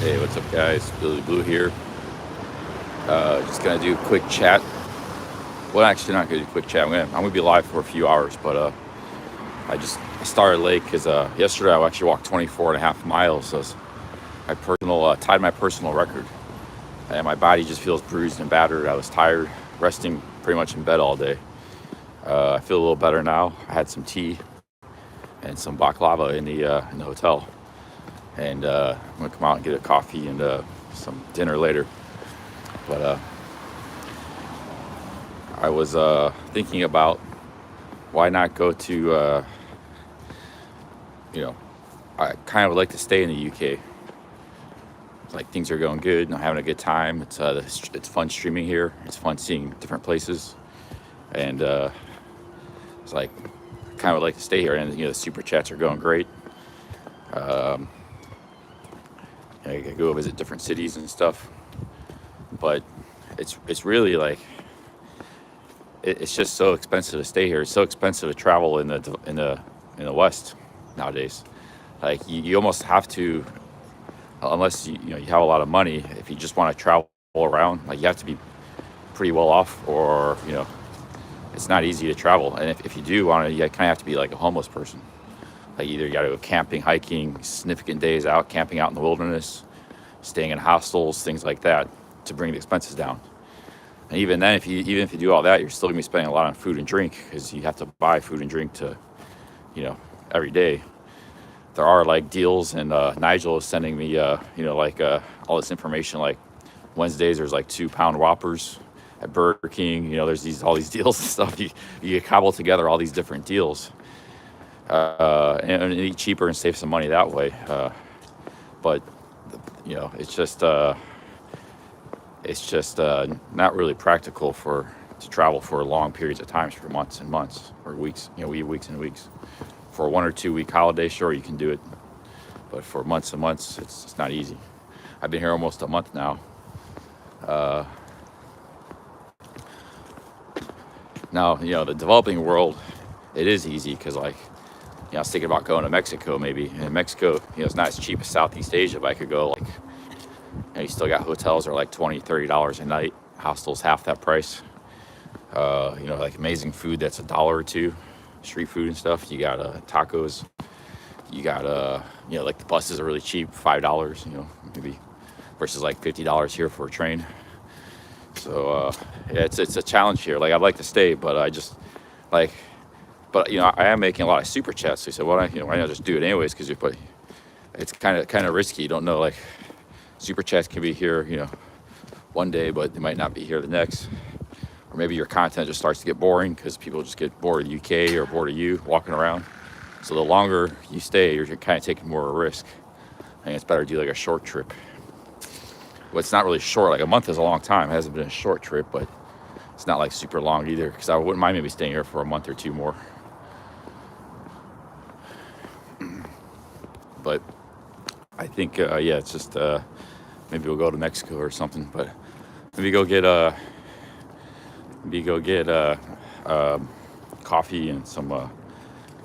Hey, what's up, guys? Billy Blue here. Just gonna do a quick chat. Well, actually, not gonna do a quick chat. I'm gonna be live for a few hours, but I started late because yesterday I actually walked 24 and a half miles. So I tied my personal record, and my body just feels bruised and battered. I was tired, resting pretty much in bed all day. I feel a little better now. I had some tea and some baklava in the hotel, and I'm gonna come out and get a coffee and some dinner later. But I was thinking about why not go to, you know, I kind of would like to stay in the UK. Like things are going good and I'm having a good time. It's fun streaming here. It's fun seeing different places, and it's like I kind of would like to stay here. And the super chats are going great. Um, I could go visit different cities and stuff, but it's really like it's just so expensive to stay here. It's so expensive to travel in the West nowadays. Like you almost have to, unless you have a lot of money. If you just want to travel around, like you have to be pretty well off, or it's not easy to travel. And if you do want to, you kind of have to be like a homeless person. Like either you got to go camping, hiking, significant days out, camping out in the wilderness, staying in hostels, things like that, to bring the expenses down. And even then, even if you do all that, you're still gonna be spending a lot on food and drink because you have to buy food and drink to, every day. There are like deals, and Nigel is sending me, all this information. Like Wednesdays, there's like 2-pound Whoppers at Burger King. There's all these deals and stuff. You cobble together all these different deals, and eat cheaper and save some money that way. But it's just not really practical to travel for long periods of times, for months and months, or weeks. Weeks and weeks. For a 1 or 2 week holiday, sure, you can do it, but for months and months, it's not easy. I've been here almost a month now. Now, the developing world, it is easy because, like, I was thinking about going to Mexico maybe. And Mexico, it's not as cheap as Southeast Asia, but I could go, like, you still got hotels that are like $20, $30 a night. Hostels half that price. Like amazing food that's $1 or $2. Street food and stuff. You got tacos. You got like the buses are really cheap, $5. Maybe versus like $50 here for a train. So yeah, it's a challenge here. Like I'd like to stay, but I just like, I am making a lot of super chats. So he said, well, why not just do it anyways? Because it's kind of risky. You don't know, like. Super chats can be here, one day, but they might not be here the next. Or maybe your content just starts to get boring because people just get bored of the UK or bored of you walking around. So the longer you stay, you're kind of taking more of a risk. I think it's better to do like a short trip. Well, it's not really short. Like a month is a long time. It hasn't been a short trip, but it's not like super long either, because I wouldn't mind maybe staying here for a month or two more. But I think, it's just... maybe we'll go to Mexico or something, but maybe go get coffee and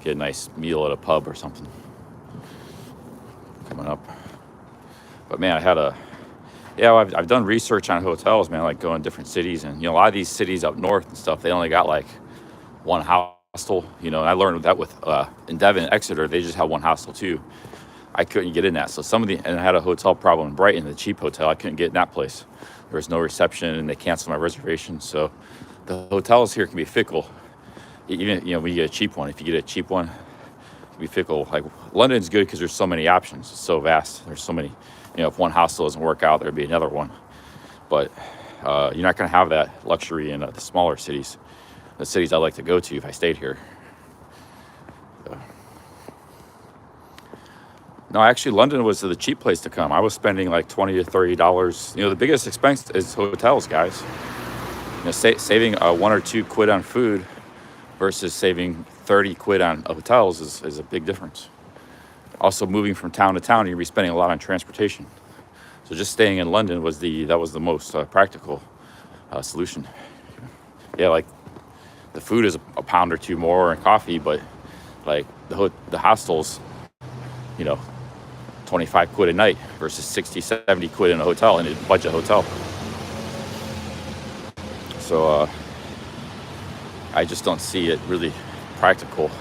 get a nice meal at a pub or something coming up. But man, I've done research on hotels, man, like going to different cities, and a lot of these cities up north and stuff, they only got like one hostel. And I learned that with in Devon, Exeter, they just have one hostel too. I couldn't get in that. So and I had a hotel problem in Brighton, the cheap hotel. I couldn't get in that place. There was no reception, and they canceled my reservation. So the hotels here can be fickle. Even, when you get a cheap one, if you get a cheap one, it can be fickle. Like London's good because there's so many options. It's so vast. There's so many, if one hostel doesn't work out, there'd be another one. But you're not going to have that luxury in the smaller cities, the cities I'd like to go to if I stayed here. No, actually, London was the cheap place to come. I was spending like $20 to $30. The biggest expense is hotels, guys. Saving 1 or 2 quid on food versus saving 30 quid on hotels is a big difference. Also, moving from town to town, you're be spending a lot on transportation. So just staying in London was the most practical solution. Yeah, like the food is a pound or two more and coffee, but like the hostels, 25 quid a night versus 60, 70 quid in a hotel, in a budget hotel. So I just don't see it really practical.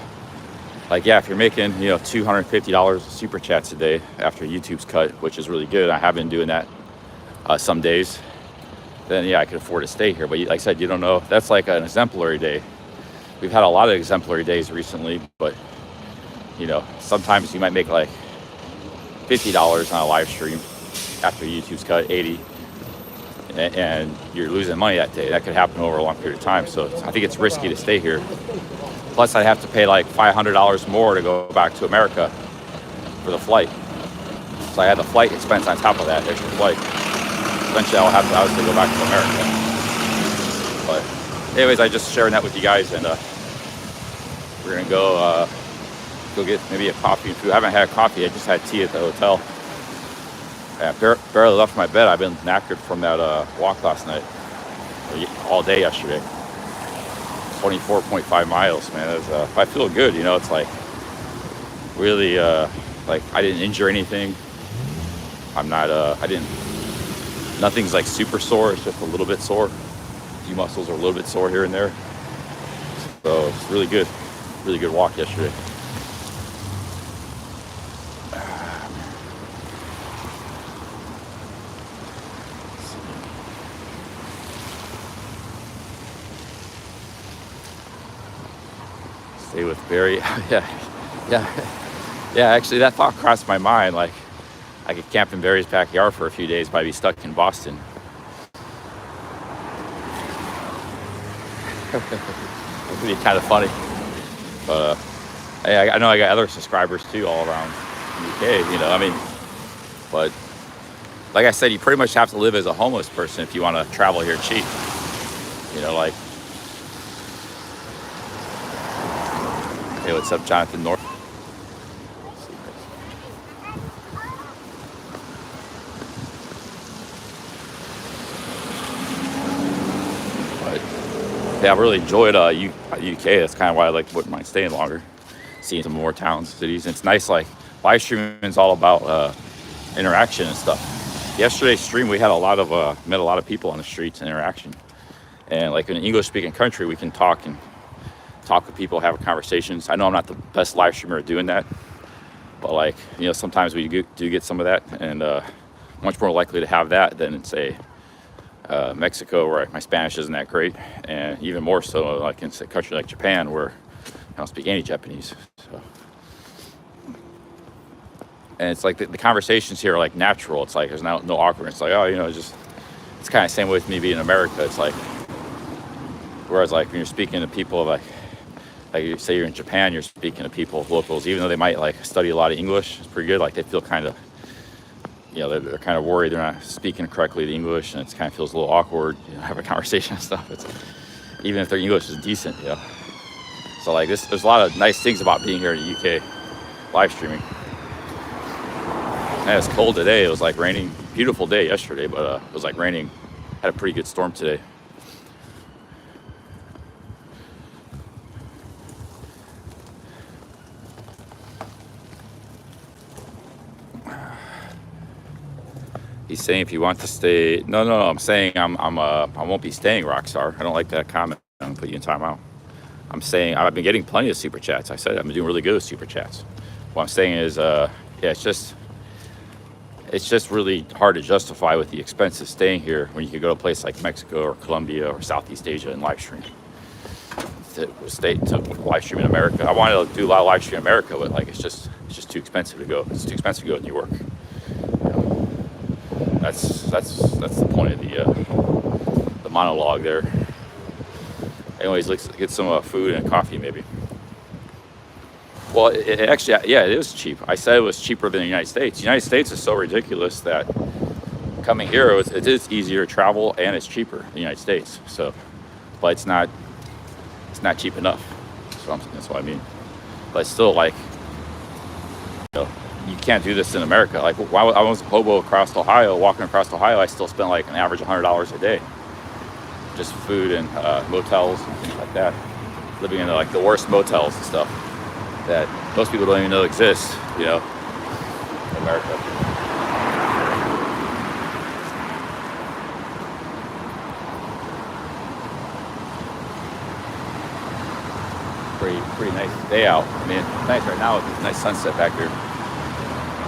Like, yeah, if you're making, $250 super chats a day after YouTube's cut, which is really good, I have been doing that some days, then yeah, I can afford to stay here. But like I said, you don't know. That's like an exemplary day. We've had a lot of exemplary days recently, but sometimes you might make like $50 on a live stream after YouTube's cut 80, and you're losing money that day. That could happen over a long period of time. So I think it's risky to stay here. Plus, I'd have to pay like $500 more to go back to America for the flight. So I had the flight expense on top of that extra flight. Eventually, I'll have to obviously go back to America. But anyways, I just sharing that with you guys, and we're gonna go get maybe a coffee and food. I haven't had coffee. I just had tea at the hotel. I barely left my bed. I've been knackered from that walk last night, all day yesterday. 24.5 miles, man. I feel good, it's like really like I didn't injure anything. I'm not nothing's like super sore. It's just a little bit sore. A few muscles are a little bit sore here and there. So it's really good walk yesterday. Stay with Barry. Yeah. Actually, that thought crossed my mind. Like, I could camp in Barry's backyard for a few days, but I'd be stuck in Boston. It'd be kind of funny. But I know I got other subscribers too all around the UK. But like I said, you pretty much have to live as a homeless person if you want to travel here cheap. Like. Hey, what's up, Jonathan North? But yeah, I really enjoyed UK. That's kind of why I wouldn't mind staying longer, seeing some more towns, cities. And it's nice. Like, live streaming is all about interaction and stuff. Yesterday's stream, we had met a lot of people on the streets and interaction. And like in an English-speaking country, we can talk with people, have conversations. I know I'm not the best live streamer at doing that, but sometimes we do get some of that, and much more likely to have that than in, say, Mexico, where my Spanish isn't that great, and even more so like in a country like Japan, where I don't speak any Japanese. So, and it's like the conversations here are like natural. It's like there's no awkwardness. It's like, it's kind of the same way with me being in America. It's like, whereas like when you're speaking to people like you say you're in Japan, you're speaking to people, locals, even though they might like study a lot of English, it's pretty good. Like they feel kind of, they're kind of worried they're not speaking correctly the English, and it kind of feels a little awkward, have a conversation and stuff. It's even if their English is decent, So like there's a lot of nice things about being here in the UK, live streaming. And it's cold today. It was like raining. Beautiful day yesterday, but it was like raining. Had a pretty good storm today. He's saying if you want to stay, no. I'm saying I won't be staying, Rockstar. I don't like that comment. I'm gonna put you in timeout. I'm saying I've been getting plenty of super chats. I said I've been doing really good with super chats. What I'm saying is, it's just really hard to justify with the expenses staying here when you could go to a place like Mexico or Colombia or Southeast Asia and live stream. To live stream in America. I wanted to do a lot of live stream in America, but like it's just too expensive to go. It's too expensive to go to New York. That's the point of the monologue there. Anyways, let's get some food and coffee maybe. Well, it actually, yeah, it is cheap. I said it was cheaper than the United States. The United States is so ridiculous that coming here, it is easier to travel and it's cheaper in the United States. So, but it's not cheap enough. That's what I mean. But it's still like, you can't do this in America. Like, while I was a hobo walking across Ohio, I still spent like an average $100 a day. Just food and motels and things like that. Living in like the worst motels and stuff that most people don't even know exist, America. Pretty nice day out. I mean, it's nice right now with this nice sunset back here.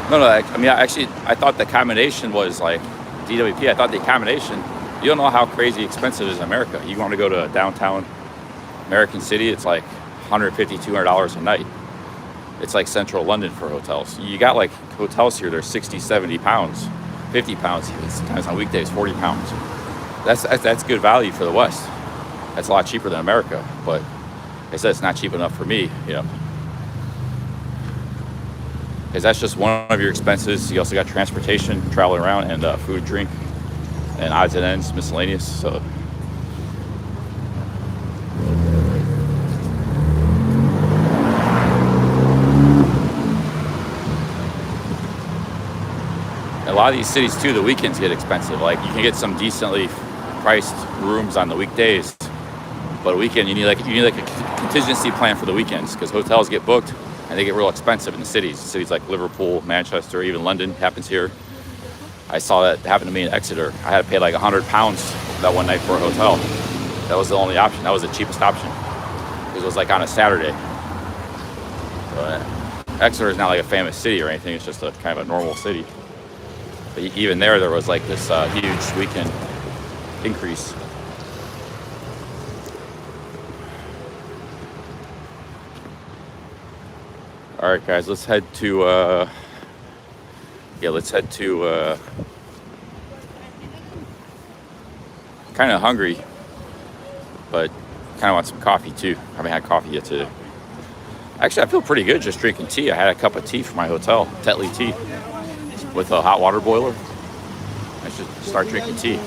No, I mean, I thought the combination was like DWP. I thought the combination, you don't know how crazy expensive it is in America. You want to go to a downtown American city, it's like $150, $200 a night. It's like central London for hotels. You got like hotels here, they're 60, 70 pounds, 50 pounds, sometimes on weekdays, 40 pounds. That's good value for the West. That's a lot cheaper than America, but I said it's not cheap enough for me, you know. Because that's just one of your expenses. You also got transportation, traveling around, and food, drink, and odds and ends, miscellaneous. So a lot of these cities too, the weekends get expensive. Like you can get some decently priced rooms on the weekdays, but a weekend you need like a contingency plan for the weekends, because hotels get booked and they get real expensive in the cities. Cities like Liverpool, Manchester, even London happens here. I saw that happen to me in Exeter. I had to pay like £100 that one night for a hotel. That was the only option. That was the cheapest option, because it was like on a Saturday. But Exeter is not like a famous city or anything. It's just a kind of a normal city. But even there was like this huge weekend increase. All right, guys, let's head to kind of hungry, but kind of want some coffee too. I haven't had coffee yet today. Actually, I feel pretty good just drinking tea. I had a cup of tea from my hotel, Tetley tea, with a hot water boiler. I should start drinking tea.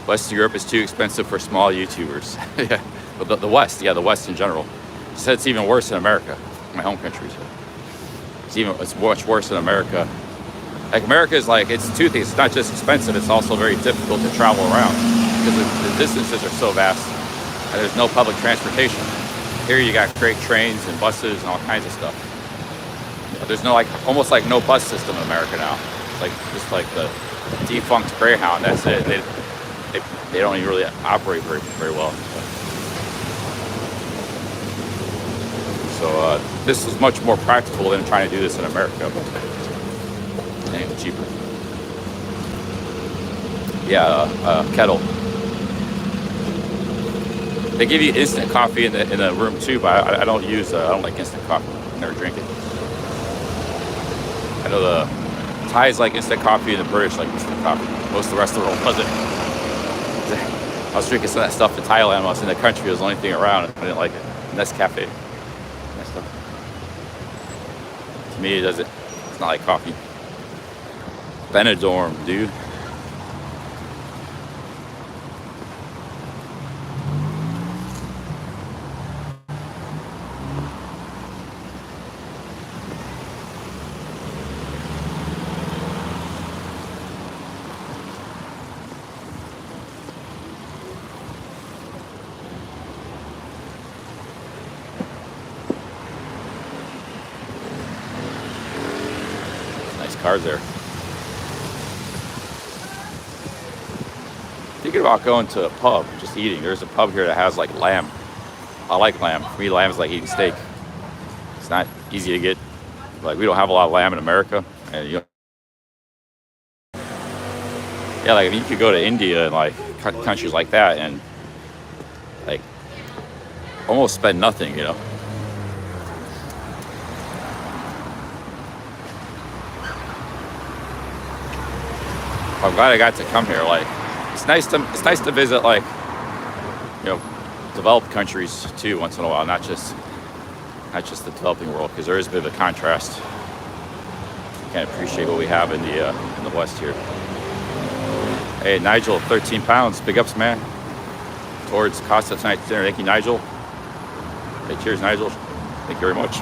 Western Europe is too expensive for small YouTubers. Yeah, but the West in general. She said it's even worse in America, my home country. So it's much worse in America. Like America is like, it's two things. It's not just expensive, it's also very difficult to travel around because the distances are so vast and there's no public transportation. Here you got great trains and buses and all kinds of stuff. There's no almost like no bus system in America now. It's like just like the defunct Greyhound. That's it. They don't even really operate very well. So this is much more practical than trying to do this in America. And even cheaper. Yeah, kettle. They give you instant coffee in the room too, but I don't like instant coffee. I never drink it. I know the Thais like instant coffee and the British like instant coffee. Most of the rest of the world doesn't. I was drinking some of that stuff in Thailand when I was in the country. It was the only thing around. I didn't like it. Nescafe. That stuff. To me, it's not like coffee. Benidorm, dude. Nice cars there. Thinking about going to a pub, just eating. There's a pub here that has like lamb. I like lamb. For me, lamb is like eating steak. It's not easy to get. Like we don't have a lot of lamb in America, and yeah, like I mean, you could go to India and like countries like that, and like almost spend nothing, you know. I'm glad I got to come here. Like. It's nice to visit like, you know, developed countries too once in a while, not just the developing world, because there is a bit of a contrast. You can't appreciate what we have in the West here. Hey Nigel, 13 pounds, big ups, man. Towards Costa tonight's dinner. Thank you, Nigel. Hey, cheers, Nigel. Thank you very much.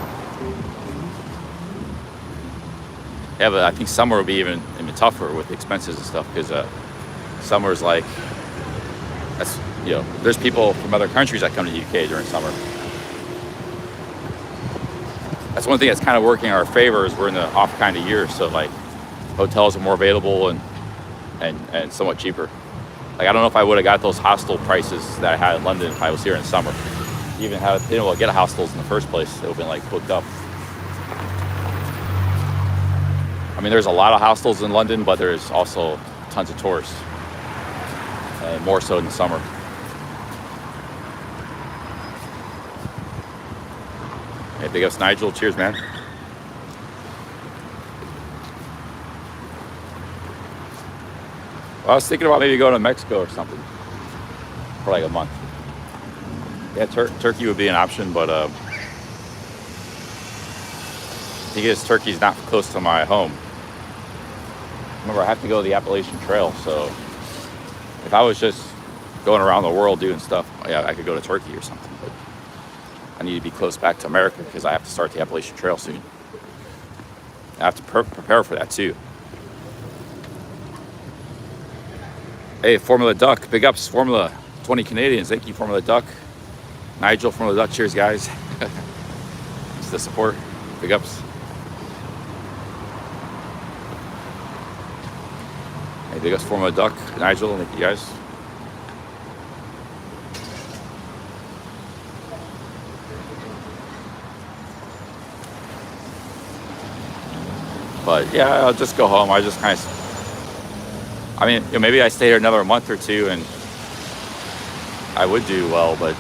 Yeah, but I think summer will be even tougher with expenses and stuff, because summer's like, that's, you know, there's people from other countries that come to the UK during summer. that's one thing that's kind of working in our favor is we're in the off kind of year, so like hotels are more available and somewhat cheaper. Like I don't know if I would have got those hostel prices that I had in London if I was here in summer. Even had didn't able to get hostels in the first place. They would have been like booked up. I mean, there's a lot of hostels in London, but there's also tons of tourists, and more so in the summer. Hey, big ups, Nigel. Cheers, man. Well, I was thinking about maybe going to Mexico or something for like a month. Yeah, Turkey would be an option, but the thing is, Turkey's not close to my home. Remember, I have to go to the Appalachian Trail, so if I was just going around the world doing stuff, yeah, I could go to Turkey or something, but I need to be close back to America because I have to start the Appalachian Trail soon. I have to prepare for that too. Hey, Formula Duck, big ups, Formula 20 Canadians. Thank you, Formula Duck. Nigel, Formula Duck, cheers, guys. Thanks for the support. Big ups. Hey, big ups, Formula Duck. Nigel, thank you, guys. But yeah, I'll just go home. I just kind of, I mean, maybe I stay here another month or two and I would do well, but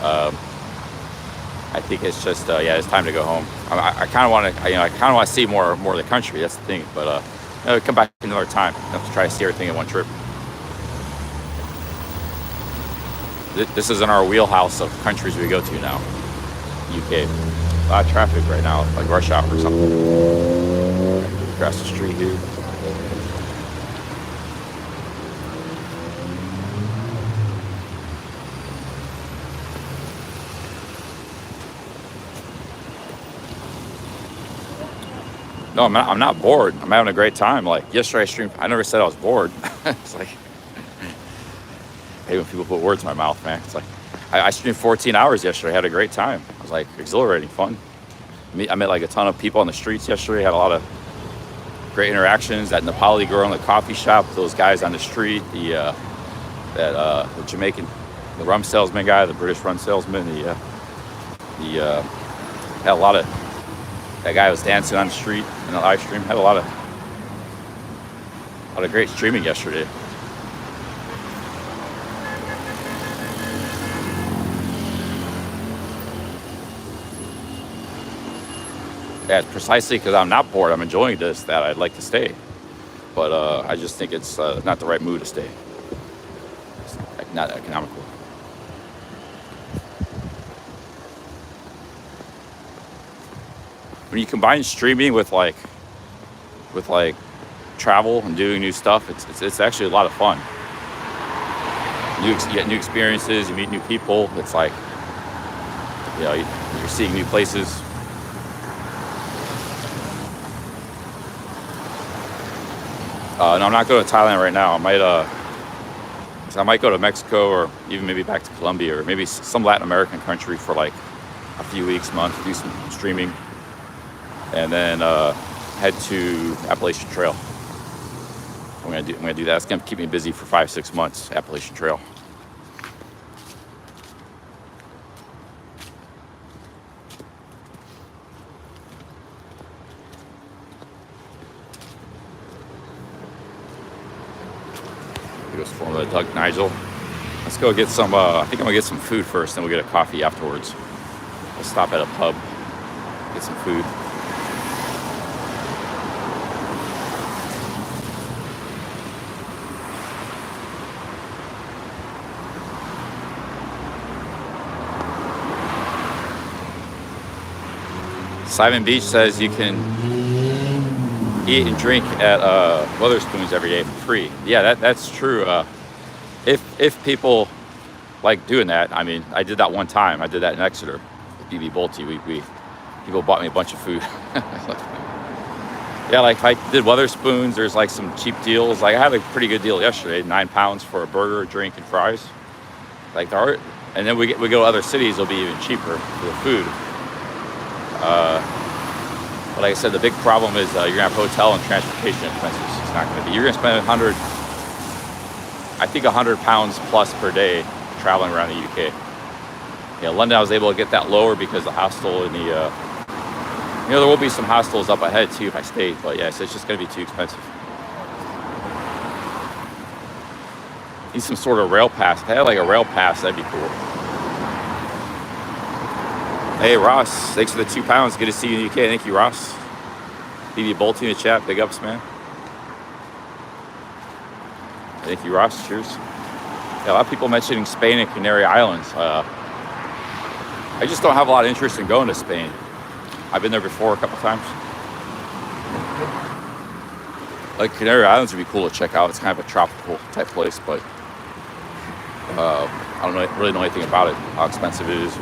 I think it's just, yeah, it's time to go home. I kind of want to, I kind of want to see more of the country. That's the thing. But come back another time. I have to try to see everything in one trip. This is in our wheelhouse of countries we go to now. UK. A lot of traffic right now, like rush hour or something. Across the street here. No, I'm not bored. I'm having a great time. Like yesterday I streamed, I never said I was bored. It's like, hey, when people put words in my mouth, man. It's like, I streamed 14 hours yesterday. I had a great time. It was like exhilarating, fun. I met like a ton of people on the streets yesterday. Had a lot of great interactions. That Nepali girl in the coffee shop, those guys on the street, the Jamaican, the rum salesman guy, the British rum salesman, had a lot of, that guy was dancing on the street in the live stream. Had a lot of great streaming yesterday. Yeah, precisely because I'm not bored. I'm enjoying this, that I'd like to stay. But I just think it's not the right mood to stay. It's not economical. When you combine streaming with like travel and doing new stuff, it's actually a lot of fun. You get new experiences, you meet new people. It's like, you're seeing new places. No, I'm not going to Thailand right now. I might go to Mexico or even maybe back to Colombia or maybe some Latin American country for like a few weeks, month, do some streaming, and then head to Appalachian Trail. I'm gonna do that. It's gonna keep me busy for 5-6 months. Appalachian Trail. Formula Doug Nigel. Let's go get some, I think I'm gonna get some food first, then we'll get a coffee afterwards. We'll stop at a pub, get some food. Simon Beach says you can eat and drink at Weatherspoons every day for free. Yeah, that's true. If people like doing that, I mean, I did that one time. I did that in Exeter with BB Bolte. We people bought me a bunch of food. Yeah, like if I did Weatherspoons, there's like some cheap deals. Like I had a pretty good deal yesterday, £9 for a burger, a drink, and fries. Like there are, and then we go to other cities, it'll be even cheaper for the food. But like I said, the big problem is you're gonna have hotel and transportation expenses. It's not gonna be. You're gonna spend 100, I think 100 pounds plus per day traveling around the UK. London, I was able to get that lower because the hostel in the, there will be some hostels up ahead too if I stayed. But yeah, so it's just gonna be too expensive. Need some sort of rail pass. If I had like a rail pass, that'd be cool. Hey Ross, thanks for the 2 pounds. Good to see you in the UK. Thank you, Ross. BB Bolty in the chat. Big ups, man. Thank you, Ross. Cheers. Yeah, a lot of people mentioning Spain and Canary Islands. I just don't have a lot of interest in going to Spain. I've been there before a couple times. Like Canary Islands would be cool to check out. It's kind of a tropical type place, but I don't really know anything about it, how expensive it is.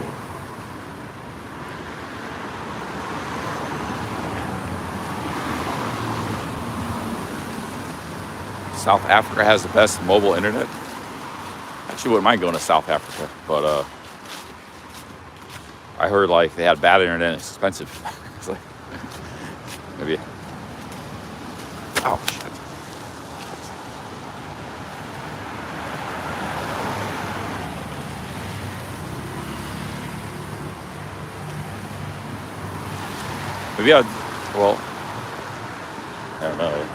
South Africa has the best mobile internet. Actually, wouldn't mind going to South Africa, but I heard like they had bad internet and it's expensive. It's like, maybe. Oh shit. Maybe well, I don't know.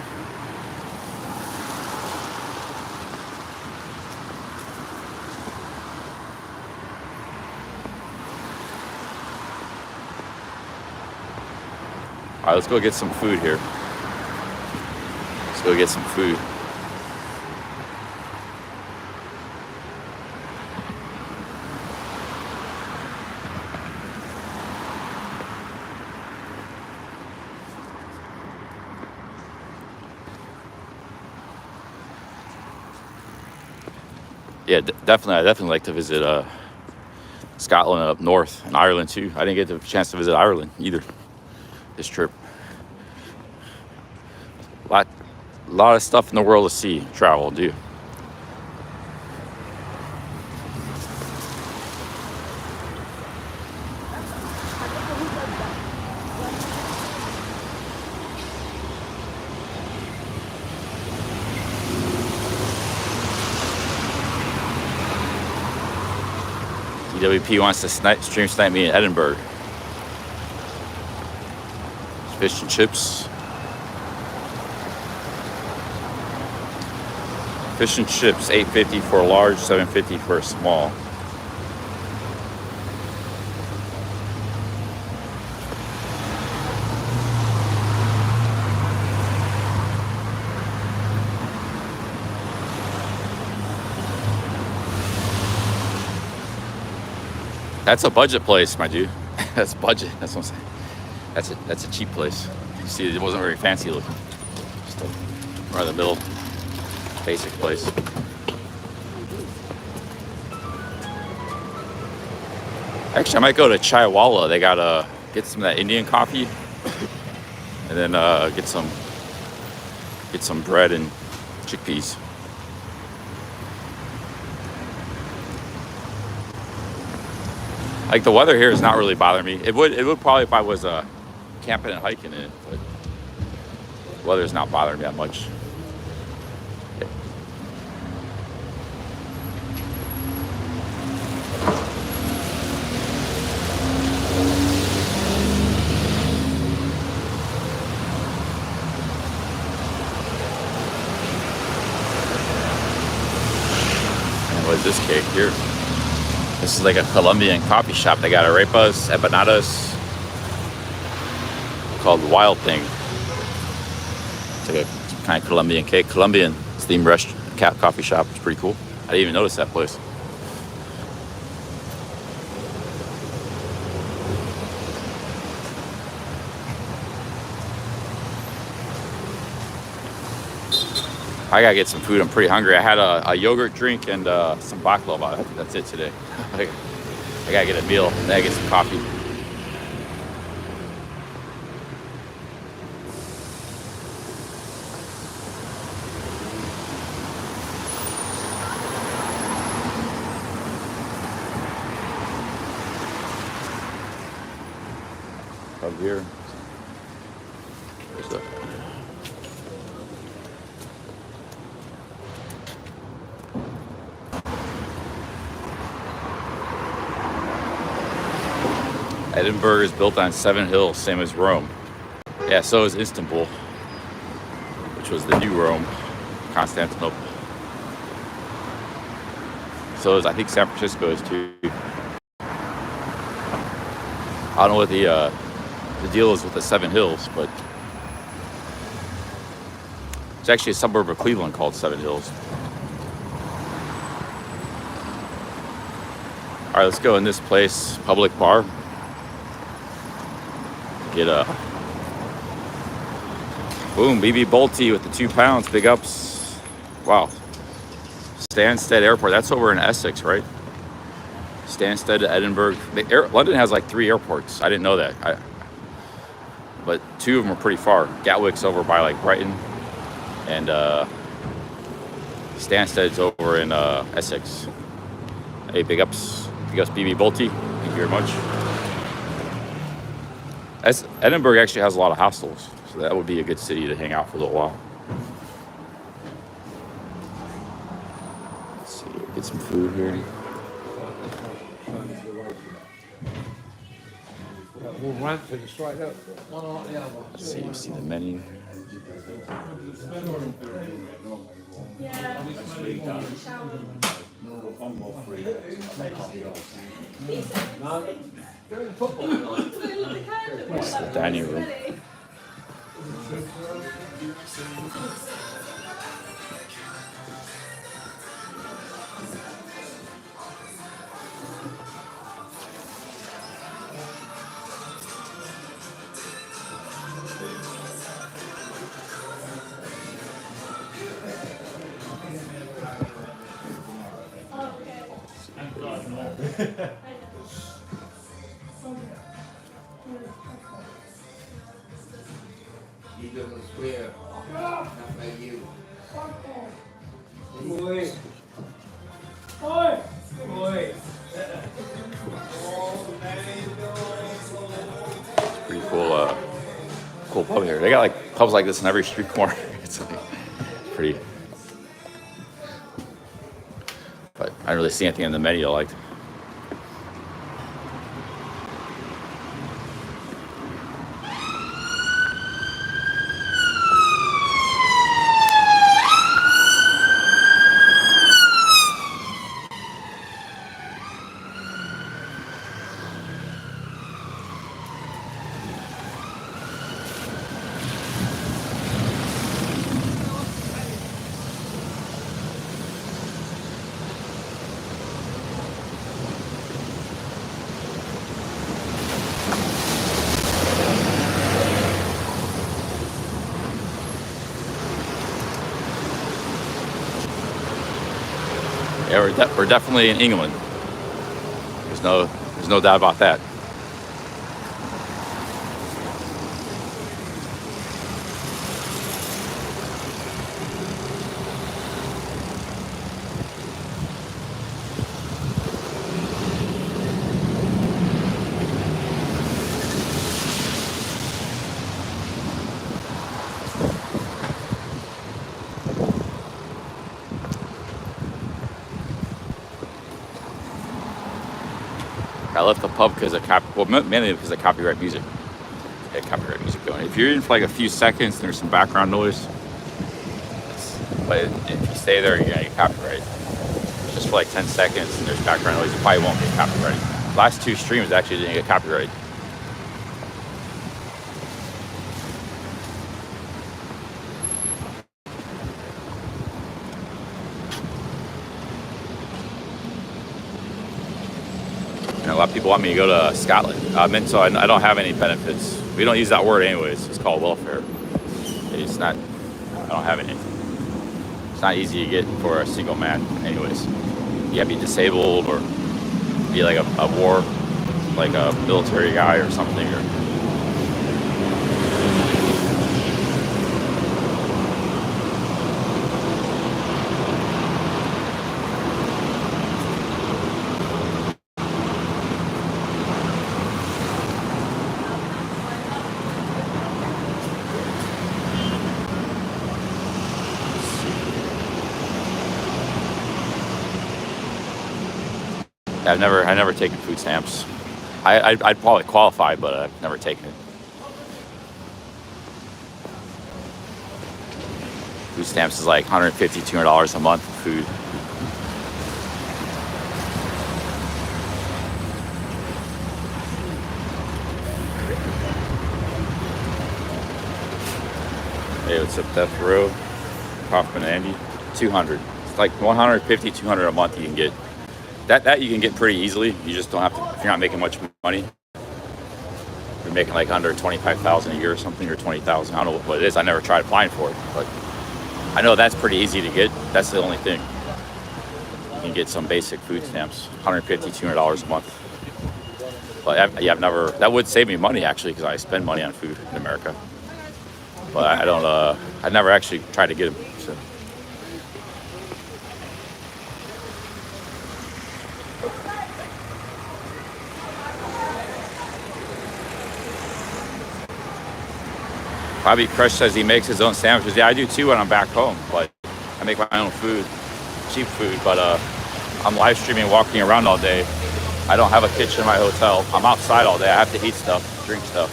All right, let's go get some food here. Let's go get some food. Yeah, definitely. I definitely like to visit Scotland up north and Ireland too. I didn't get the chance to visit Ireland either this trip. A lot of stuff in the world to see, travel, and do. DWP wants to stream snipe me in Edinburgh. Fish and chips. Fish and chips, $8.50 for a large, $7.50 for a small. That's a budget place, my dude. That's budget. That's what I'm saying. That's a cheap place. You see, it wasn't very fancy looking. Just right in the middle, basic place. Actually, I might go to Chaiwala. They got get some of that Indian coffee, and then get some bread and chickpeas. Like the weather here is not really bothering me. It would probably if I was camping and hiking in it, but the weather's not bothering me that much. And what is this cake here? This is like a Colombian coffee shop. They got arepas, empanadas, called Wild Thing. It's like a kind of Colombian cake, Colombian themed restaurant, coffee shop. It's pretty cool. I didn't even notice that place. I gotta get some food. I'm pretty hungry. I had a yogurt drink and some baklava. I think that's it today. I gotta get a meal. Then I get some coffee. Up here. There's the Edinburgh is built on 7 hills, same as Rome. Yeah, so is Istanbul, which was the new Rome, Constantinople. So is, I think San Francisco is too. I don't know what the deal is with the 7 hills, but it's actually a suburb of Cleveland called 7 Hills. All right, let's go in this place, public bar. Get a boom, BB Bolte with the 2 pounds, big ups. Wow. Stansted Airport, that's over in Essex, right? Stansted to Edinburgh. London has like 3 airports. I didn't know that. But 2 of them are pretty far. Gatwick's over by like Brighton, and Stansted's over in Essex. Hey, big ups BB Bolte. Thank you very much. Edinburgh actually has a lot of hostels, so that would be a good city to hang out for a little while. Let's see, get some food here. We'll run for the straight up. Let's see, you see the menu. This is the dining room. You don't swear, not like you. Oi. Oi. Oi. Pretty cool pub here. They got like pubs like this in every street corner. It's like pretty. But I didn't really see anything in the menu I liked. Yeah, we're definitely in England. There's no doubt about that. I left the pub because of mainly because of copyright music. I had copyright music going. If you're in for like a few seconds and there's some background noise, but if you stay there, you're gonna get copyright. Just for like 10 seconds and there's background noise, you probably won't get copyright. Last 2 streams actually didn't get copyright. A lot of people want me to go to Scotland. I don't have any benefits. We don't use that word anyways. It's called welfare. It's not, I don't have any. It's not easy to get for a single man anyways. You have to be disabled or be like a war, like a military guy or something. I've never taken food stamps. I'd probably qualify, but I've never taken it. Food stamps is like $150, $200 a month for food. Hey, what's up, Death Row? Kaufman Andy, 200. It's like 150, 200 a month you can get. That you can get pretty easily. You just don't have to, if you're not making much money. You're making like under 25,000 a year or something, or 20,000. I don't know what it is. I never tried applying for it, but I know that's pretty easy to get. That's the only thing. You can get some basic food stamps, $150, $200 a month. But I've never, that would save me money actually, because I spend money on food in America. But I don't, I never actually tried to get them. So. Bobby Crush says he makes his own sandwiches. Yeah, I do too when I'm back home. But I make my own food, cheap food. But I'm live streaming, walking around all day. I don't have a kitchen in my hotel. I'm outside all day. I have to eat stuff, drink stuff.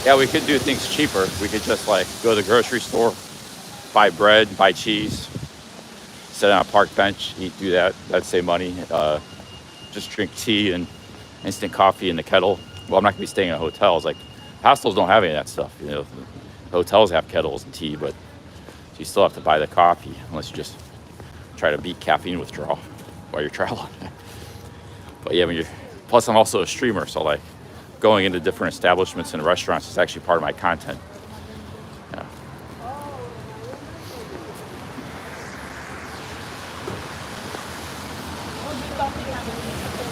Yeah, we could do things cheaper. We could just like go to the grocery store, buy bread, buy cheese, sit on a park bench, do that. That'd save money. Just drink tea and instant coffee in the kettle. Well, I'm not gonna be staying in hotels. Like hostels don't have any of that stuff. You know, hotels have kettles and tea, but you still have to buy the coffee unless you just try to beat caffeine withdrawal while you're traveling. But yeah, plus I'm also a streamer, so like going into different establishments and restaurants is actually part of my content. Yeah.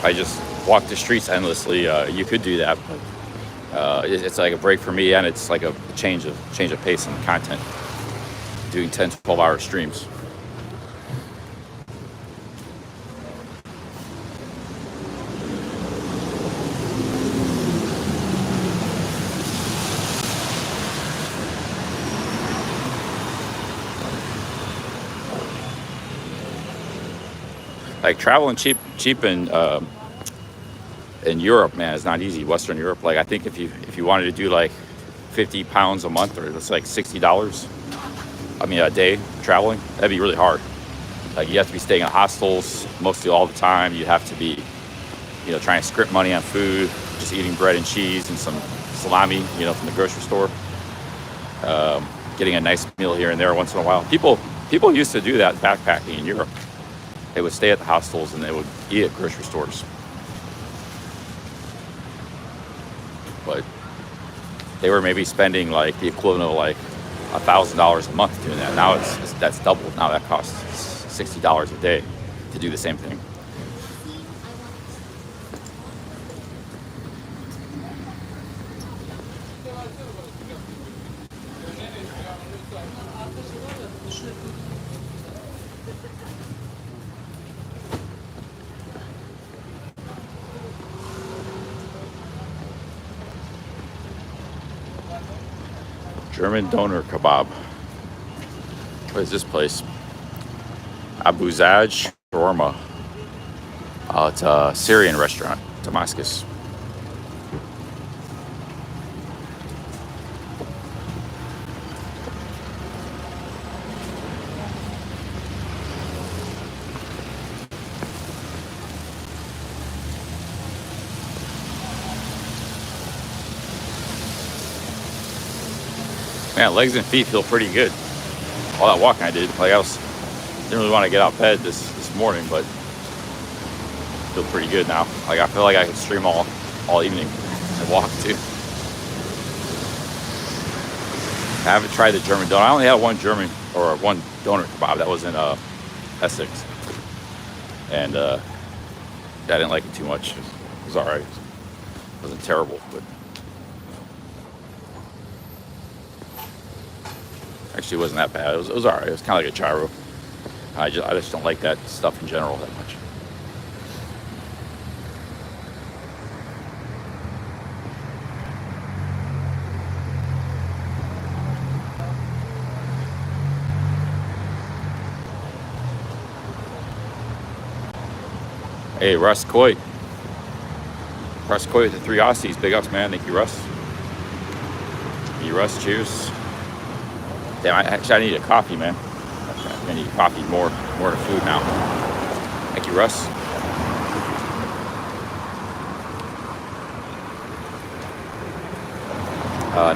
I just walk the streets endlessly. You could do that, but it's like a break for me, and it's like a change of pace in the content. Doing 10 to 12-hour streams. Like traveling cheap in Europe, man, it's not easy. Western Europe, like I think if you wanted to do like 50 pounds a month, or it's like $60, I mean a day traveling, that'd be really hard. Like you have to be staying in hostels mostly all the time. You have to be, you know, trying to script money on food, just eating bread and cheese and some salami, you know, from the grocery store. Getting a nice meal here and there once in a while. People used to do that backpacking in Europe. They would stay at the hostels and they would eat at grocery stores. But they were maybe spending like the equivalent of like $1,000 a month doing that. Now that's doubled. Now that costs $60 a day to do the same thing. German doner kebab. What is this place? Abu Zaj Shawarma. Oh, it's a Syrian restaurant, Damascus. Man, legs and feet feel pretty good. All that walking I did, like didn't really want to get out of bed this morning, but I feel pretty good now. Like I feel like I could stream all evening and walk too. I haven't tried the German donut. I only had one doner kebab. That was in Essex, and I didn't like it too much. It was all right. It wasn't terrible, but. Actually, it wasn't that bad. It was all right. It was kind of like a gyro. I just don't like that stuff in general that much. Hey, Russ Coit. Russ Coit with the 3 Aussies. Big ups, man. Thank you, Russ. Thank you, Russ. Cheers. Damn, I need a coffee, man. I need coffee more than food now. Thank you, Russ.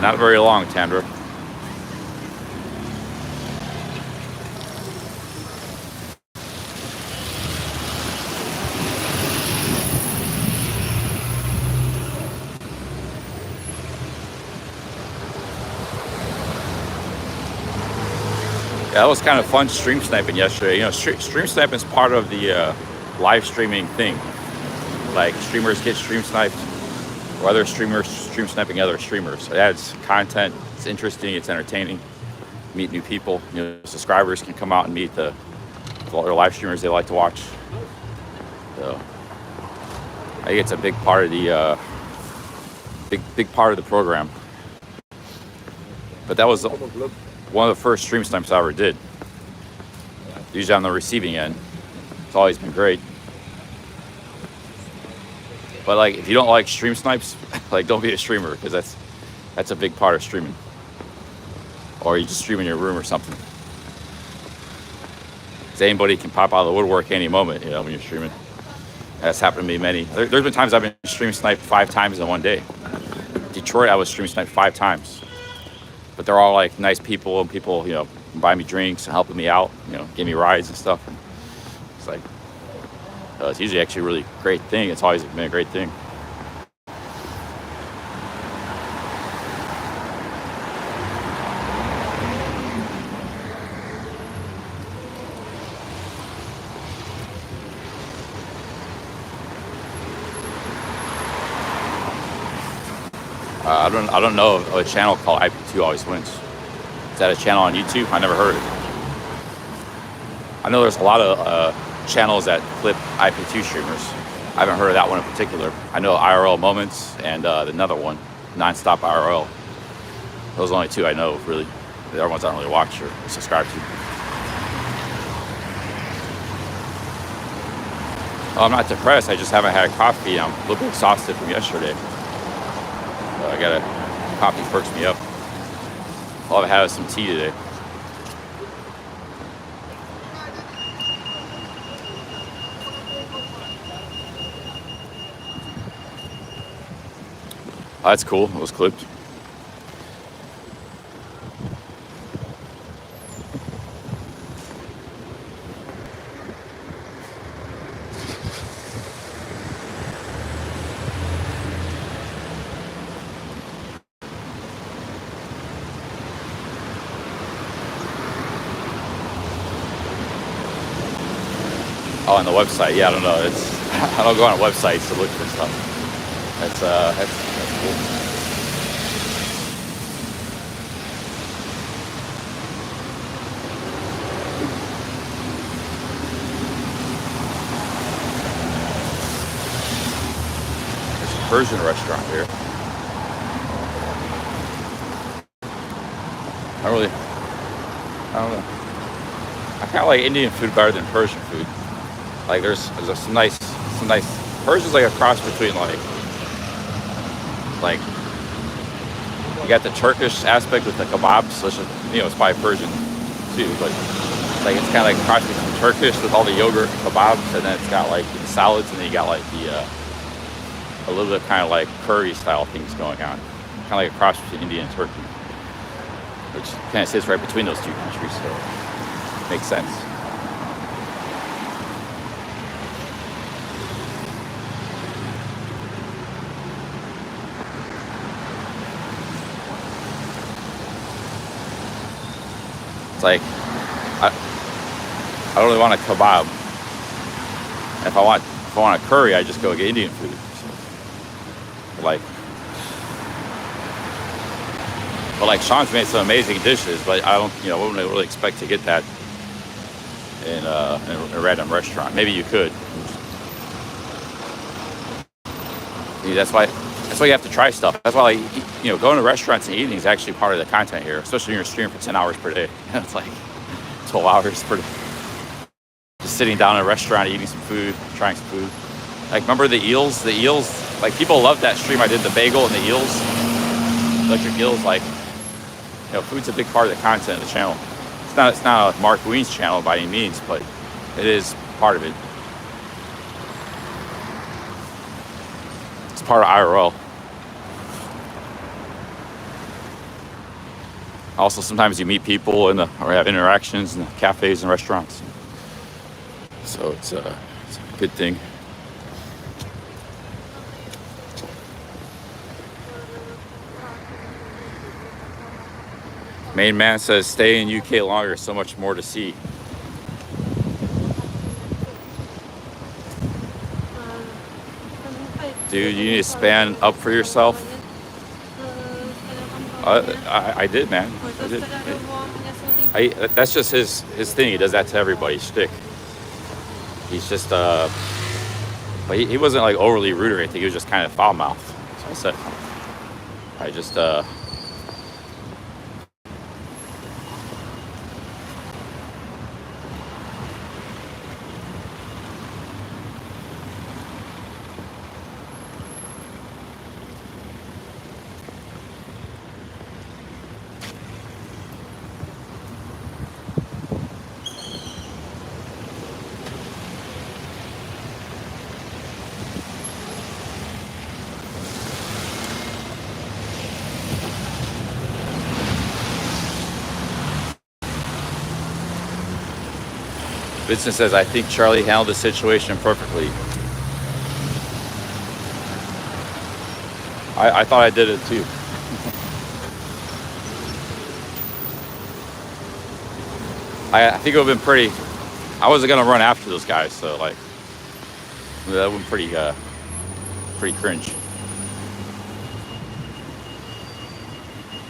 Not very long, Tandra. Yeah, that was kind of fun stream sniping yesterday. You know, stream sniping is part of the live streaming thing. Like, streamers get stream sniped, or other streamers stream sniping other streamers. It adds content. It's interesting. It's entertaining. Meet new people. You know, subscribers can come out and meet the other live streamers they like to watch. So I think it's a big part of the big part of the program. But that was one of the first stream snipes I ever did. Usually on the receiving end. It's always been great. But like, if you don't like stream snipes, like, don't be a streamer, because that's a big part of streaming. Or you just stream in your room or something. Because anybody can pop out of the woodwork any moment, you know, when you're streaming. That's happened to me many. There's been times I've been stream sniped 5 times in one day. Detroit, I was stream sniped 5 times. But they're all like nice people, and people, you know, buy me drinks and helping me out, you know, give me rides and stuff. And it's like, it's usually actually a really great thing. It's always been a great thing. I don't know of a channel called IP2 Always Wins. Is that a channel on YouTube? I never heard of it. I know there's a lot of channels that clip IP2 streamers. I haven't heard of that one in particular. I know IRL Moments and another one, Nonstop IRL. Those are the only 2 I know, really. The other ones I don't really watch or subscribe to. Well, I'm not depressed. I just haven't had coffee. I'm a little bit exhausted from yesterday. I got coffee perks me up. All I've had is some tea today. Oh, that's cool. It was clipped. Oh, on the website, yeah, I don't know. I don't go on websites to look for stuff. That's cool. There's a Persian restaurant here. I don't know. I kind of like Indian food better than Persian food. Like, there's some nice. Persian's like a cross between like you got the Turkish aspect with the kebabs, which is, you know, it's probably Persian too, but like it's kind of like a cross between Turkish with all the yogurt and kebabs, and then it's got like the salads, and then you got like the a little bit kind of like curry style things going on, kind of like a cross between India and Turkey, which kind of sits right between those 2 countries, so it makes sense. It's like, I don't really want a kebab. If I want a curry, I just go get Indian food. So, but Sean's made some amazing dishes, but I wouldn't really expect to get that in a random restaurant. Maybe you could. That's why you have to try stuff. That's why, going to restaurants and eating is actually part of the content here, especially when you're streaming for 10 hours per day. It's like 12 hours per day. Just sitting down in a restaurant, eating some food, trying some food. Like, remember the eels? The eels, like, people loved that stream I did, the bagel and the eels. Electric eels, like, you know, food's a big part of the content of the channel. It's not a Mark Wien's channel by any means, but it is part of it. It's part of IRL. Also, sometimes you meet people or have interactions in the cafes and restaurants. So it's a good thing. Main man says, stay in UK longer, so much more to see. Dude, you need to span up for yourself. I did, man. I did. That's just his thing. He does that to everybody. Shtick. He's just but he wasn't like overly rude or anything. He was just kind of foul mouthed. So I said, I just Vincent says, I think Charlie handled the situation perfectly. I thought I did it too. I think it would have been pretty, I wasn't going to run after those guys, so like, that would have been pretty cringe.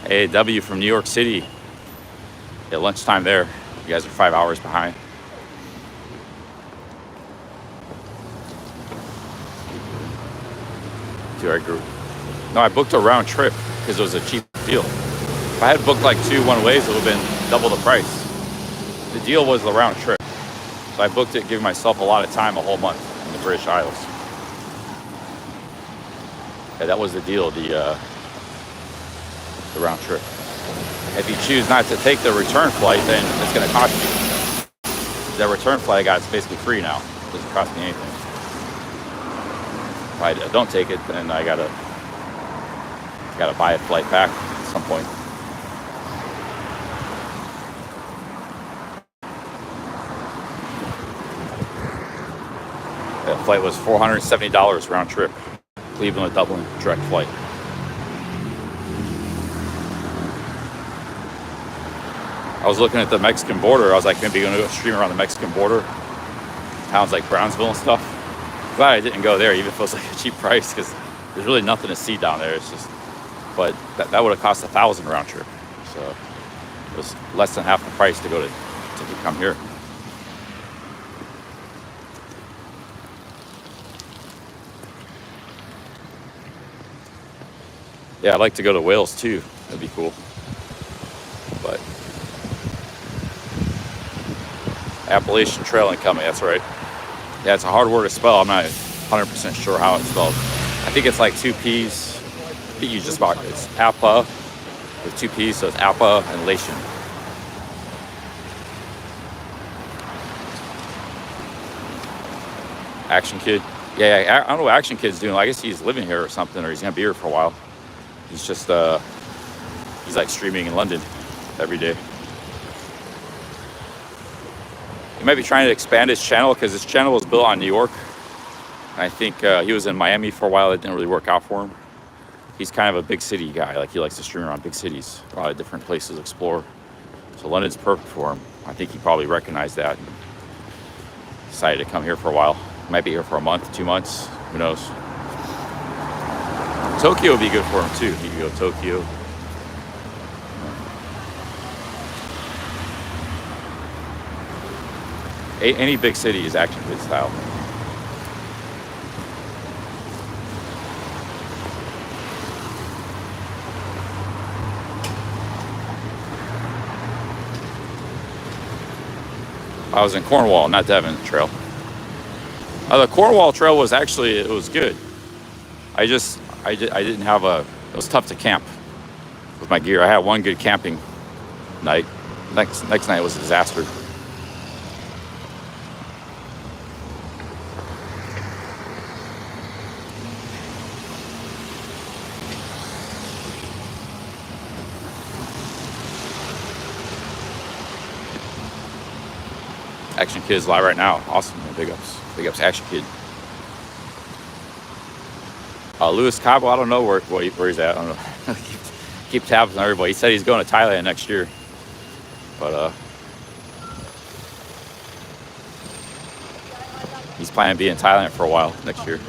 Hey, W from New York City. At lunchtime there. You guys are 5 hours behind. To our group. No, I booked a round trip because it was a cheap deal. If I had booked like 2 one-ways, it would have been double the price. The deal was the round trip. So I booked it, giving myself a lot of time, a whole month in the British Isles. Yeah, that was the deal, the round trip. If you choose not to take the return flight, then it's going to cost you. The return flight I got is basically free now. It doesn't cost me anything. If I don't take it, then I gotta buy a flight back at some point. That flight was $470 round trip, Cleveland to Dublin, direct flight. I was looking at the Mexican border. I was like, maybe going to go stream around the Mexican border, towns like Brownsville and stuff. Glad I didn't go there, even if it was like a cheap price, because there's really nothing to see down there. It's just, but that would have cost $1,000 round trip, so it was less than half the price to come here. Yeah, I'd like to go to Wales too. That'd be cool. But Appalachian Trail incoming. That's right. Yeah, it's a hard word to spell. I'm not 100% sure how it's spelled. I think it's like 2 P's. I think you just about, it's Appa with 2 P's, so it's Appa and Lation. Action Kid. Yeah, I don't know what Action Kid's doing. I guess he's living here or something, or he's gonna be here for a while. He's just, he's like streaming in London every day. He might be trying to expand his channel because his channel was built on New York. And I think he was in Miami for a while. It didn't really work out for him. He's kind of a big city guy. Like, he likes to stream around big cities, a lot of different places to explore. So London's perfect for him. I think he probably recognized that and decided to come here for a while. He might be here for a month, 2 months. Who knows? Tokyo would be good for him too. He could go to Tokyo. Any big city is Action Kid style. I was in Cornwall, not Devon Trail. The Cornwall Trail was actually, it was good. I didn't have it was tough to camp with my gear. I had one good camping night. Next night was a disaster. Action Kid's live right now. Awesome. Big ups. Big ups to Action Kid. Louis Cabo, I don't know where he's at. I don't know. keep tabs on everybody. He said he's going to Thailand next year. But he's planning to be in Thailand for a while next year.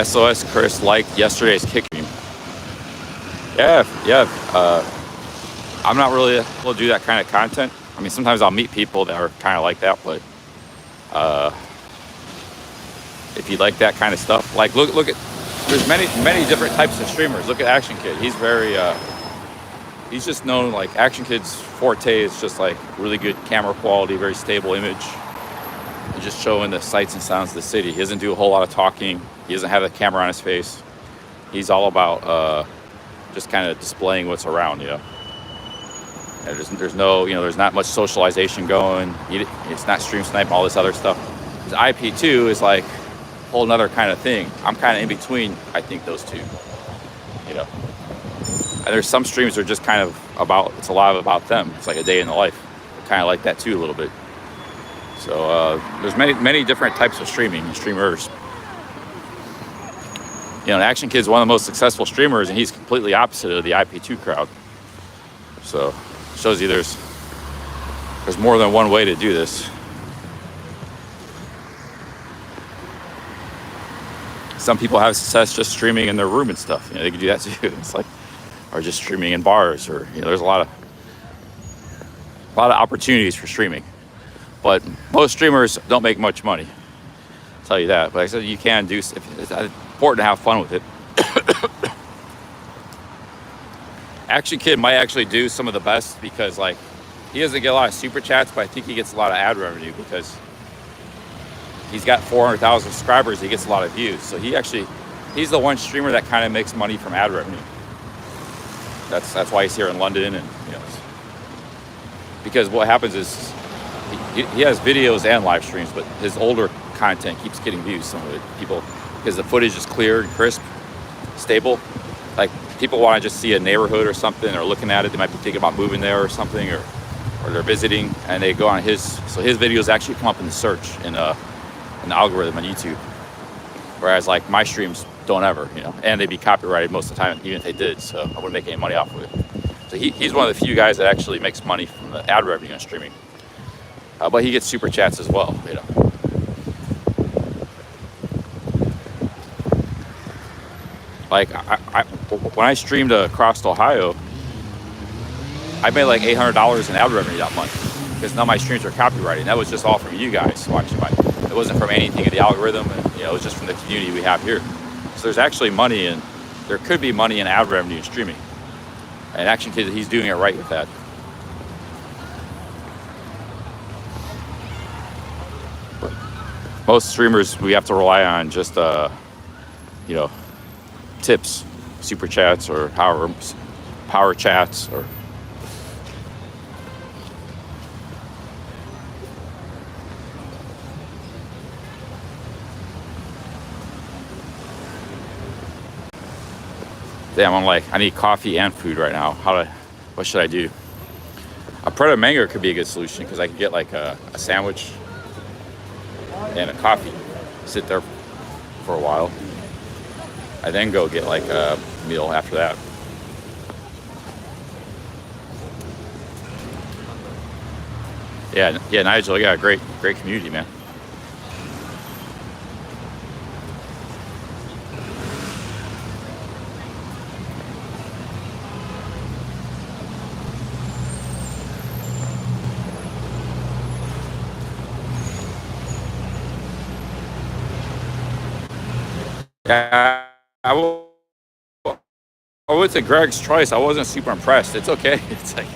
SOS Chris liked yesterday's kick stream. Yeah. I'm not really able to do that kind of content. I mean, sometimes I'll meet people that are kind of like that, but if you like that kind of stuff, like look at, there's many different types of streamers. Look at Action Kid. He's very he's just known, like, Action Kid's forte is just like really good camera quality, very stable image, and just showing the sights and sounds of the city. He doesn't do a whole lot of talking. He doesn't have the camera on his face. He's all about just kind of displaying what's around, you know. And there's no, you know, there's not much socialization going. It's not stream snipe, all this other stuff. His IP2 is like a whole nother kind of thing. I'm kind of in between, I think, those two, you know. And there's some streams that are just kind of about, it's a lot about them. It's like a day in the life. I kind of like that too a little bit. So there's many different types of streaming and streamers. You know, Action Kid's one of the most successful streamers, and he's completely opposite of the IP2 crowd. So shows you there's more than one way to do this. Some people have success just streaming in their room and stuff. You know, they can do that too. It's like, or just streaming in bars, or, you know, there's a lot of opportunities for streaming. But most streamers don't make much money. I'll tell you that. But like I said, you can do. It's important to have fun with it. Action Kid might actually do some of the best because, like, he doesn't get a lot of super chats, but I think he gets a lot of ad revenue because he's got 400,000 subscribers. He gets a lot of views. So he's the one streamer that kind of makes money from ad revenue. That's why he's here in London, and, you know, because what happens is he has videos and live streams, but his older content keeps getting views. Some of it, people, because the footage is clear and crisp, stable. Like, people want to just see a neighborhood or something, or looking at it. They might be thinking about moving there or something, or they're visiting, and they go on his videos actually come up in the search in the algorithm on YouTube. Whereas, like, my streams don't ever, you know, and they'd be copyrighted most of the time, even if they did. So I wouldn't make any money off of it. So he's one of the few guys that actually makes money from the ad revenue on streaming. But he gets super chats as well, you know. Like, when I streamed across Ohio, I made like $800 in ad revenue that month because none of my streams are copyrighted. And that was just all from you guys watching mine. It wasn't from anything in the algorithm, and, you know, it was just from the community we have here. So there's actually money in, there could be money in ad revenue in streaming. And Action Kid, he's doing it right with that. But most streamers, we have to rely on just, you know, tips, super chats, or however, power chats, or damn, I'm like, I need coffee and food right now. What should I do? A Pret a Manger could be a good solution because I could get like a sandwich and a coffee, sit there for a while. I then go get like a meal after that. Yeah, Nigel, you got a great community, man. Yeah, I went to Greg's Choice. I wasn't super impressed. It's okay. It's like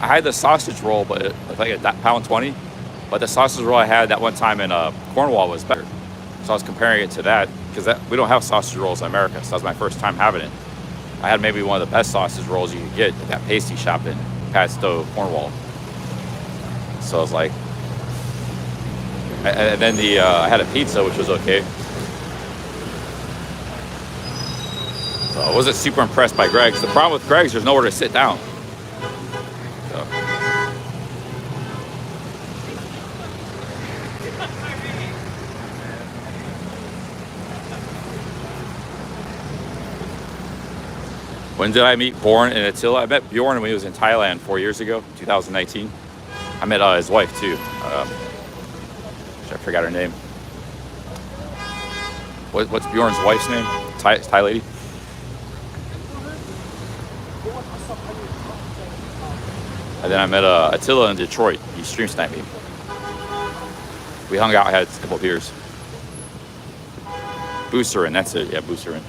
I had the sausage roll, but it was like £1.20. But the sausage roll I had that one time in Cornwall was better. So I was comparing it to that because we don't have sausage rolls in America. So that was my first time having it. I had maybe one of the best sausage rolls you could get at that pasty shop in Padstow, Cornwall. So I was like, and then I had a pizza, which was okay. So I wasn't super impressed by Greg's. The problem with Greg's, there's nowhere to sit down. So. When did I meet Bjorn and Attila? I met Bjorn when he was in Thailand 4 years ago, 2019. I met his wife too. I forgot her name. What's Bjorn's wife's name? Thai lady? And then I met Attila in Detroit. He stream sniped me. We hung out, had a couple of beers. Boosterin, that's it. Yeah, Boosterin.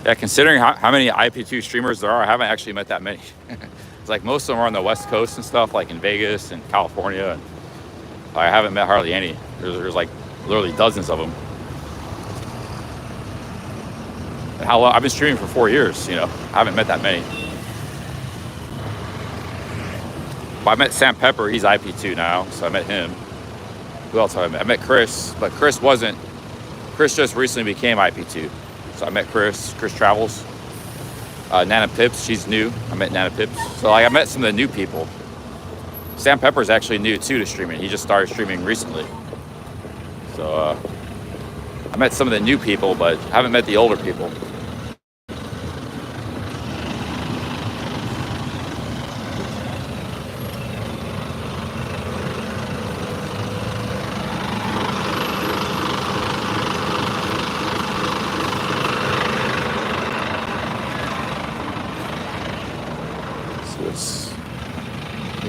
Yeah, considering how many IP2 streamers there are, I haven't actually met that many. It's like most of them are on the West Coast and stuff, like in Vegas and California. And I haven't met hardly any. There's like literally dozens of them. And how long? I've been streaming for 4 years, you know. I haven't met that many. But I met Sam Pepper, he's IP2 now, so I met him. Who else have I met? I met Chris, but Chris just recently became IP2. So I met Chris Travels. Nana Pips, she's new. I met Nana Pips. So like, I met some of the new people. Sam Pepper's actually new too to streaming. He just started streaming recently. So I met some of the new people, but I haven't met the older people.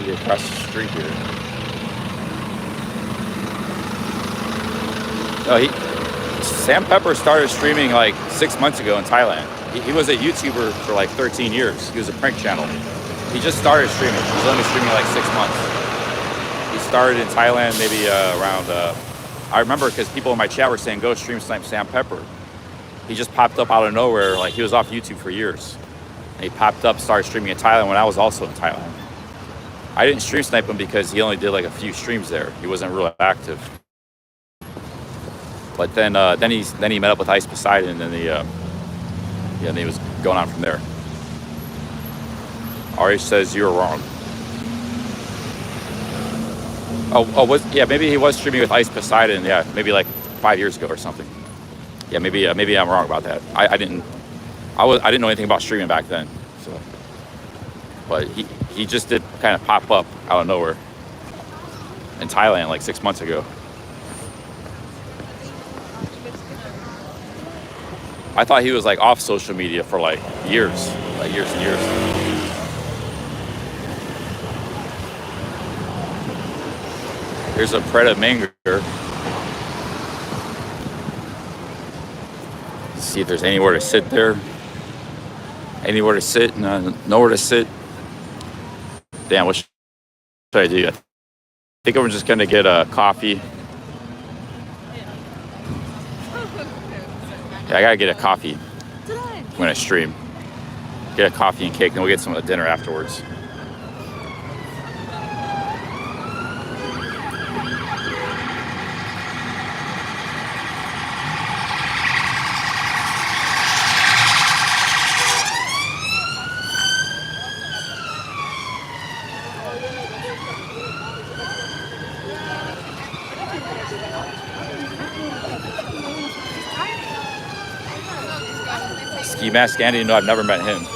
Across the street here. No, Sam Pepper started streaming like 6 months ago in Thailand. He was a YouTuber for like 13 years. He was a prank channel. He just started streaming. He's only streaming like 6 months. He started in Thailand maybe around, I remember because people in my chat were saying, go stream snipe Sam Pepper. He just popped up out of nowhere. Like he was off YouTube for years. And he popped up, started streaming in Thailand when I was also in Thailand. I didn't stream snipe him because he only did like a few streams there. He wasn't really active. But then he met up with Ice Poseidon, and then he was going on from there. RH says you're wrong. Maybe he was streaming with Ice Poseidon. Yeah, maybe like 5 years ago or something. Yeah, maybe I'm wrong about that. I didn't know anything about streaming back then. So, but he just did kind of pop up out of nowhere in Thailand like 6 months ago. I thought he was like off social media for like years and years. Here's a Preda Manger. See if there's anywhere to sit there. Anywhere to sit, nowhere to sit. Damn, what should I do? I think I'm just gonna get a coffee. Yeah, I gotta get a coffee when I stream. Get a coffee and cake, then we'll get some of the dinner afterwards. Ski Mask Andy, no, I've never met him.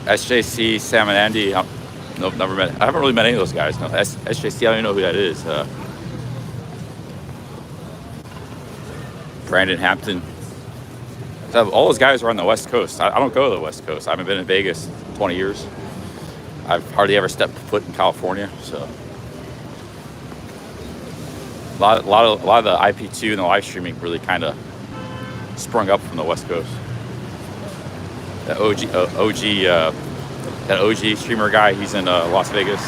SJC, Sam and Andy. Nope, never met. I haven't really met any of those guys. No, SJC, I don't even know who that is. Brandon Hampton. So all those guys are on the West Coast. I don't go to the West Coast. I haven't been in Vegas in 20 years. I've hardly ever stepped foot in California. So a lot of the IP2 and the live streaming really kind of sprung up from the West Coast. That OG streamer guy, he's in Las Vegas.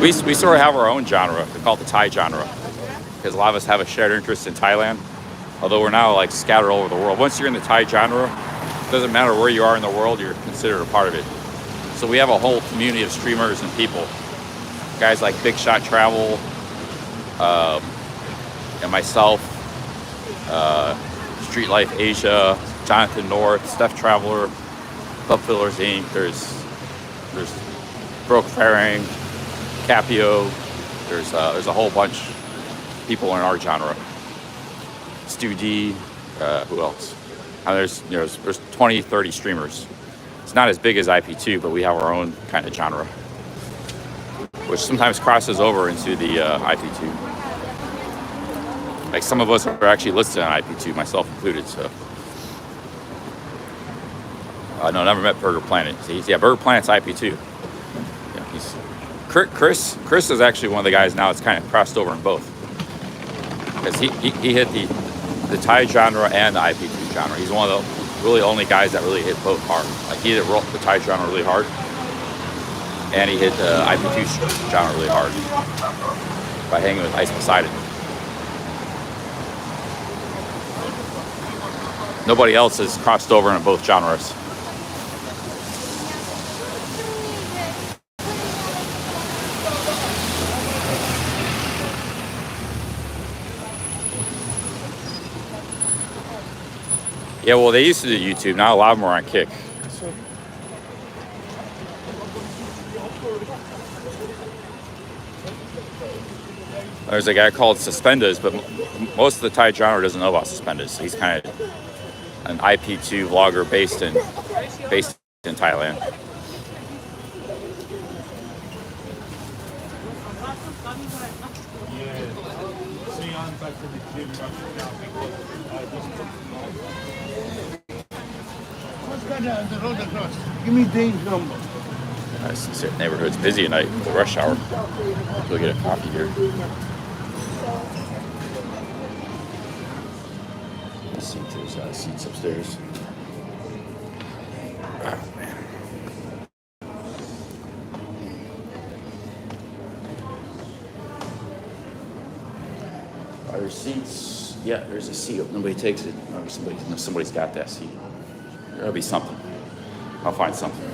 We sort of have our own genre. We call it the Thai genre, because a lot of us have a shared interest in Thailand. Although we're now like scattered all over the world. Once you're in the Thai genre, it doesn't matter where you are in the world, you're considered a part of it. So we have a whole community of streamers and people. Guys like Big Shot Travel, and myself, Street Life Asia, Jonathan North, Steph Traveler, Club Fillers Inc. There's Broke Farang, Capio. There's a whole bunch of people in our genre. Stu D, who else? There's 20, 30 streamers. It's not as big as IP2, but we have our own kind of genre, which sometimes crosses over into the IP2. Like some of us are actually listed on IP2, myself included. So, no, never met Burger Planet. Yeah, Burger Planet's IP2. Yeah, he's Chris. Chris is actually one of the guys now. It's kind of crossed over in both, because he hit the Thai genre and the IP2 genre. He's one of the really only guys that really hit both hard. Like he hit the Thai genre really hard, and he hit the IP2 genre really hard by hanging with Ice Poseidon. Nobody else has crossed over in both genres. Yeah, well, they used to do YouTube. Now a lot of them are on Kick. There's a guy called Suspenders, but most of the Thai genre doesn't know about Suspenders. He's kind of an IP2 vlogger based in Thailand. The road across. Give me Dave's number. This neighborhood's busy at night with the rush hour. Go get a coffee here. Let's see if there's seats upstairs. Oh, man. Are there seats? Yeah, there's a seat. Nobody takes it. Or somebody's got that seat. There'll be something. I'll find something.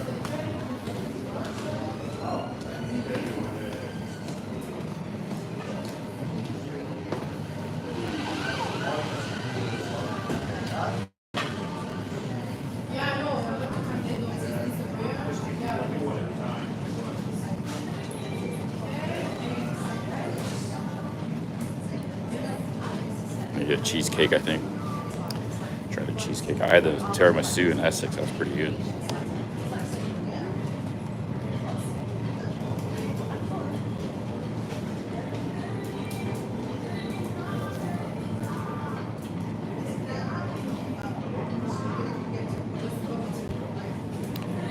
I get a cheesecake, I think. Try the cheesecake. I had the tiramisu in Essex. That was pretty good.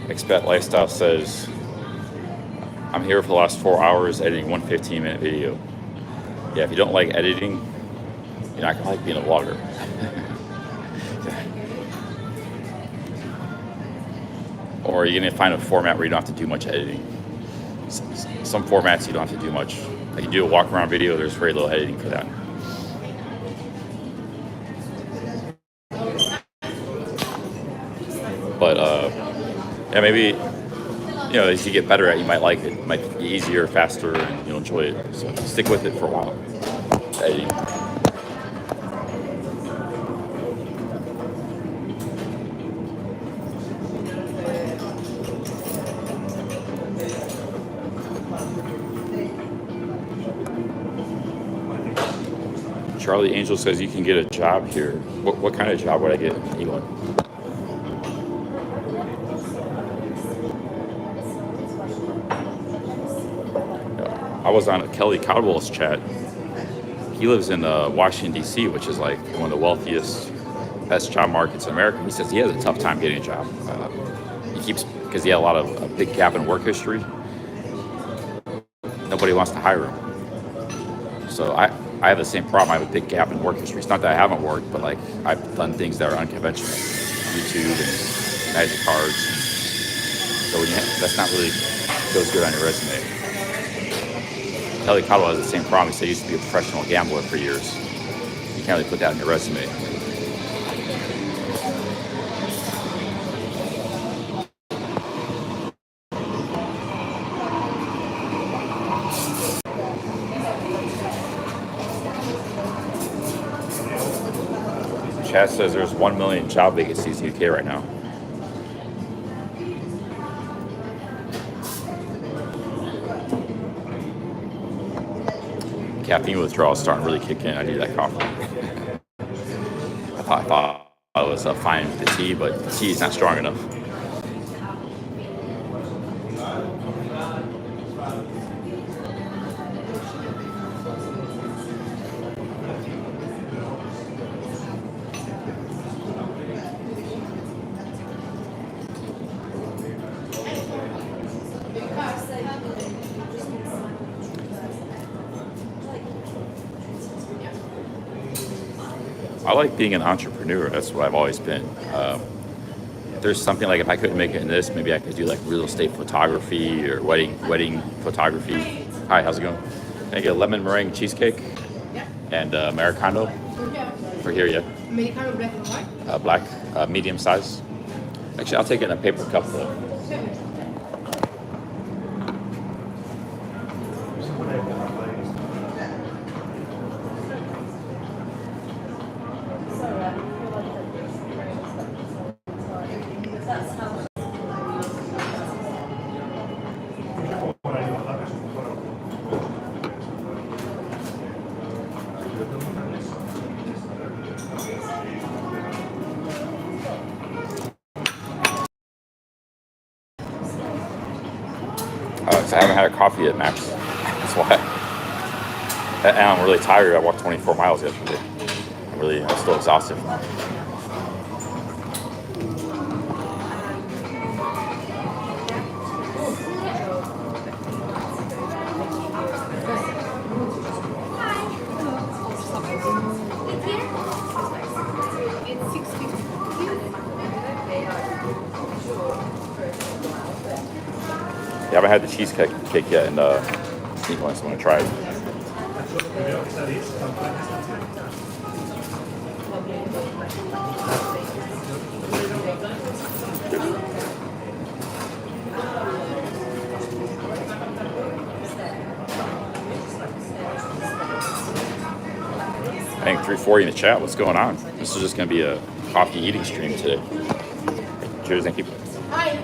Expat Lifestyle says, I'm here for the last 4 hours editing one 15-minute video. Yeah, if you don't like editing, you're not gonna like being a vlogger. Or you're gonna find a format where you don't have to do much editing. Some formats you don't have to do much. Like you do a walk around video, there's very little editing for that. But yeah, maybe, as you get better at it, you might like it. It might be easier, faster, and you'll enjoy it. So stick with it for a while. Editing. Charlie Angel says you can get a job here. What kind of job would I get in England? I was on Kelly Caldwell's chat. He lives in Washington, D.C., which is like one of the wealthiest, best job markets in America. He says he has a tough time getting a job. Because he had a lot of a big gap in work history. Nobody wants to hire him. So I have the same problem. I have a big gap in work history. It's not that I haven't worked, but like I've done things that are unconventional, YouTube and magic cards. So that's not really goes good on your resume. Kelly Caldwell has the same problem. He said he used to be a professional gambler for years. You can't really put that on your resume. Chad says there's 1 million job vacancies in the UK right now. Caffeine withdrawal is starting to really kick in. I need that coffee. I thought I was fine with the tea, but the tea is not strong enough. I like being an entrepreneur. That's what I've always been. If there's something like if I couldn't make it in this, maybe I could do like real estate photography or wedding photography. Hi, how's it going? Can I get a lemon meringue cheesecake and Americano for here? Yeah. Americano black and white? Black, medium size. Actually, I'll take it in a paper cup though. I haven't had a coffee yet, Max. That's why. And I'm really tired. I walked 24 miles yesterday. I'm still exhausted. Yeah, I haven't had the cheesecake yet, and I think I just want to try it. I think 340 in the chat. What's going on? This is just going to be a coffee eating stream today. Cheers, thank you. Hi.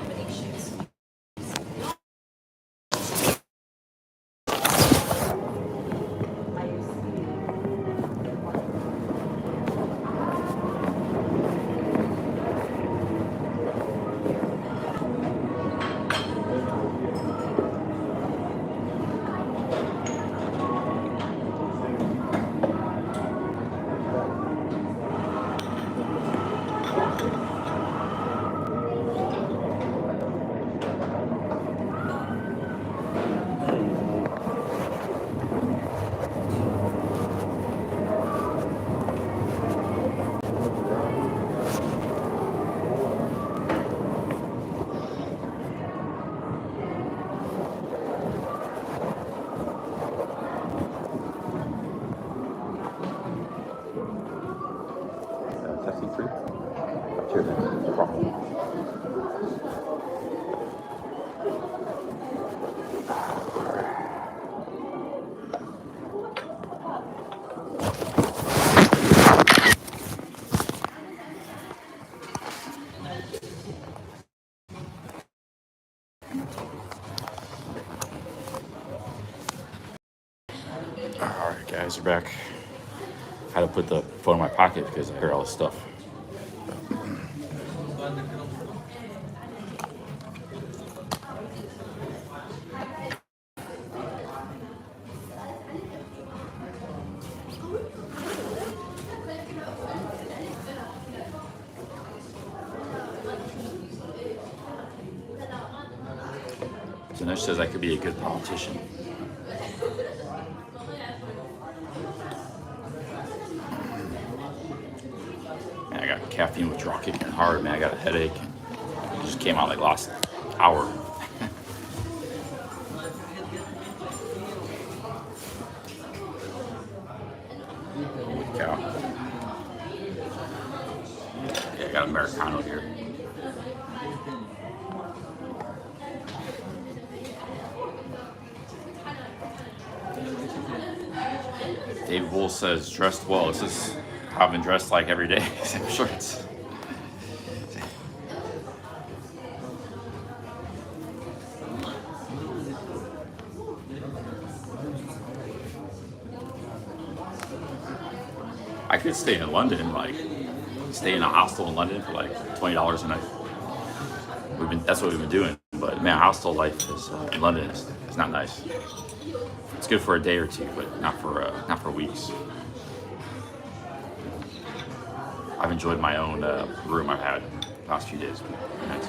Testing 3. Cheers, man. No problem. All right, guys, we're back. had to put the phone in my pocket because I heard all this stuff. Dinesh says I could be a good politician. Man, I got caffeine withdrawal kicking hard, man. I got a headache. It just came out like last hour. Cow. Yeah, I got Americano here. Dave Bull says, dressed well. This is how I've been dressed like every day. Same shirts. I could stay in London, like stay in a hostel in London for like $20 a night. That's what we've been doing. But man, hostel life is in London is not nice. It's good for a day or two, but not for weeks. I've enjoyed my own room I've had the past few days. Nice.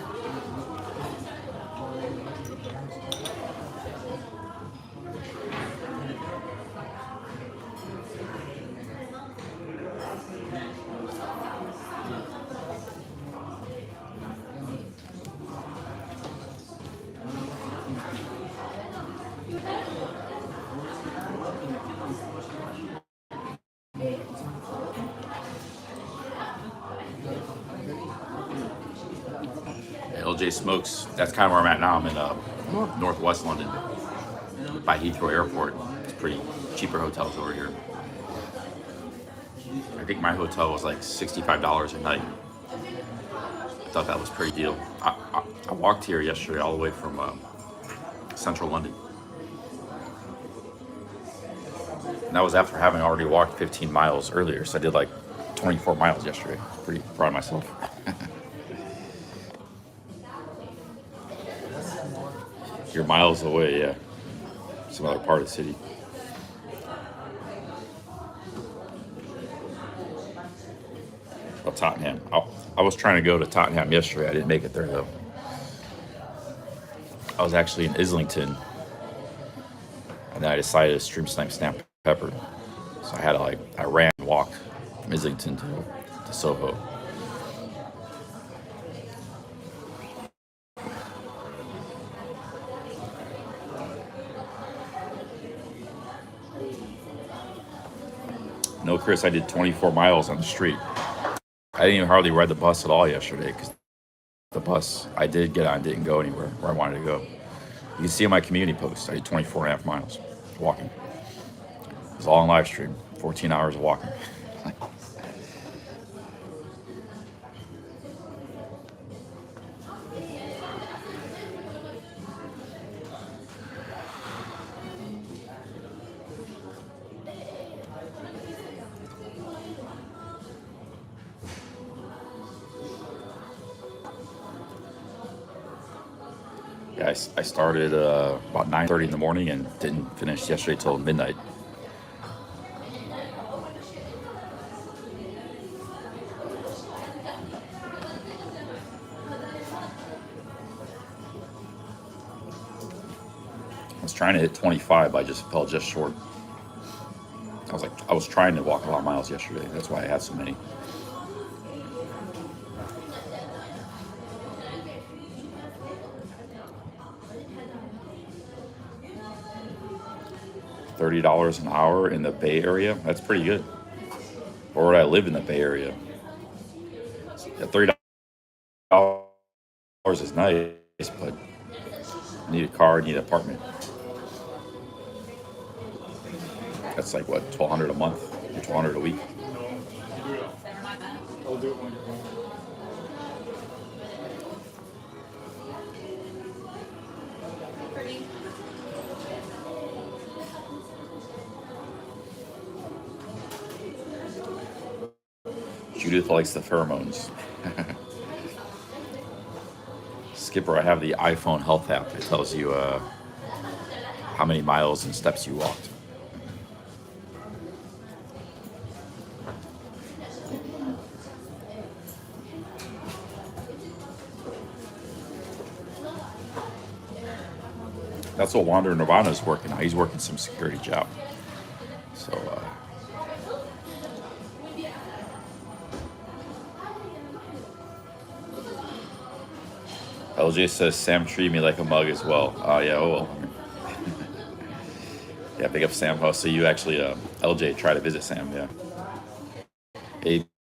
LJ Smokes, that's kind of where I'm at now. I'm in northwest London by Heathrow Airport. It's pretty cheaper hotels over here. I think my hotel was like $65 a night. Thought that was pretty deal. I walked here yesterday all the way from central London. And that was after having already walked 15 miles earlier. So I did like 24 miles yesterday. Pretty proud of myself. You're miles away, yeah. Some other part of the city. Oh, Tottenham. I was trying to go to Tottenham yesterday. I didn't make it there though. I was actually in Islington, and then I decided to stream snipe Snap Pepper. So I ran and walked from Islington to Soho. No, Chris, I did 24 miles on the street. I didn't even hardly ride the bus at all yesterday because the bus I did get on didn't go anywhere where I wanted to go. You can see on my community post, I did 24 and a half miles walking. It was all on live stream, 14 hours of walking. Yeah, I started about 9:30 in the morning and didn't finish yesterday till midnight. I was trying to hit 25, but I just fell just short. I was trying to walk a lot of miles yesterday. That's why I had so many. $30 an hour in the Bay Area. That's pretty good. Or would I live in the Bay Area? Yeah, $30 is nice, but I need a car, I need an apartment. That's like what, $1,200 a month or $1,200 a week. I'll do it when you're home. Judith likes the pheromones. Skipper, I have the iPhone health app. It tells you how many miles and steps you walked. That's what Wander Nirvana is working on. He's working some security job. So, LJ says Sam treated me like a mug as well. Oh, yeah, oh well. Yeah, big up Sam. Oh, so you actually, LJ, try to visit Sam, yeah.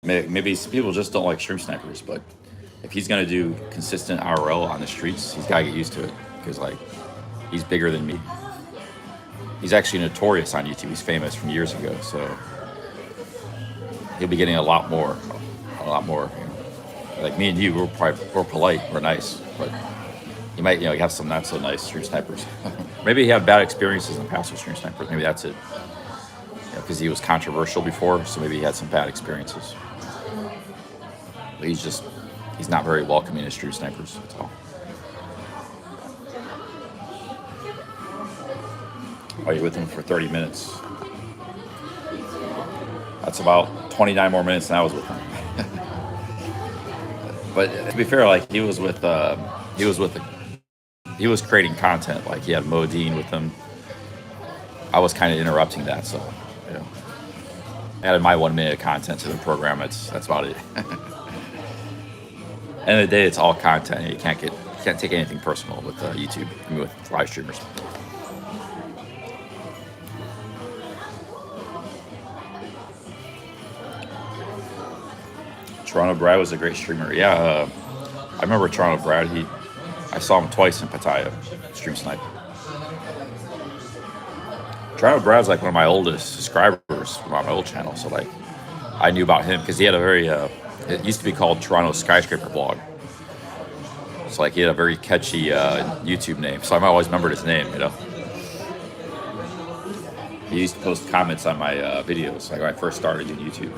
Maybe some people just don't like stream snipers, but if he's going to do consistent IRL on the streets, he's got to get used to it. Because, like, he's bigger than me. He's actually notorious on YouTube. He's famous from years ago, so he'll be getting a lot more. You know. Like me and you, we're polite, we're nice, but he might, have some not so nice stream snipers. Maybe he had bad experiences in the past with stream snipers. Maybe that's it. Because he was controversial before, so maybe he had some bad experiences. But he's not very welcoming to stream snipers. That's all. Oh, you're with him for 30 minutes. That's about 29 more minutes than I was with him. But to be fair, like he was creating content. Like he had Modine with him. I was kind of interrupting that, so added my 1 minute of content to the program. That's about it. End of the day, it's all content. You can't take anything personal with YouTube. With live streamers. Toronto Brad was a great streamer. Yeah, I remember Toronto Brad. I saw him twice in Pattaya, stream snipe. Toronto Brad's like one of my oldest subscribers from my old channel, so like I knew about him because he had a very it used to be called Toronto Skyscraper Blog. So like he had a very catchy YouTube name, so I always remembered his name. He used to post comments on my videos, like when I first started doing YouTube.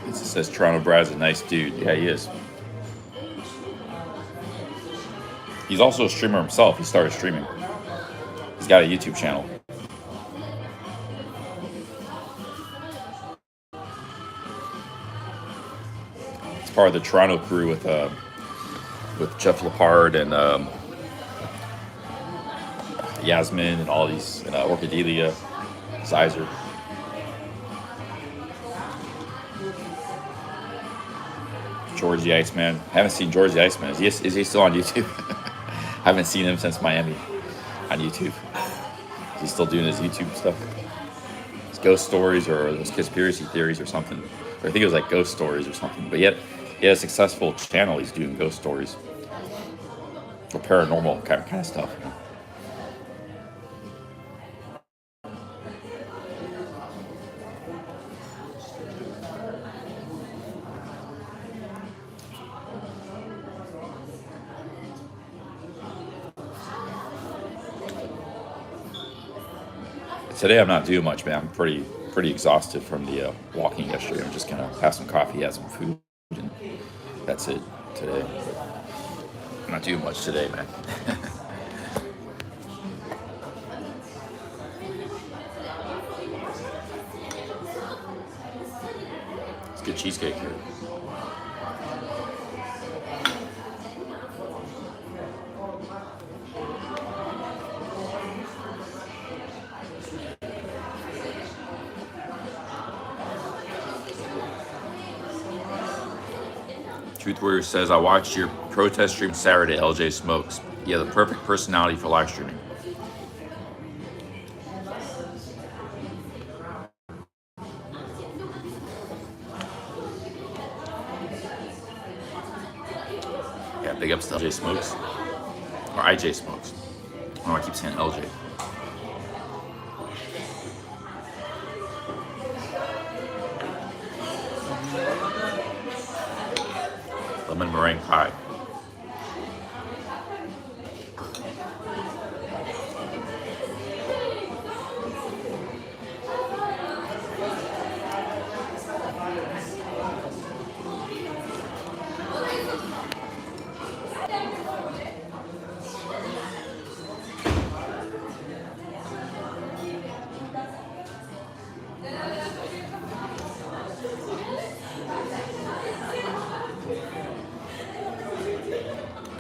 It says Toronto Brad's a nice dude. Yeah, he is. He's also a streamer himself. He started streaming. He's got a YouTube channel. It's part of the Toronto crew with Jeff Lepard and Yasmin and all these, and Orchidelia, Sizer. George the Iceman. I haven't seen George the Iceman. Is he still on YouTube? I haven't seen him since Miami on YouTube. Is he still doing his YouTube stuff? His ghost stories or those conspiracy theories or something. Or I think it was like ghost stories or something. But yet, he had a successful channel. He's doing ghost stories. Or paranormal kind of stuff. Today I'm not doing much, man. I'm pretty exhausted from the walking yesterday. I'm just gonna have some coffee, have some food, and that's it today. I'm not doing much today, man. It's good cheesecake here. Truth Warrior says, I watched your protest stream Saturday, LJ Smokes. You have the perfect personality for live streaming. ups to LJ Smokes or IJ Smokes. Oh, I keep saying LJ. Lemon meringue pie.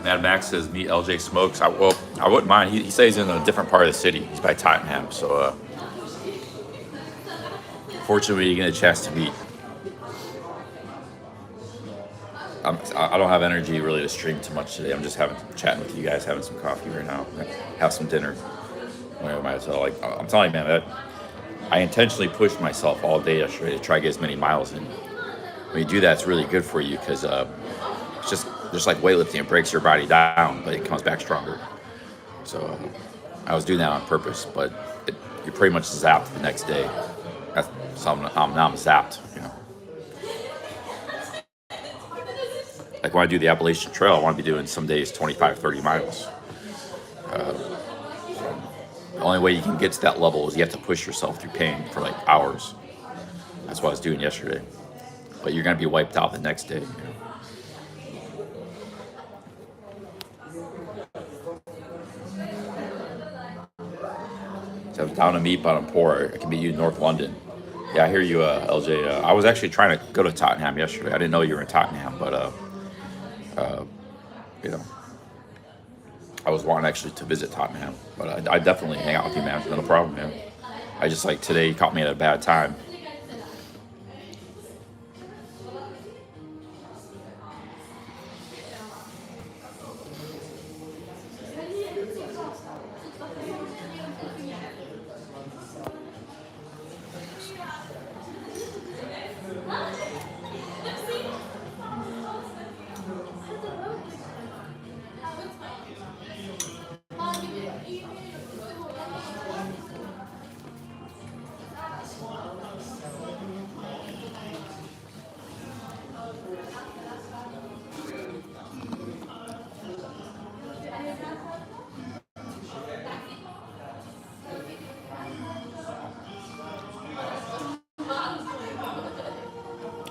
Mad Max says meet LJ Smokes. I wouldn't mind. He says he's in a different part of the city. He's by Tottenham, so fortunately you get a chance to meet. I don't have energy really to stream too much today. I'm just chatting with you guys, having some coffee right now, have some dinner. Like I'm telling you, man, that I intentionally pushed myself all day yesterday to try to get as many miles in. When you do that, it's really good for you because it's just like weightlifting. It breaks your body down, but it comes back stronger. So I was doing that on purpose, but you're pretty much zapped the next day. So now I'm zapped, you know. Like when I do the Appalachian Trail, I want to be doing some days 25, 30 miles. The only way you can get to that level is you have to push yourself through pain for like hours. That's what I was doing yesterday. But you're going to be wiped out the next day, you know. So I'm down to meet, but I'm poor. I can meet you in North London. Yeah, I hear you, LJ. I was actually trying to go to Tottenham yesterday. I didn't know you were in Tottenham, but you know, I was wanting actually to visit Tottenham. But I definitely hang out with you, man. No problem, man. I just like today you caught me at a bad time.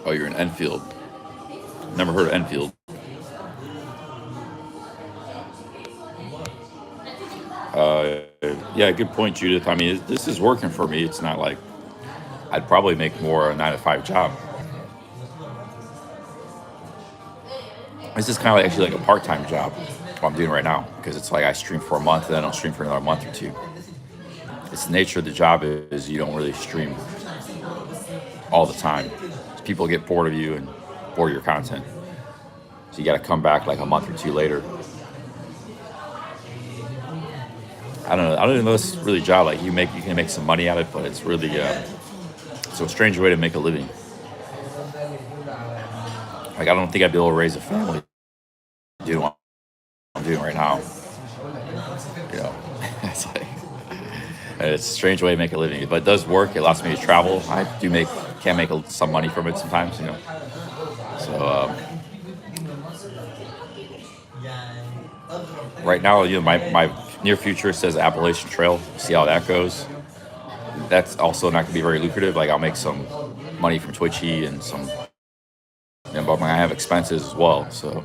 Oh, you're in Enfield. Never heard of Enfield. Yeah, good point, Judith. I mean, this is working for me. It's not like I'd probably make more a 9-to-5 job. This is kind of like actually like a part-time job, what I'm doing right now, because it's like I stream for a month and then I'll stream for another month or two. It's the nature of the job is you don't really stream all the time. People get bored of you and bored of your content. So you got to come back like a month or two later. I don't even know if it's really a job. Like you can make some money at it, but it's really it's a strange way to make a living. Like I don't think I'd be able to raise a family doing what I'm doing right now. You know, it's a strange way to make a living, but it does work. It allows me to travel. I can make some money from it sometimes, you know. So right now, you know, my near future says Appalachian Trail. See how that goes. That's also not going to be very lucrative. Like I'll make some money from Twitchy and some, you know, but I have expenses as well. So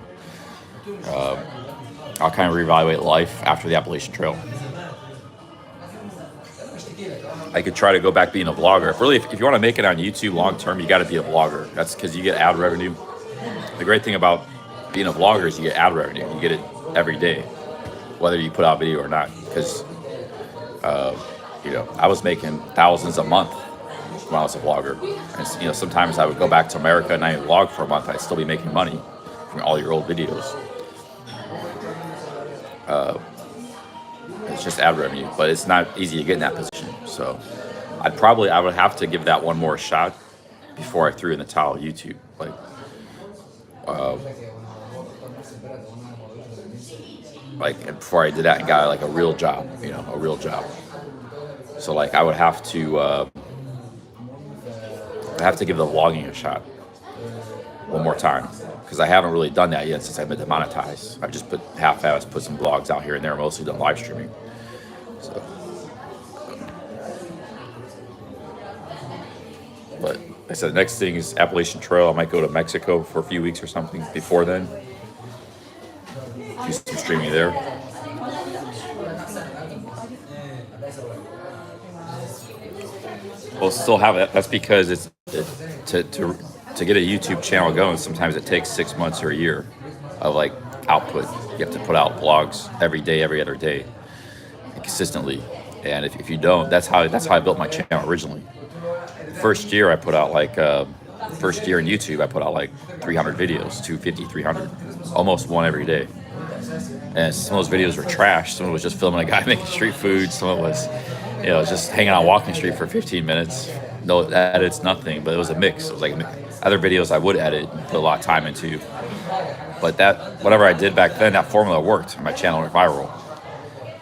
I'll kind of reevaluate life after the Appalachian Trail. I could try to go back being a vlogger. If you want to make it on YouTube long term, you got to be a vlogger. That's because you get ad revenue. The great thing about being a vlogger is you get ad revenue. You get it every day, whether you put out video or not. Because you know, I was making thousands a month when I was a vlogger. And you know, sometimes I would go back to America and I would vlog for a month. I'd still be making money from all your old videos. It's just ad revenue, but it's not easy to get in that position. So I would have to give that one more shot before I threw in the towel YouTube. Like like before I did that and got like a real job, a real job. So like I would have to give the vlogging a shot one more time because I haven't really done that yet since I've been demonetized. I just put half-ass, put some vlogs out here and there, mostly done live streaming. So, but like I said, the next thing is Appalachian Trail. I might go to Mexico for a few weeks or something before then. Do some streaming there. We'll still have it. That's because to get a YouTube channel going, sometimes it takes 6 months or a year of like output. You have to put out vlogs every day, every other day, consistently. And if you don't, that's how I built my channel originally. The first year I put out like first year in YouTube, I put out like 300 videos, 250, 300, almost one every day. And some of those videos were trash. Some of it was just filming a guy making street food. Some of it was, just hanging on Walking Street for 15 minutes. No edits, nothing. But it was a mix. It was like other videos I would edit and put a lot of time into. But whatever I did back then, that formula worked. My channel went viral.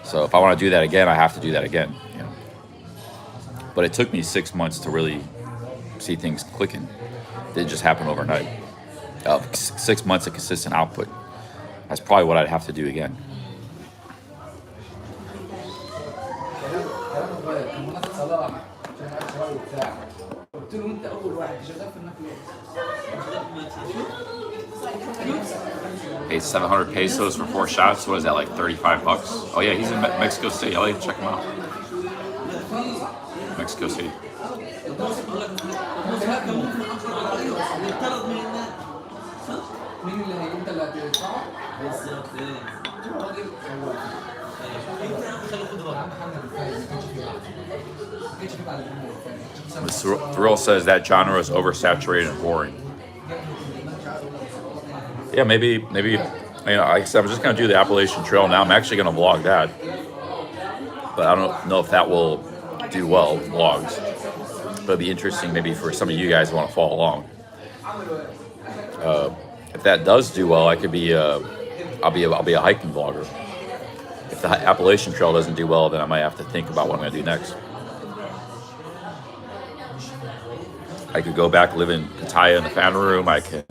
So if I want to do that again, I have to do that again. But it took me 6 months to really see things clicking. It didn't just happen overnight. 6 months of consistent output. That's probably what I'd have to do again. Paid 700 pesos for 4 shots. What is that, like 35 bucks? Oh yeah, he's in Mexico City. I'll check him out. Mexico City. Thrill says that genre is oversaturated and boring. Yeah, maybe. Like I said, I'm just gonna do the Appalachian Trail now. I'm actually gonna vlog that, but I don't know if that will do well with vlogs. But it'd be interesting maybe for some of you guys who want to follow along. If that does do well, I could be I'll be a hiking vlogger. If the Appalachian Trail doesn't do well, then I might have to think about what I'm gonna do next. I could go back, live in Pattaya in the fan room. I can.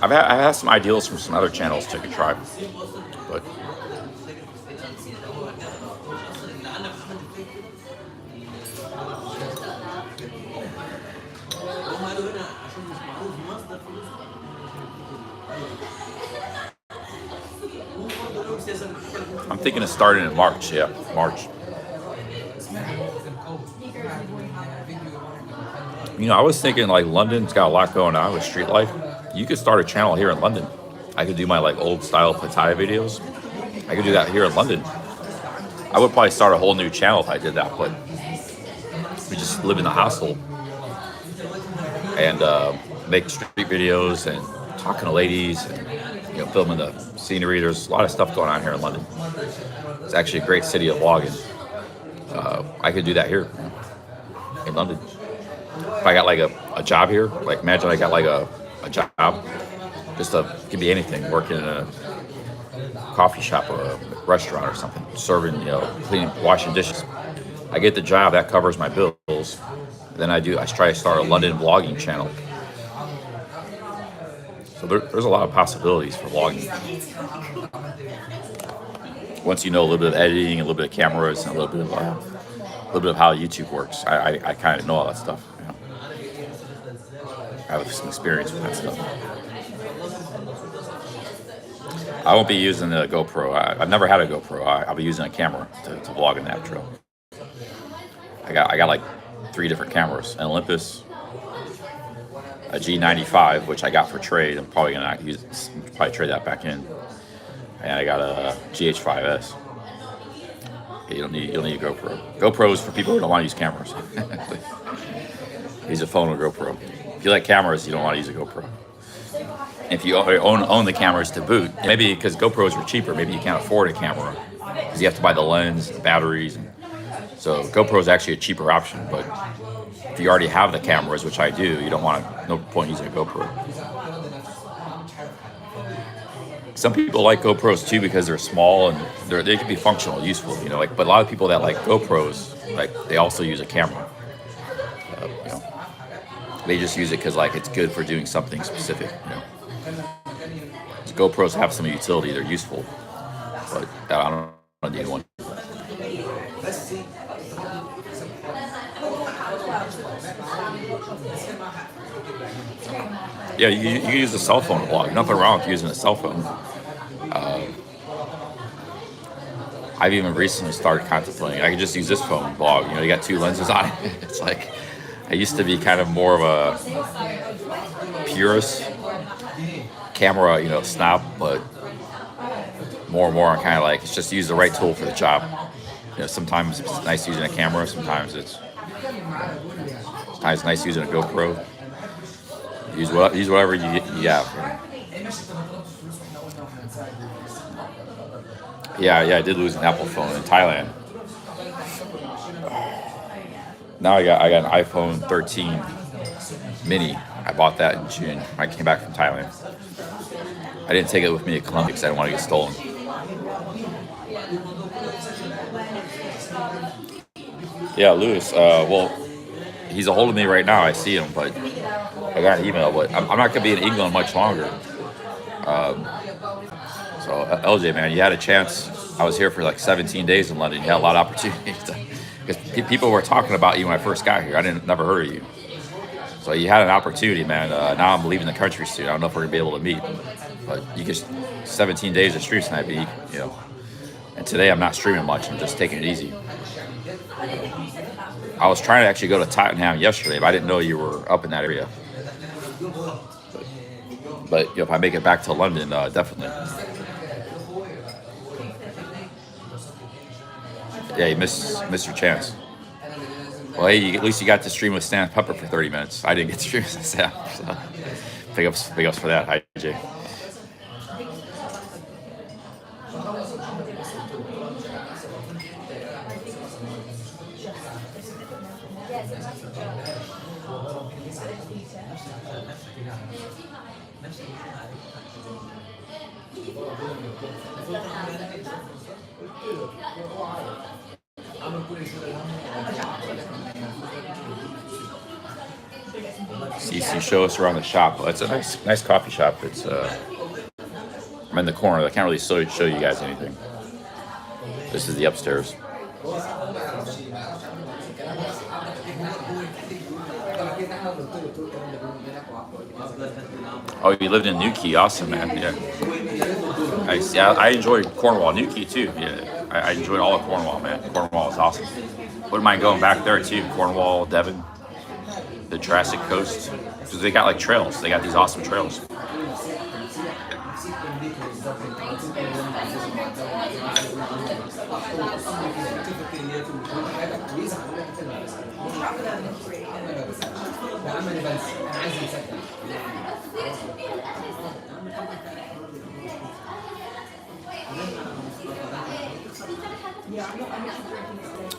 I've had some ideas from some other channels to try, but I'm thinking of starting in March. Yeah, March. I was thinking like London's got a lot going on with street life. You could start a channel here in London. I could do my like old style Pattaya videos. I could do that here in London. I would probably start a whole new channel if I did that, but we just live in the hostel and make street videos and talking to ladies and filming the scenery. There's a lot of stuff going on here in London. It's actually a great city of vlogging. I could do that here in London. If I got like a job here, like imagine I got like a job, just could be anything, working in a coffee shop or a restaurant or something, serving, cleaning, washing dishes. I get the job, that covers my bills. Then I try to start a London vlogging channel. So there's a lot of possibilities for vlogging. Once you know a little bit of editing, a little bit of cameras, and a little bit of how YouTube works, I kind of know all that stuff. I have some experience with that stuff. I won't be using the GoPro. I've never had a GoPro. I'll be using a camera to vlog in that trail. I got like 3 different cameras: an Olympus, a G95, which I got for trade. I'm probably gonna probably trade that back in, and I got a GH5S. You don't need a GoPro. GoPro is for people who don't want to use cameras. Use a phone with a GoPro. If you like cameras, you don't want to use a GoPro. If you own the cameras to boot, maybe because GoPros are cheaper, maybe you can't afford a camera because you have to buy the lens, the batteries, and so GoPro is actually a cheaper option. But if you already have the cameras, which I do, you don't want no point using a GoPro. some people like GoPros too because they're small and they can be functional, useful, you know. Like, but a lot of people that like GoPros, like they also use a camera. You know, they just use it because like it's good for doing something specific. You know, GoPros have some utility; they're useful, but I don't need one. Yeah, you can use a cell phone to vlog. Nothing wrong with using a cell phone. I've even recently started contemplating. I can just use this phone vlog. You know, you got two lenses on it. It's like I used to be kind of more of a purist camera, you know, snob, but more and more I'm kind of like it's just use the right tool for the job. You know, sometimes it's nice using a camera. Sometimes it's nice using a GoPro. Use whatever you have. Yeah, I did lose an Apple phone in Thailand. Now I got an iPhone 13 mini. I bought that in June. I came back from Thailand. I didn't take it with me to Colombia because I didn't want to get stolen. Yeah, Lewis. Well, he's a hold of me right now. I see him, but I got an email. But I'm not going to be in England much longer. So LJ, man, you had a chance. I was here for like 17 days in London. You had a lot of opportunities. Because people were talking about you when I first got here. I never heard of you. So you had an opportunity, man. Now I'm leaving the country soon. I don't know if we're going to be able to meet. But you get 17 days of stream sniping, you know. And today I'm not streaming much. I'm just taking it easy. I was trying to actually go to Tottenham yesterday, but I didn't know you were up in that area. But you know, if I make it back to London, definitely. Yeah, you missed your chance. Well, hey, at least you got to stream with Stan Pepper for 30 minutes. I didn't get to stream with Stan, so big ups for that. Hi, Jay. CC, show us around the shop. Well, it's a nice coffee shop. It's I'm in the corner. I can't really show you guys anything. This is the upstairs. Oh, you lived in Newquay. Awesome, man. Yeah. I enjoyed Cornwall. Newquay, too. Yeah. I enjoyed all of Cornwall, man. Cornwall is awesome. Wouldn't mind going back there, too. Cornwall, Devon, the Jurassic Coast. Because they got, like, trails. They got these awesome trails.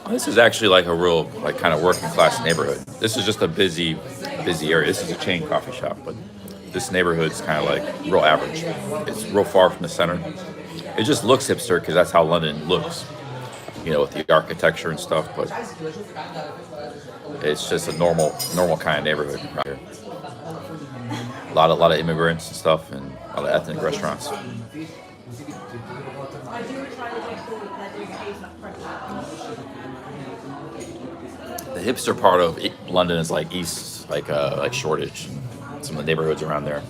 This is actually like a real, like, kind of working class neighborhood. This is just a busy area. This is a chain coffee shop, but this neighborhood's kind of like real average. It's real far from the center. It just looks hipster because that's how London looks, you know, with the architecture and stuff. But it's just a normal kind of neighborhood right here. A lot of immigrants and stuff, and a lot of ethnic restaurants. The hipster part of London is like east, like Shoreditch, and some of the neighborhoods around there.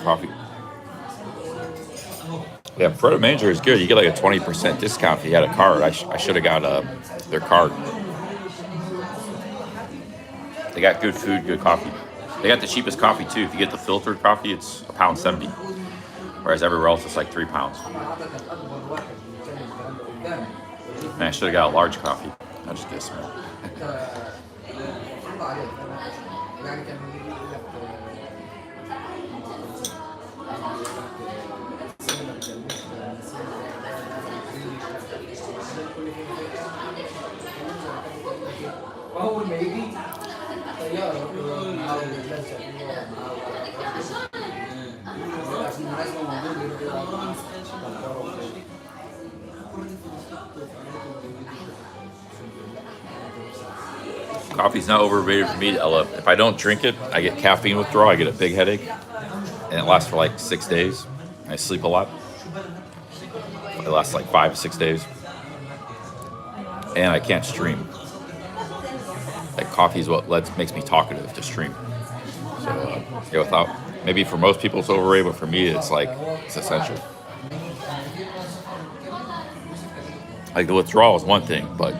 Coffee. Yeah, Fred Manger is good. You get like a 20% discount if you had a card. I should have got their card. They got good food, good coffee. They got the cheapest coffee too. If you get the filtered coffee, it's £1.70, whereas everywhere else it's like £3. Man, I should have got a large coffee. I just guess, man. Coffee's not overrated for me, Ella. If I don't drink it, I get caffeine withdrawal. I get a big headache, and it lasts for like 6 days. I sleep a lot. It lasts like 5 to 6 days, and I can't stream. Like coffee is what makes me talkative to stream. So yeah, without maybe for most people it's overrated, but for me it's like it's essential. Like the withdrawal is one thing, but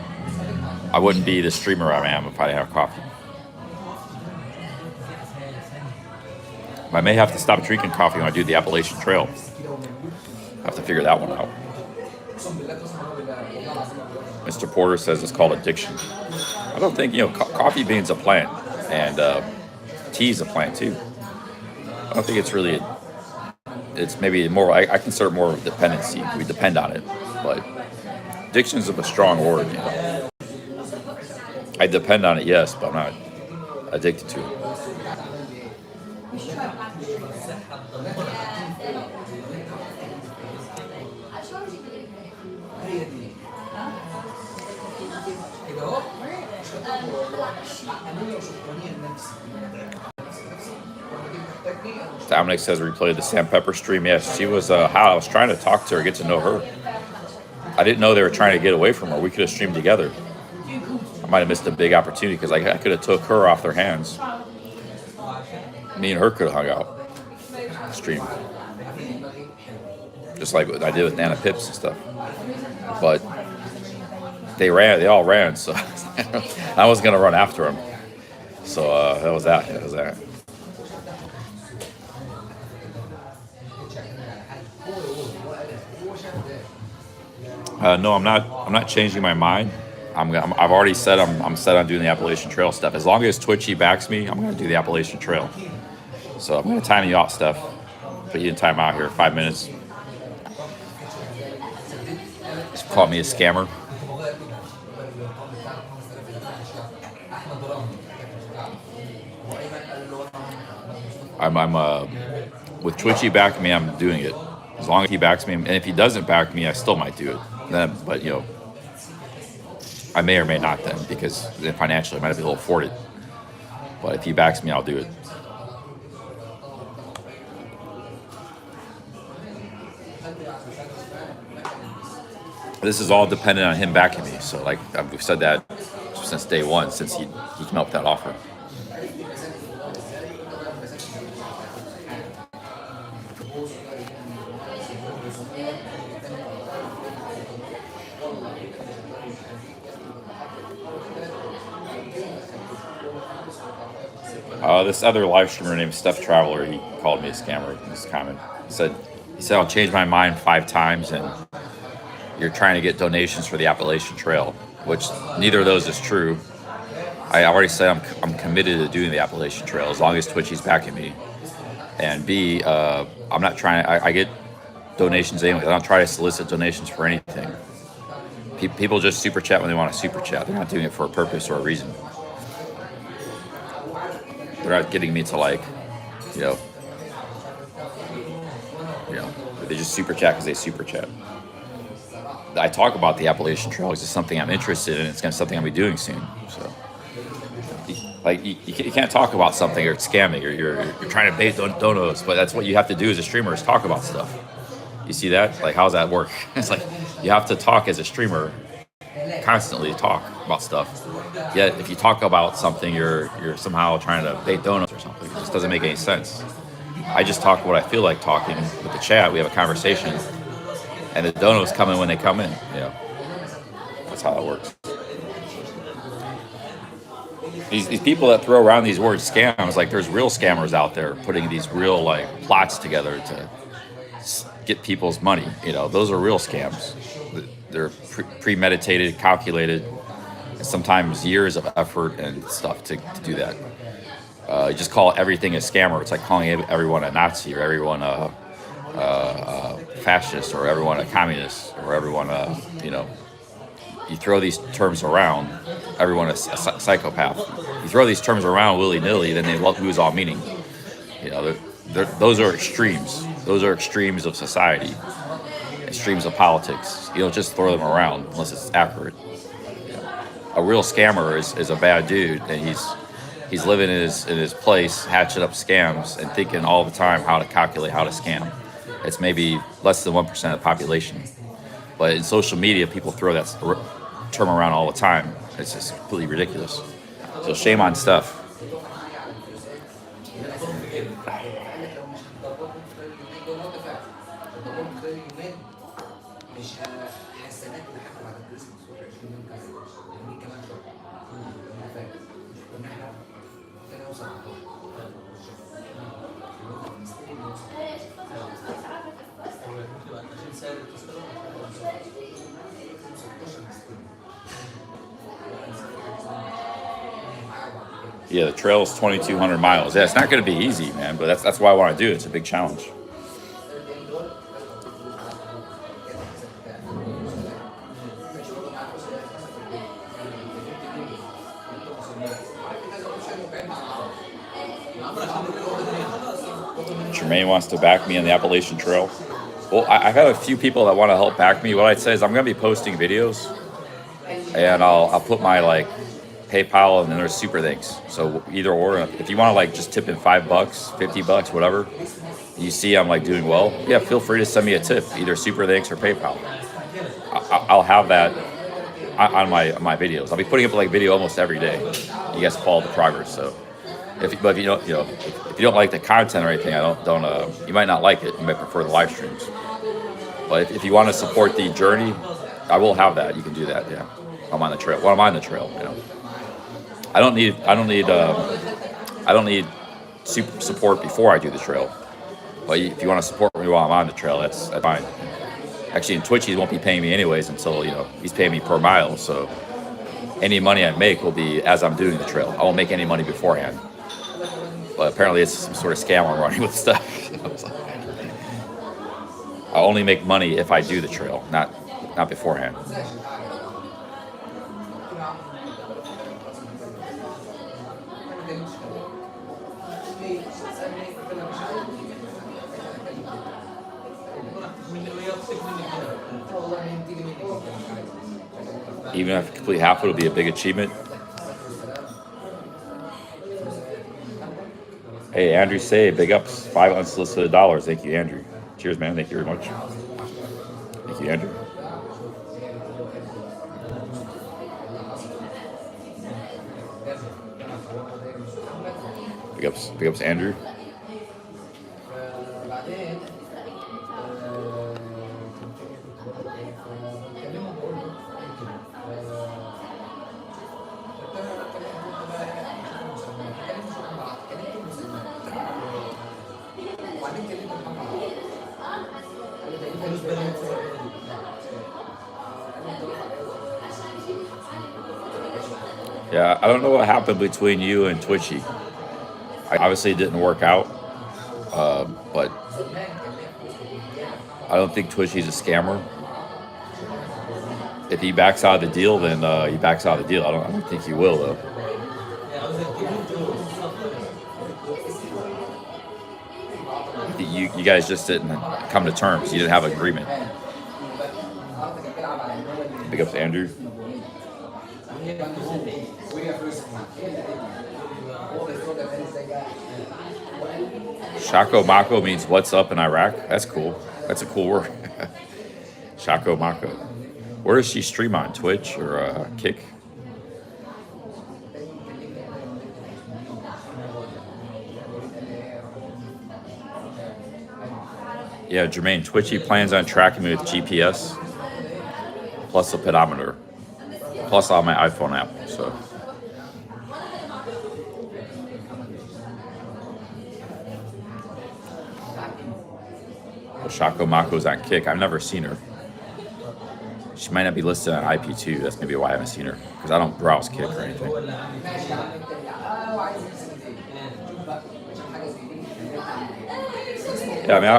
I wouldn't be the streamer I am if I didn't have coffee. I may have to stop drinking coffee when I do the Appalachian Trail. I have to figure that one out. Mr. Porter says it's called addiction. I don't think, coffee bean's a plant, and tea is a plant too. I don't think it's really, it's maybe more, I consider it more of a dependency. We depend on it, but addiction is a strong word. I depend on it, yes, but I'm not addicted to it. Dominic says replayed the Sam Pepper stream. Yes, she was how I was trying to talk to her, get to know her. I didn't know they were trying to get away from her. We could have streamed together. I might have missed a big opportunity because I could have took her off their hands. Me and her could have hung out, stream, just like what I did with Nana Pips and stuff. But they all ran, so I was gonna run after them. So that was that. No, I'm not changing my mind. I've already said I'm set on doing the Appalachian Trail stuff. As long as Twitchy backs me, I'm going to do the Appalachian Trail. So I'm going to time you out, Steph. Put you in time out here, 5 minutes. Just call me a scammer. I'm with Twitchy backing me, I'm doing it. As long as he backs me, and if he doesn't back me, I still might do it. But I may or may not then, because financially I might be able to afford it. But if he backs me, I'll do it. This is all dependent on him backing me. So like we've said that since day one, since he came up with that offer. This other live streamer named Steph Traveler, he called me a scammer in this comment. He said I'll change my mind 5 times and you're trying to get donations for the Appalachian Trail, which neither of those is true. I already said I'm committed to doing the Appalachian Trail as long as Twitchy's backing me. And B, I'm not trying. I get donations anyway. I don't try to solicit donations for anything. People just super chat when they want to super chat. They're not doing it for a purpose or a reason. They're not getting me to they just super chat because they super chat. I talk about the Appalachian Trail because it's something I'm interested in. It's going to be something I'll be doing soon. So, you can't talk about something or it's scamming or you're trying to bait donos, but that's what you have to do as a streamer is talk about stuff. You see that? Like, how does that work? It's like you have to talk as a streamer, constantly talk about stuff. Yet, if you talk about something, you're somehow trying to bait donuts or something. It just doesn't make any sense. I just talk what I feel like talking with the chat. We have a conversation, and the donuts come in when they come in. That's how that works. These people that throw around these words scams, like there's real scammers out there putting these real plots together to get people's money. Those are real scams. They're premeditated, calculated, and sometimes years of effort and stuff to do that. You just call everything a scammer. It's like calling everyone a Nazi or everyone a fascist or everyone a communist or everyone you throw these terms around, everyone is a psychopath. You throw these terms around willy-nilly, then they lose all meaning. Those are extremes. Those are extremes of society, extremes of politics. You don't just throw them around unless it's accurate. A real scammer is a bad dude, and he's living in his place, hatching up scams and thinking all the time how to calculate how to scam. It's maybe less than 1% of the population. But in social media, people throw that term around all the time. It's just completely ridiculous. So shame on Steph. Yeah, the trail is 2,200 miles. Yeah, it's not going to be easy, man, but that's why I want to do it. It's a big challenge. Jermaine wants to back me on the Appalachian Trail. Well, I've had a few people that want to help back me. What I'd say is I'm going to be posting videos, and I'll put my PayPal, and then there's super thanks. So either or, if you want to just tip in $5, $50, whatever, you see I'm doing well, yeah, feel free to send me a tip, either super thanks or PayPal. I'll have that on my videos. I'll be putting up video almost every day. You guys follow the progress. So if you don't like the content or anything, you might not like it. You might prefer the live streams. But if you want to support the journey, I will have that. You can do that. Yeah, I'm on the trail. Well, I'm on the trail. I don't need super support before I do the trail. But if you want to support me while I'm on the trail, that's fine. Actually, in Twitch, he won't be paying me anyways until he's paying me per mile. So any money I make will be as I'm doing the trail. I won't make any money beforehand. But apparently, it's some sort of scam I'm running with stuff. I only make money if I do the trail, not beforehand. Even if I complete half, it'll be a big achievement. Hey, Andrew Say, big ups, 5 unsolicited dollars. Thank you, Andrew. Cheers, man. Thank you very much. Thank you, Andrew. Big ups, Andrew. Yeah, I don't know what happened between you and Twitchy. Obviously, it didn't work out, but I don't think Twitchy's a scammer. If he backs out of the deal, then he backs out of the deal. I don't think he will, though. You guys just didn't come to terms. You didn't have an agreement. Big ups, Andrew. Shako Mako means what's up in Iraq. That's cool. That's a cool word. Shako Mako. Where does she stream on? Twitch or Kick? Yeah, Jermaine, Twitchy plans on tracking me with GPS plus a pedometer plus on my iPhone app. So. Shako Mako's on Kick. I've never seen her. She might not be listed on IP2. That's maybe why I haven't seen her, because I don't browse Kick or anything. Yeah, I mean,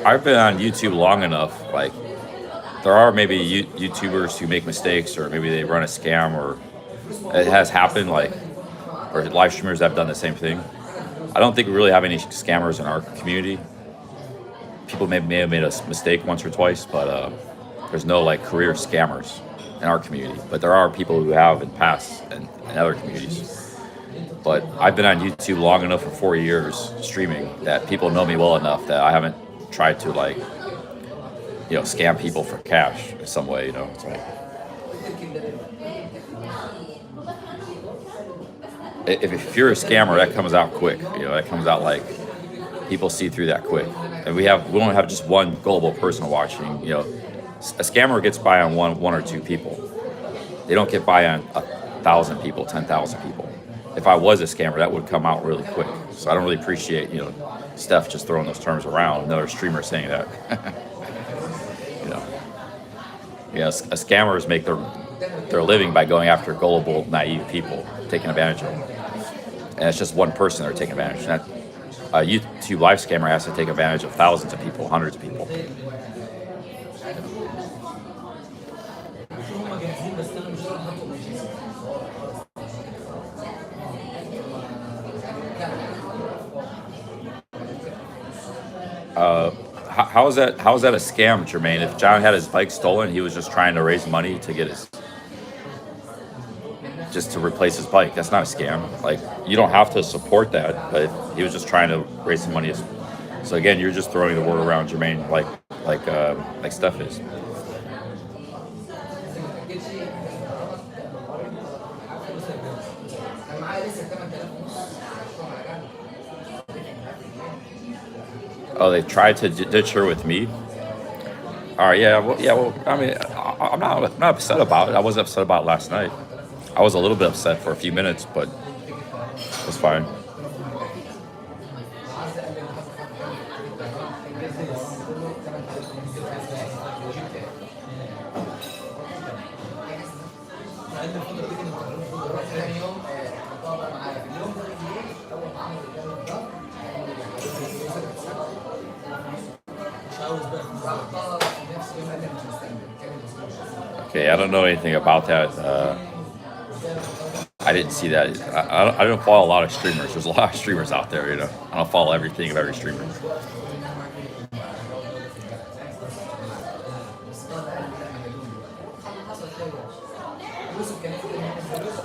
I've been on YouTube long enough, there are maybe YouTubers who make mistakes, or maybe they run a scam, or it has happened, like, or live streamers have done the same thing. I don't think we really have any scammers in our community. People may have made a mistake once or twice, but there's no like career scammers in our community. But there are people who have in past and in other communities. But I've been on YouTube long enough, for 4 years streaming, that people know me well enough that I haven't tried to, like, scam people for cash in some way. It's like, if you're a scammer, that comes out quick. That comes out, like, people see through that quick. And we don't have just one gullible person watching. A scammer gets by on one or two people. They don't get by on 1,000 people, 10,000 people. If I was a scammer, that would come out really quick. So I don't really appreciate, Steph just throwing those terms around. Another streamer saying that. Scammers make their living by going after gullible, naive people, taking advantage of them. And it's just one person they're taking advantage of. That a YouTube live scammer has to take advantage of thousands of people, hundreds of people. How is that a scam, Jermaine? If John had his bike stolen, he was just trying to raise money to get just to replace his bike. That's not a scam. Like, you don't have to support that, but he was just trying to raise some money. So again, you're just throwing the word around, Jermaine, like Steph is. Oh, they tried to ditch her with me. All right, yeah. Well, I mean, I'm not upset about it. I wasn't upset about it last night. I was a little bit upset for a few minutes, but it was fine. Okay, I don't know anything about that. I didn't see that. I don't follow a lot of streamers. There's a lot of streamers out there, I don't follow everything of every streamer.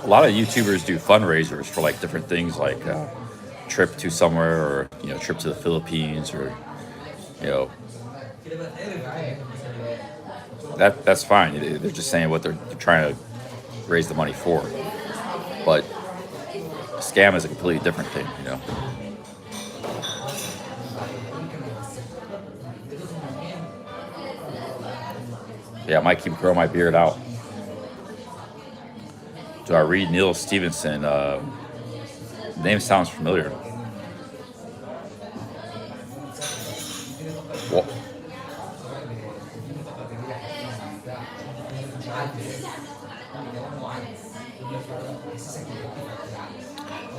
A lot of YouTubers do fundraisers for like different things, like trip to somewhere, or trip to the Philippines, or that's fine. They're just saying what they're trying to raise the money for. But a scam is a completely different thing, Yeah, I might keep growing my beard out. Do I read Neil Stevenson? The name sounds familiar. Well,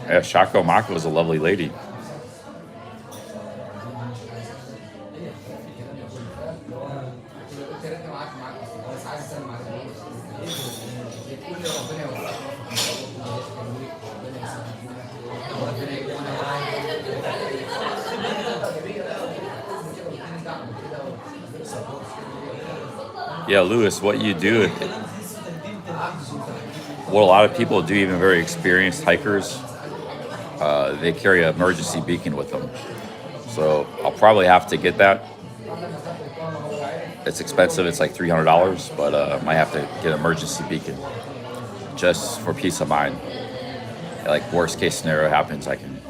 yeah, Shako Maka was a lovely lady. Yeah, Lewis, what you do, what a lot of people do, even very experienced hikers, they carry an emergency beacon with them. So I'll probably have to get that. It's expensive. It's like $300, but I might have to get an emergency beacon just for peace of mind. Like, worst case scenario happens, I can.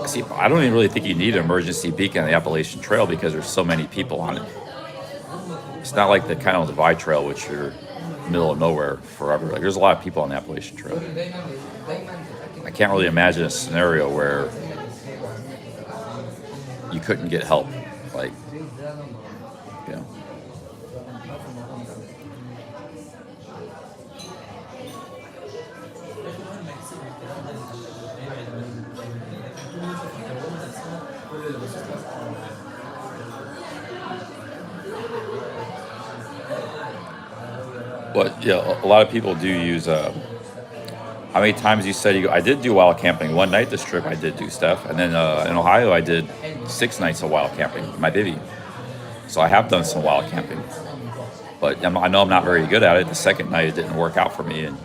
See, I don't even really think you need an emergency beacon on the Appalachian Trail because there's so many people on it. It's not like the kind of Divide Trail, which you're middle of nowhere forever. Like, there's a lot of people on the Appalachian Trail. I can't really imagine a scenario where you couldn't get help. Like, But yeah, a lot of people do use. How many times you said you? I did do wild camping. One night this trip I did do stuff, and then in Ohio I did 6 nights of wild camping. My bivvy. So I have done some wild camping, but I know I'm not very good at it. The second night it didn't work out for me, and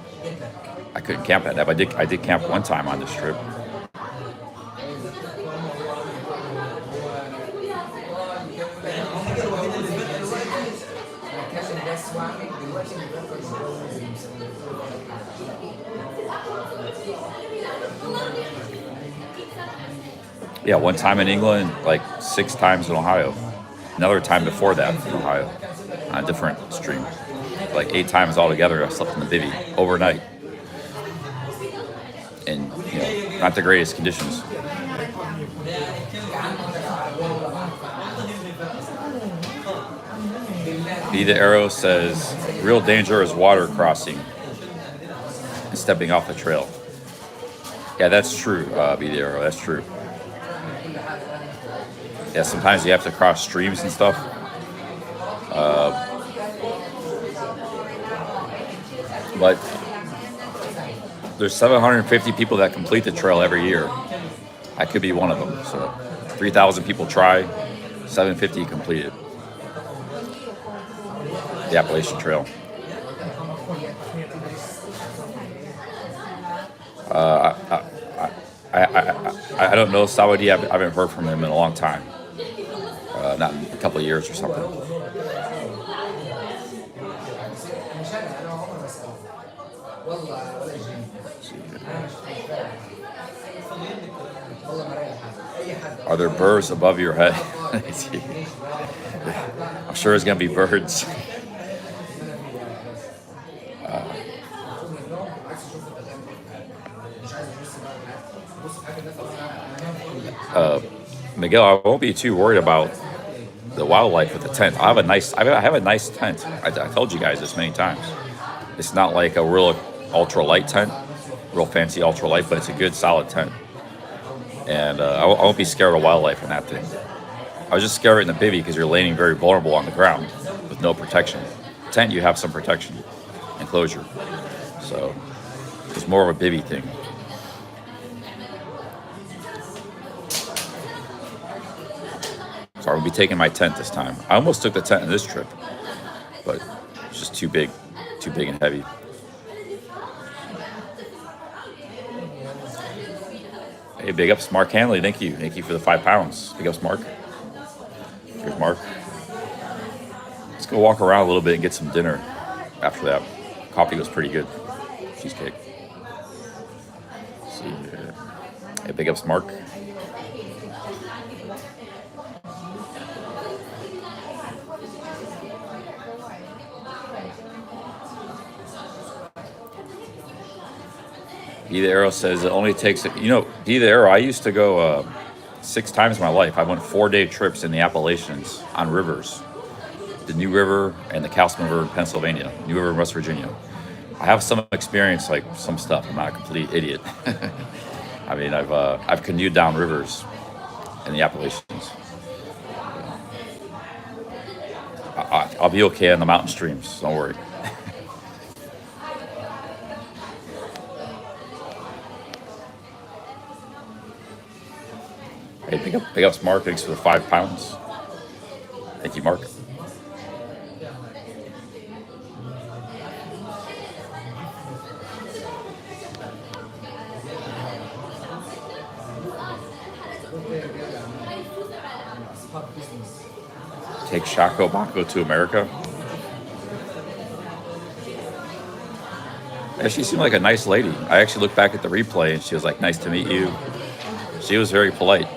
I couldn't camp at that. But I did camp one time on this trip. Yeah, one time in England, like 6 times in Ohio. Another time before that in Ohio, on a different stream. Like 8 times altogether, I slept in the bivvy overnight. In, not the greatest conditions. Be the Arrow says, real danger is water crossing and stepping off the trail. Yeah, that's true, Be the Arrow, that's true. Yeah, sometimes you have to cross streams and stuff. But there's 750 people that complete the trail every year. I could be one of them. So 3,000 people try, 750 completed the Appalachian Trail. I don't know Saudi. I haven't heard from him in a long time. Not in a couple of years or something. Are there birds above your head? I'm sure there's going to be birds. Miguel, I won't be too worried about the wildlife with the tent. I have a nice tent. I told you guys this many times. It's not like a real ultralight tent, real fancy ultralight, but it's a good solid tent. And I won't be scared of wildlife in that thing. I was just scared in the bivvy because you're laying very vulnerable on the ground with no protection. Tent, you have some protection and closure. So it's more of a bivvy thing. So I'll be taking my tent this time. I almost took the tent in this trip, but it's just too big and heavy. Hey, big ups, Mark Hanley. Thank you for the 5 pounds. Big ups, Mark. Here's Mark. Let's go walk around a little bit and get some dinner after that. Coffee was pretty good. Cheesecake. Let's see here. Hey, big ups, Mark. Be the Arrow says it only takes, Be the Arrow, I used to go 6 times in my life. I went 4-day trips in the Appalachians on rivers. The New River and the Cowsman River in Pennsylvania, New River in West Virginia. I have some experience, like some stuff. I'm not a complete idiot. I mean, I've canoed down rivers in the Appalachians. I'll be okay on the mountain streams, don't worry. Hey, big ups, Mark. Thanks for the 5 pounds. Thank you, Mark. Take Shako Bako to America. Yeah, she seemed like a nice lady. I actually looked back at the replay and she was like, "Nice to meet you." She was very polite.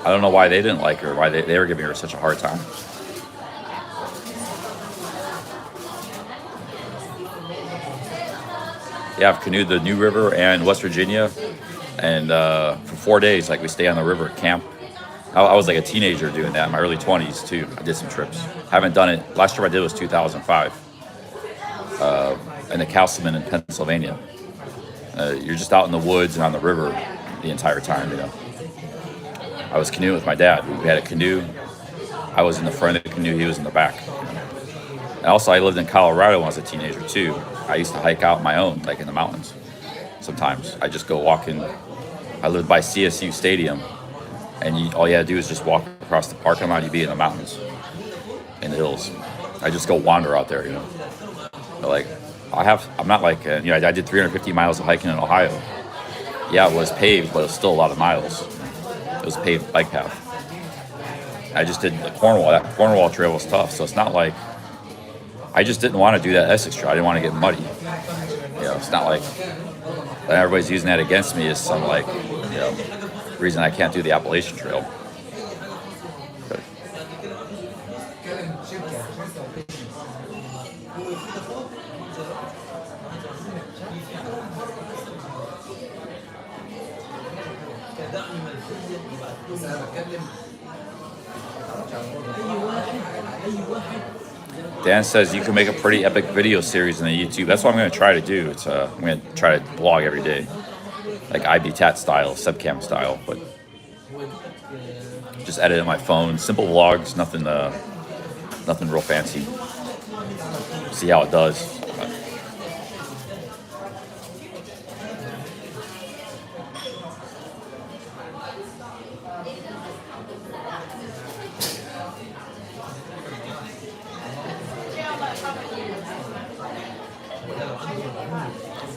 I don't know why they didn't like her, why they were giving her such a hard time. Yeah, I've canoed the New River and West Virginia, and for 4 days, like we stay on the river at camp. I was like a teenager doing that in my early 20s too. I did some trips. Haven't done it. Last trip I did was 2005 in the Cowsman in Pennsylvania. You're just out in the woods and on the river the entire time, I was canoeing with my dad. We had a canoe. I was in the front of the canoe, he was in the back. And also, I lived in Colorado when I was a teenager too. I used to hike out on my own, like in the mountains. Sometimes I just go walking. I lived by CSU Stadium, and all you had to do is just walk across the parking lot. You'd be in the mountains, in the hills. I just go wander out there, But like, I'm not like, I did 350 miles of hiking in Ohio. Yeah, it was paved, but it was still a lot of miles. It was a paved bike path. I just did the Cornwall. That Cornwall trail was tough, so it's not like, I just didn't want to do that Essex trail. I didn't want to get muddy. It's not like everybody's using that against me as some like, reason I can't do the Appalachian Trail. But Dan says you can make a pretty epic video series on the YouTube. That's what I'm going to try to do. I'm going to try to blog every day, like IBTAT style, Subcam style, but just edit on my phone. Simple vlogs, nothing real fancy. See how it does.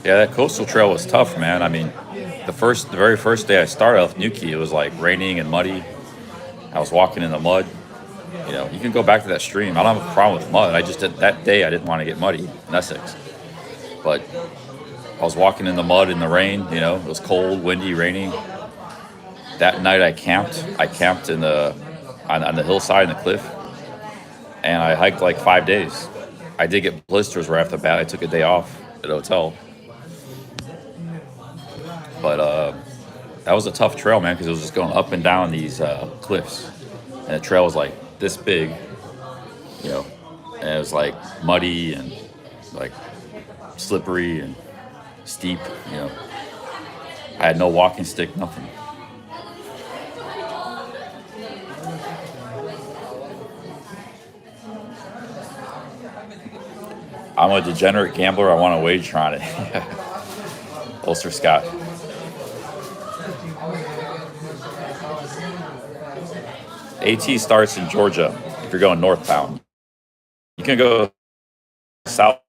Yeah, that coastal trail was tough, man. I mean, the very first day I started off Nuki, it was like raining and muddy. I was walking in the mud. You can go back to that stream. I don't have a problem with mud. I just did that day. I didn't want to get muddy in Essex, but I was walking in the mud in the rain. It was cold, windy, raining. That night I camped. I camped on the hillside in the cliff, and I hiked like 5 days. I did get blisters right off the bat. I took a day off at a hotel. But that was a tough trail, man, because it was just going up and down these cliffs. And the trail was like this big, and it was like muddy and like slippery and steep, I had no walking stick, nothing. I'm a degenerate gambler. I want to wager on it. Ulster Scott. AT starts in Georgia if you're going northbound. You can go southbound.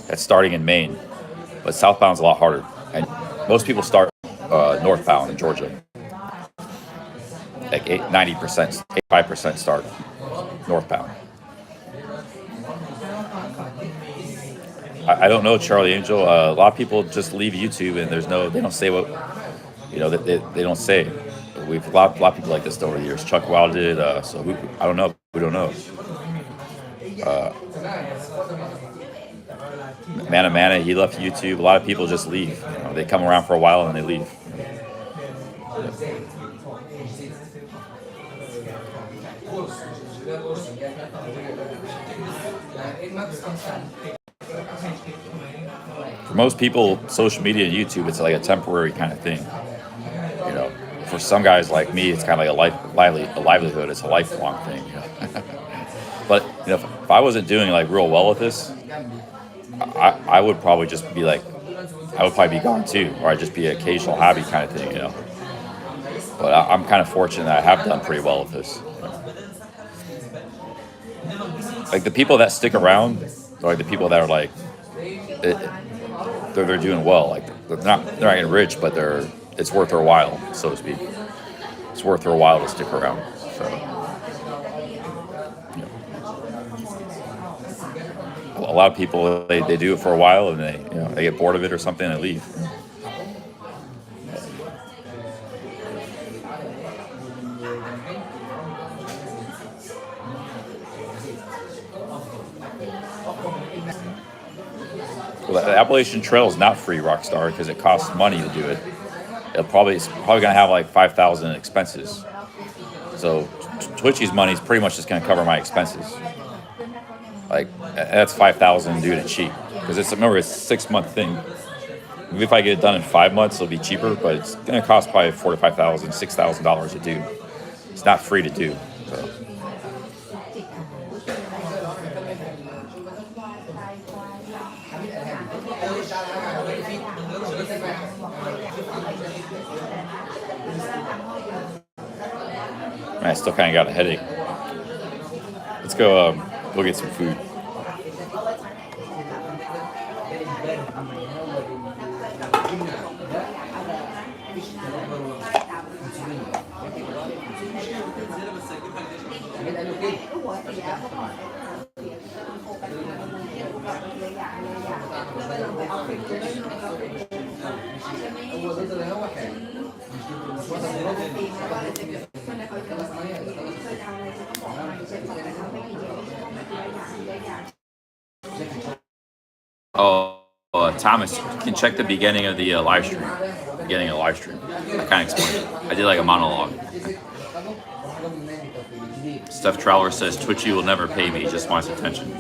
That's starting in Maine. But southbound's a lot harder. And most people start northbound in Georgia. Like 90%, 85% start northbound. I don't know, Charlie Angel. A lot of people just leave YouTube and they don't say what, they don't say. We've a lot of people like this over the years. Chuck Wild did. I don't know. We don't know. Mana, he left YouTube. A lot of people just leave. They come around for a while and they leave. For most people, social media and YouTube, it's like a temporary kind of thing. For some guys like me, it's kind of like a livelihood. It's a lifelong thing. But if I wasn't doing like real well with this, I would probably just be like, I would probably be gone too, or I'd just be an occasional hobby kind of thing, But I'm kind of fortunate that I have done pretty well with this. Like the people that stick around, or like the people that are like, they're doing well. Like they're not getting rich, but it's worth their while, so to speak. It's worth their while to stick around. So, a lot of people they do it for a while and they get bored of it or something and they leave. Well, the Appalachian Trail is not free, Rockstar, because it costs money to do it. It's probably going to have like 5,000 in expenses. So Twitchy's money is pretty much just going to cover my expenses. Like that's 5,000 doing it cheap, because it's a 6-month thing. Maybe if I get it done in 5 months, it'll be cheaper, but it's going to cost probably $4,000 to $5,000, $6,000 to do. it's not free to do. So. I still kind of got a headache. Let's go get some food. Thomas, you can check the beginning of the live stream. Beginning of the live stream. I kind of explained it. I did like a monologue. Steph Trower says, Twitchy will never pay me, he just wants attention.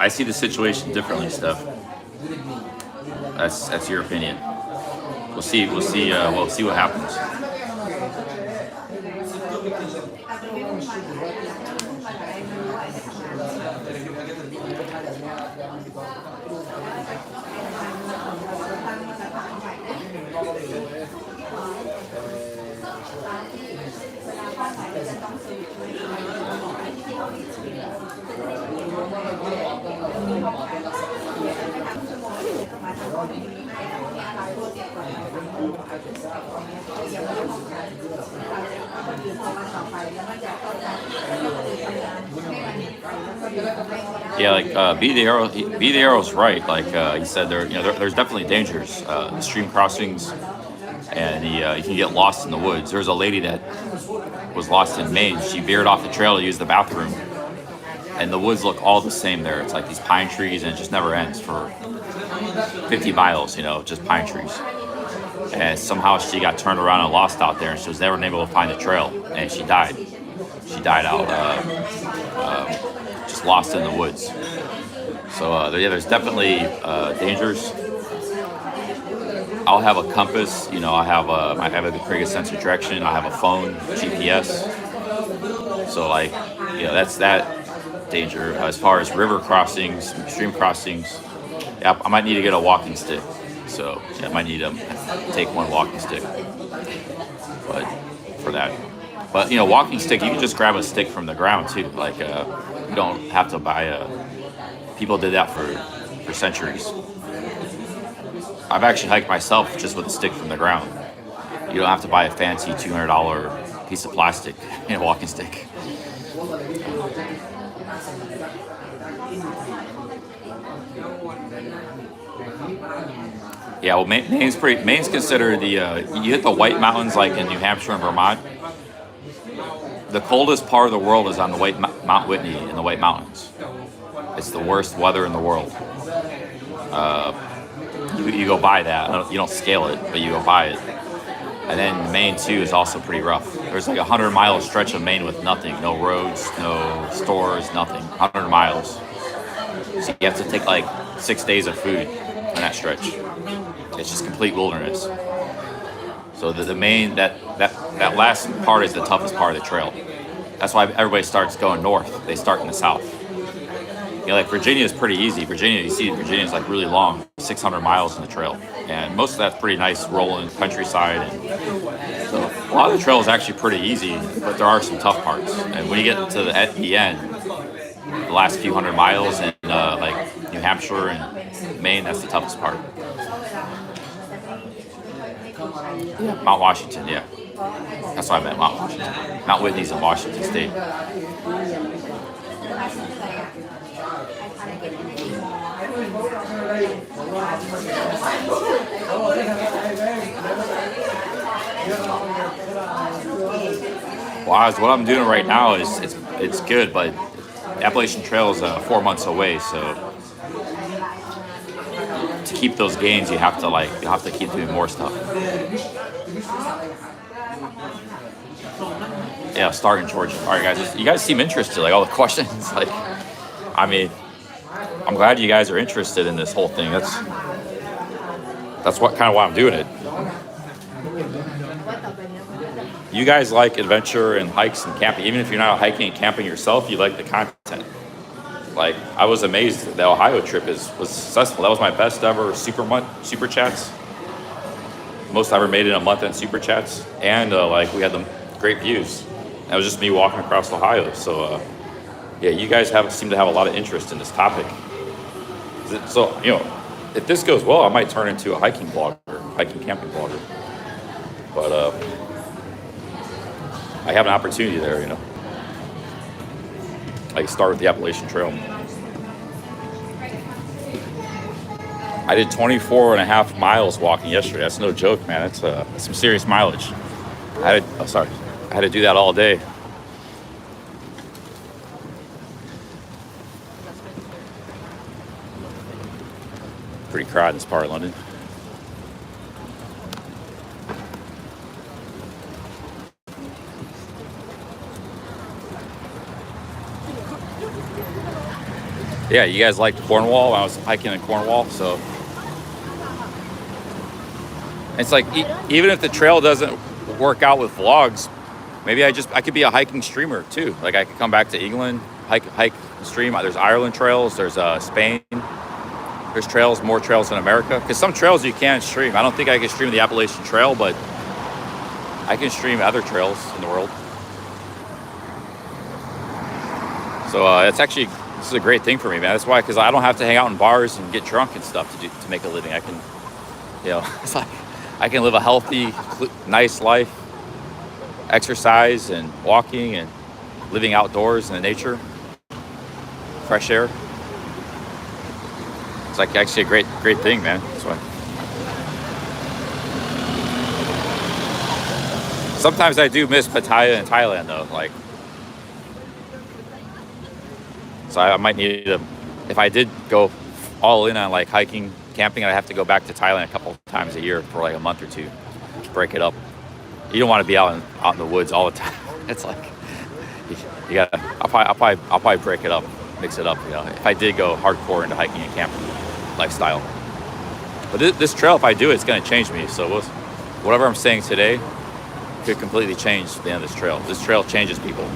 I see the situation differently, Steph. That's your opinion. We'll see what happens. Yeah, like Be the Arrow's right. Like he said, there's definitely dangers. The stream crossings, and you can get lost in the woods. There's a lady that was lost in Maine. She veered off the trail to use the bathroom, and the woods look all the same there. It's like these pine trees, and it just never ends for 50 miles. Just pine trees. And somehow she got turned around and lost out there, and she was never able to find the trail, and she died. She died out, just lost in the woods. So there's definitely dangers. I'll have a compass, I have a pretty good sense of direction. I have a phone, GPS. So that's that danger. As far as river crossings, stream crossings, I might need to get a walking stick. So I might need to take one walking stick, but for that. But walking stick, you can just grab a stick from the ground too. Like you don't have to buy a. People did that for centuries. I've actually hiked myself just with a stick from the ground. You don't have to buy a fancy $200 piece of plastic walking stick. Yeah, well, Maine's considered you hit the White Mountains like in New Hampshire and Vermont. The coldest part of the world is on the Mount Whitney in the White Mountains. It's the worst weather in the world. You go by that. You don't scale it, but you go by it. And then Maine too is also pretty rough. There's like 100-mile stretch of Maine with nothing, no roads, no stores, nothing. 100 miles. So you have to take like 6 days of food on that stretch. It's just complete wilderness. So the main that last part is the toughest part of the trail. That's why everybody starts going north. They start in the south. Like Virginia is pretty easy. Virginia is like really long, 600 miles in the trail, and most of that's pretty nice rolling countryside. And so a lot of the trail is actually pretty easy, but there are some tough parts. And when you get to at the end, the last few hundred miles in like New Hampshire and Maine, that's the toughest part. Mount Washington, yeah. That's what I meant, Mount Washington. Mount Whitney's in Washington State. Well, what I'm doing right now is it's good, but Appalachian Trail is 4 months away, so to keep those gains, you have to keep doing more stuff. Yeah, start in Georgia. All right, guys, you guys seem interested. Like all the questions, like, I mean, I'm glad you guys are interested in this whole thing. That's what kind of why I'm doing it. You guys like adventure and hikes and camping. Even if you're not hiking and camping yourself, you like the content. Like, I was amazed that the Ohio trip was successful. That was my best ever super chats. Most I ever made in a month in super chats. And like, we had the great views. That was just me walking across Ohio. So yeah, you guys seem to have a lot of interest in this topic. So, you know, if this goes well, I might turn into a hiking camping blogger. But I have an opportunity there, you know. I start with the Appalachian Trail. I did 24 and a half miles walking yesterday. That's no joke, man. That's some serious mileage. I had to do that all day. Pretty crowded in this part of London. Yeah, you guys liked Cornwall when I was hiking in Cornwall, so it's like even if the trail doesn't work out with vlogs, maybe I could be a hiking streamer too. Like, I could come back to England, hike and stream. There's Ireland trails, there's Spain, there's more trails in America. Because some trails you can stream. I don't think I can stream the Appalachian Trail, but I can stream other trails in the world. So this is a great thing for me, man. That's why, because I don't have to hang out in bars and get drunk and stuff to make a living. I can, you know, it's like I can live a healthy, nice life, exercise and walking and living outdoors in the nature, fresh air. It's like actually a great thing, man. That's why. Sometimes I do miss Pattaya in Thailand, though. Like, so I might need to, if I did go all in on like hiking, camping, I'd have to go back to Thailand a couple of times a year for like a month or two to break it up. You don't want to be out in the woods all the time. It's like, you gotta, I'll probably break it up, mix it up, you know, if I did go hardcore into hiking and camping lifestyle. But this trail, if I do it, it's going to change me. So whatever I'm saying today could completely change the end of this trail. This trail changes people.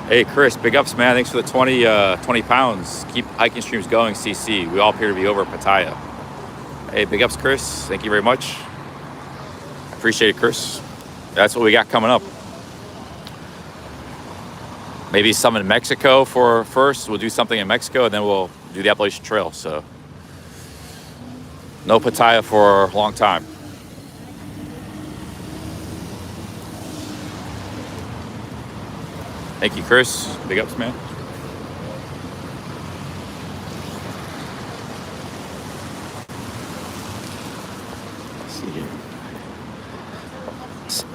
Hey, Chris, big ups, man. Thanks for the 20 pounds. Keep hiking streams going, CC. We all appear to be over at Pattaya. Hey, big ups, Chris. Thank you very much. Appreciate it, Chris. That's what we got coming up. Maybe some in Mexico for first. We'll do something in Mexico, and then we'll do the Appalachian Trail. So no Pattaya for a long time. Thank you, Chris. Big ups, man. Let's see here.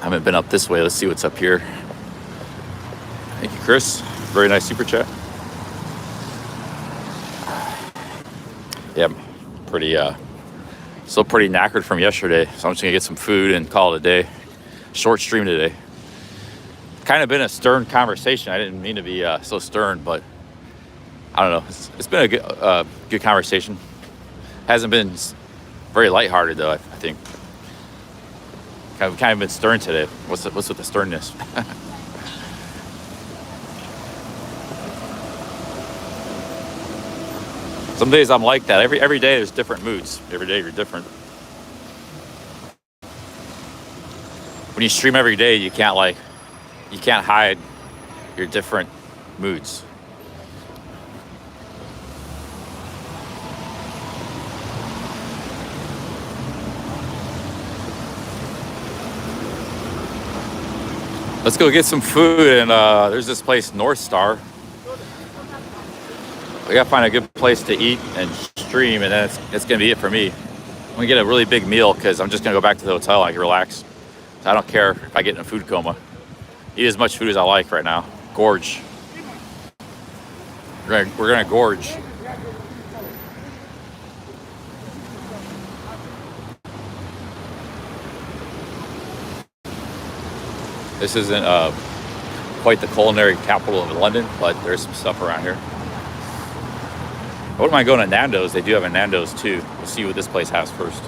I haven't been up this way. Let's see what's up here. Thank you, Chris. Very nice super chat. Yeah, still pretty knackered from yesterday. So I'm just gonna get some food and call it a day. Short stream today. Kind of been a stern conversation. I didn't mean to be so stern, but I don't know. It's been a good conversation. Hasn't been very lighthearted though. I think kind of been stern today. What's with the sternness? Some days I'm like that. Every day there's different moods. Every day you're different. When you stream every day, you can't hide your different moods. Let's go get some food, and there's this place, North Star. We gotta find a good place to eat and stream, and then it's gonna be it for me. I'm gonna get a really big meal because I'm just gonna go back to the hotel and I can relax. So I don't care if I get in a food coma. Eat as much food as I like right now. Gorge. We're gonna gorge. This isn't quite the culinary capital of London, but there's some stuff around here. I wouldn't mind going to Nando's. They do have a Nando's too. We'll see what this place has first.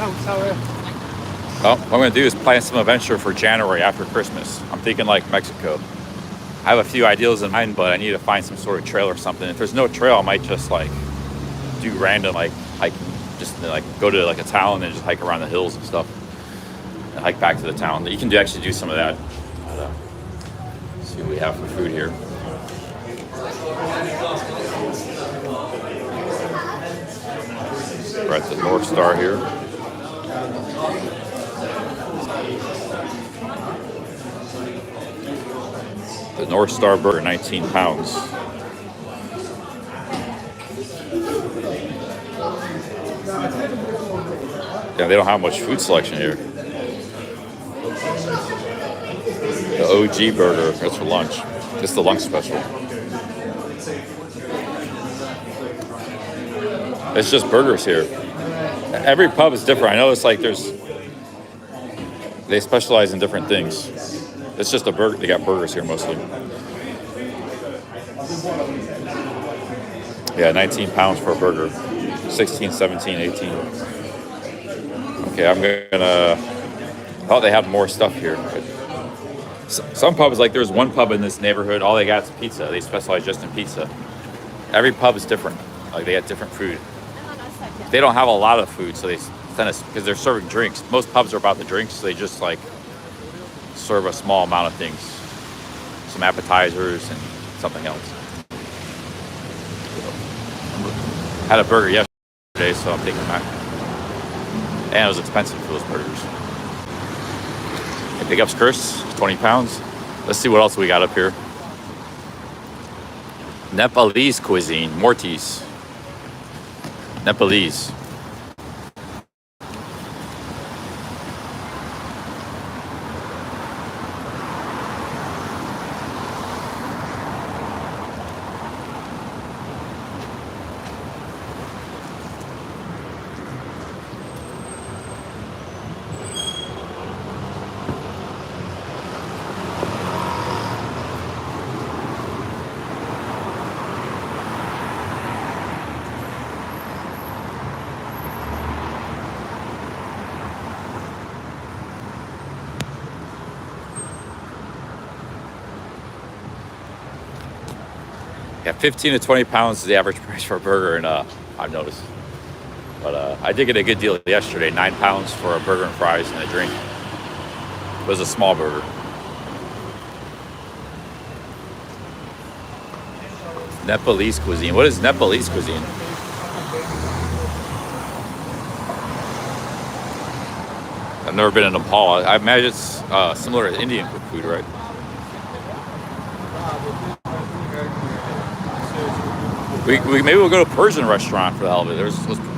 Well, what I'm going to do is plan some adventure for January after Christmas. I'm thinking like Mexico. I have a few ideas in mind, but I need to find some sort of trail or something. If there's no trail, I might just like do random like hiking, just like go to like a town and just hike around the hills and stuff, and hike back to the town. You can actually do some of that. But, let's see what we have for food here. We're at the North Star here. The North Star burger, 19 pounds. Yeah, they don't have much food selection here. The OG burger, that's for lunch. It's the lunch special. It's just burgers here. Every pub is different. I know it's like they specialize in different things. It's just a burger. They got burgers here mostly. Yeah, 19 pounds for a burger. 16, 17, 18. Okay, I'm gonna. I thought they had more stuff here. Some pubs, like there's one pub in this neighborhood, all they got is pizza. They specialize just in pizza. Every pub is different. Like they got different food. They don't have a lot of food, so they tend to, because they're serving drinks. Most pubs are about the drinks, so they just like serve a small amount of things. Some appetizers and something else. Had a burger yesterday, so I'm taking that. And it was expensive for those burgers. Big ups, Chris, 20 pounds. Let's see what else we got up here. Nepalese cuisine, Mortis. Nepalese. Yeah, 15 to 20 pounds is the average price for a burger, and I've noticed. But I did get a good deal yesterday, 9 pounds for a burger and fries and a drink. It was a small burger. Nepalese cuisine. What is Nepalese cuisine? I've never been in Nepal. I imagine it's similar to Indian food, right? Maybe we'll go to a Persian restaurant for the hell of it.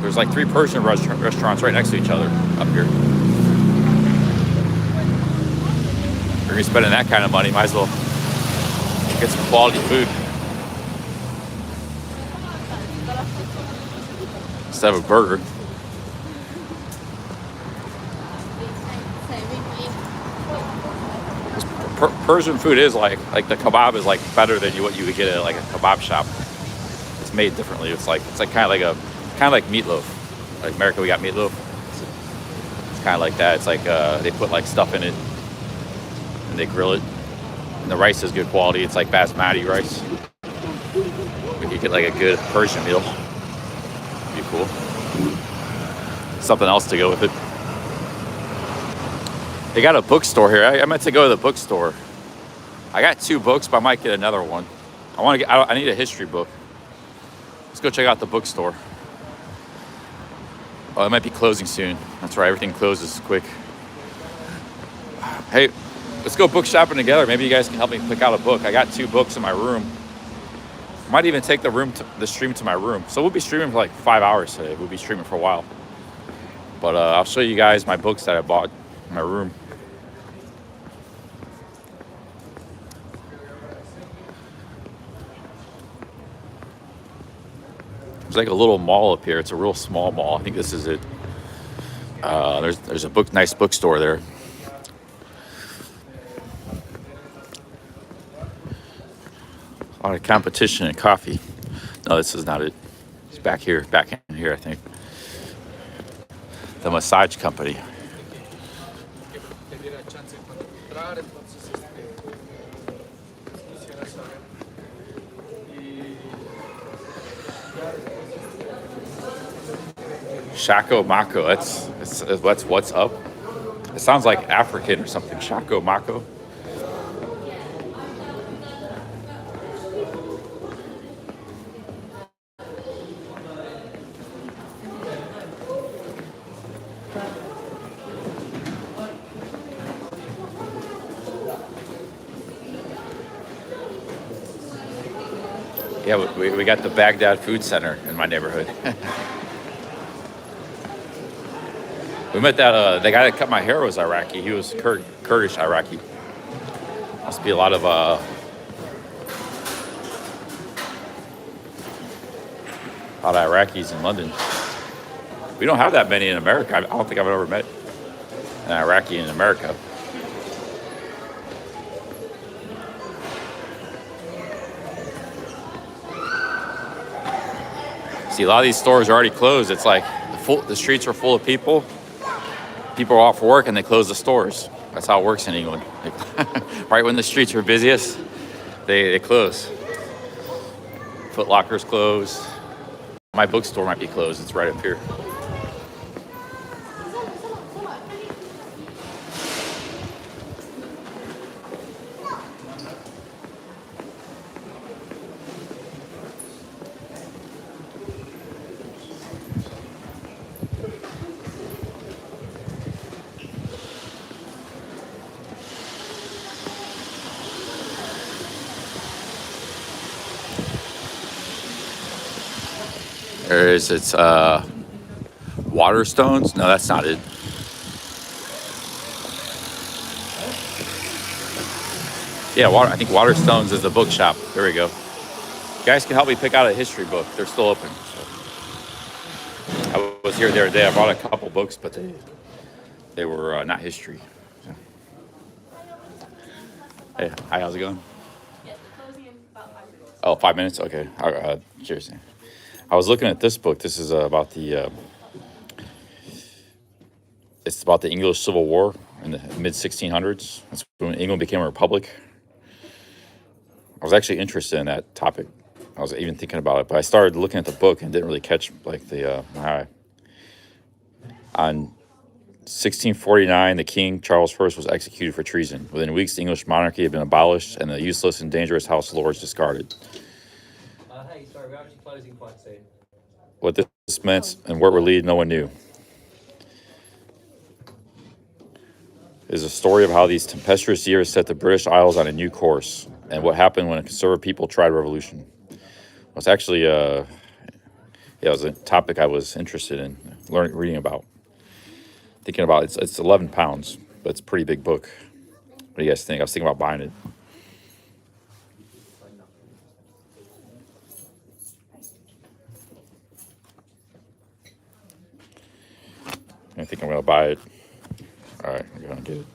There's like 3 Persian restaurants right next to each other up here. If you're gonna be spending that kind of money, might as well get some quality food instead of a burger. Persian food is like the kebab is like better than what you would get at like a kebab shop. It's made differently. It's like kind of like meatloaf. Like America, we got meatloaf. It's kind of like that. It's like they put like stuff in it and they grill it. And the rice is good quality. It's like basmati rice. But you get like a good Persian meal. Be cool. Something else to go with it. They got a bookstore here. I meant to go to the bookstore. I got 2 books, but I might get another one. I need a history book. Let's go check out the bookstore. Oh, it might be closing soon. That's right, everything closes quick. Hey, let's go book shopping together. Maybe you guys can help me pick out a book. I got 2 books in my room. Might even take the stream to my room. So we'll be streaming for like 5 hours today. We'll be streaming for a while. But I'll show you guys my books that I bought in my room. There's like a little mall up here. It's a real small mall. I think this is it. There's a nice bookstore there. A lot of competition in coffee. No, this is not it. It's back in here, I think. the massage company. Shako Mako, that's what's up. It sounds like African or something. Shako Mako. Yeah, we got the Baghdad Food Center in my neighborhood. We met that the guy that cut my hair was Iraqi. He was Kurdish Iraqi. Must be a lot of Iraqis in London. We don't have that many in America. I don't think I've ever met an Iraqi in America. See, a lot of these stores are already closed. It's like the streets are full of people. People are off work and they close the stores. That's how it works in England. Right when the streets are busiest, they close. Foot Locker's closed. My bookstore might be closed. It's right up here. It's Waterstones. No, that's not it. Yeah, I think Waterstones is the bookshop. There we go. You guys can help me pick out a history book. They're still open. So. I was here the other day. I bought a couple books, but they were not history. So. Hey, hi, how's it going? Yeah, closing in about 5 minutes. Oh, 5 minutes? Okay. Cheers. I was looking at this book. This is about it's about the English Civil War in the mid 1600s. That's when England became a republic. I was actually interested in that topic. I was even thinking about it, but I started looking at the book and didn't really catch like the. On 1649, the King Charles I was executed for treason. Within weeks, the English monarchy had been abolished and the useless and dangerous House of Lords discarded. Hey, sorry, we're actually closing quite soon. What this meant and where it would lead, no one knew. It is a story of how these tempestuous years set the British Isles on a new course and what happened when a conservative people tried revolution. It was actually, it was a topic I was interested in reading about. Thinking about it. It's 11 pounds, but it's a pretty big book. What do you guys think? I was thinking about buying it. I think I'm going to buy it. All right, I'm going to get it.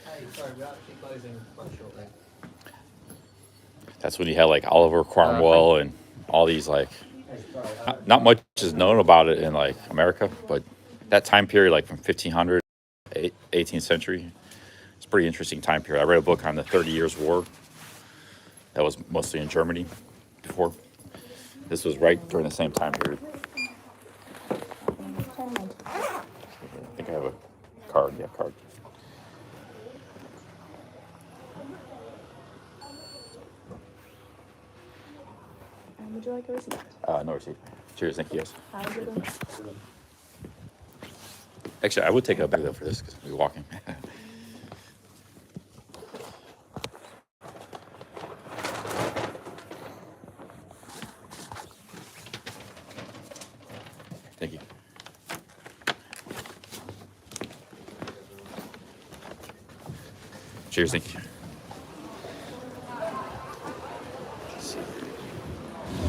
Hey, sorry, we're actually closing quite shortly. That's when you had like Oliver Cromwell and all these like, not much is known about it in like America, but that time period, like from 1500, 18th century, it's a pretty interesting time period. I read a book on the 30 Years' War. That was mostly in Germany before. This was right during the same time period. I think I have a card. Yeah, card. Would you like a receipt? No receipt. Cheers. Thank you guys. Have a good one. Actually, I would take a bag though for this because we're walking. Thank you. Cheers. Thank you.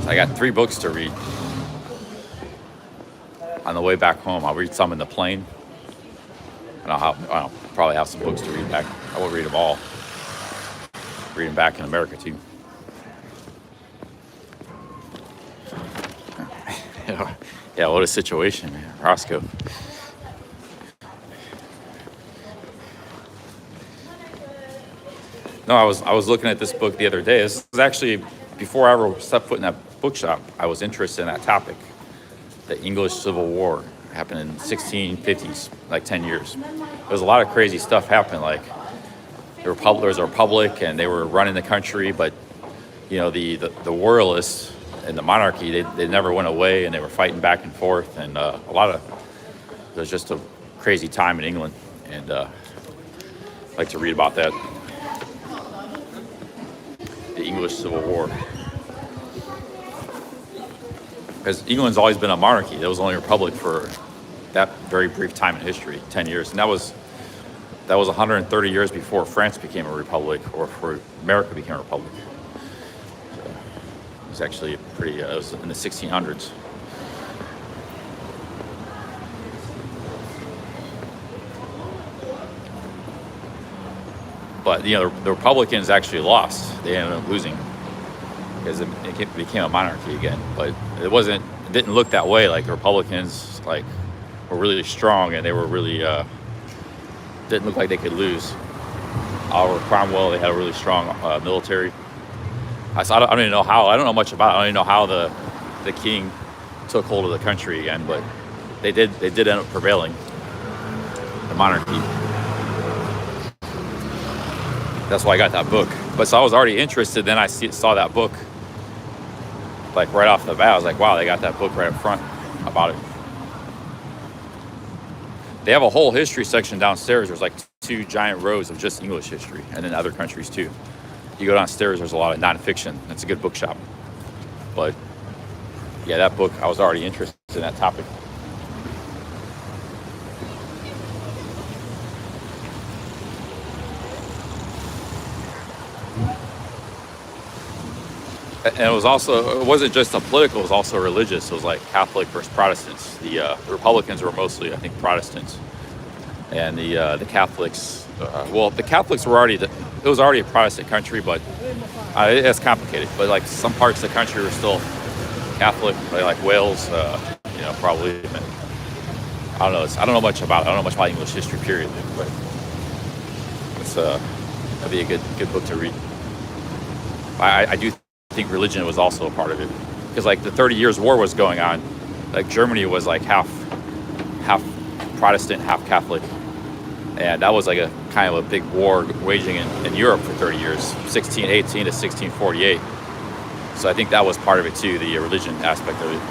I got 3 books to read. On the way back home, I'll read some in the plane. And I'll probably have some books to read back. I won't read them all. Read them back in America too. Yeah, what a situation, man. Roscoe. No, I was looking at this book the other day. This was actually before I ever stepped foot in that bookshop. I was interested in that topic. The English Civil War happened in 1650s, like 10 years. There was a lot of crazy stuff happening. Like there was a republic, and they were running the country, but you know the royalists and the monarchy, they never went away, and they were fighting back and forth, and it was just a crazy time in England, and I'd like to read about that. The English Civil War. Because England's always been a monarchy. There was only a republic for that very brief time in history, 10 years. And that was 130 years before France became a republic, or before America became a republic. So it was actually it was in the 1600s. But, you know, the Republicans actually lost. They ended up losing because it became a monarchy again. But it didn't look that way. Like the Republicans, like, were really strong, and they were really, didn't look like they could lose. Oliver Cromwell, they had a really strong military. I don't even know how. I don't know much about it. I don't even know how the king took hold of the country again, but they did end up prevailing, the monarchy. That's why I got that book. But so I was already interested. Then I saw that book, like right off the bat. I was like, wow, they got that book right up front about it. They have a whole history section downstairs. There's like 2 giant rows of just English history, and then other countries too. You go downstairs, there's a lot of nonfiction. It's a good bookshop. But yeah, that book, I was already interested in that topic. And it wasn't just a political, it was also religious. It was like Catholic versus Protestants. The Republicans were mostly, I think, Protestants. And the Catholics, the Catholics were it was already a Protestant country, but it's complicated. But like some parts of the country were still Catholic, like Wales, probably. I don't know. I don't know much about it. I don't know much about English history, period. But that'd be a good book to read. I do think religion was also a part of it, because like the 30 Years' War was going on. Like Germany was like half Protestant, half Catholic, and that was like a kind of a big war waging in Europe for 30 years, 1618 to 1648. So I think that was part of it too, the religion aspect of it.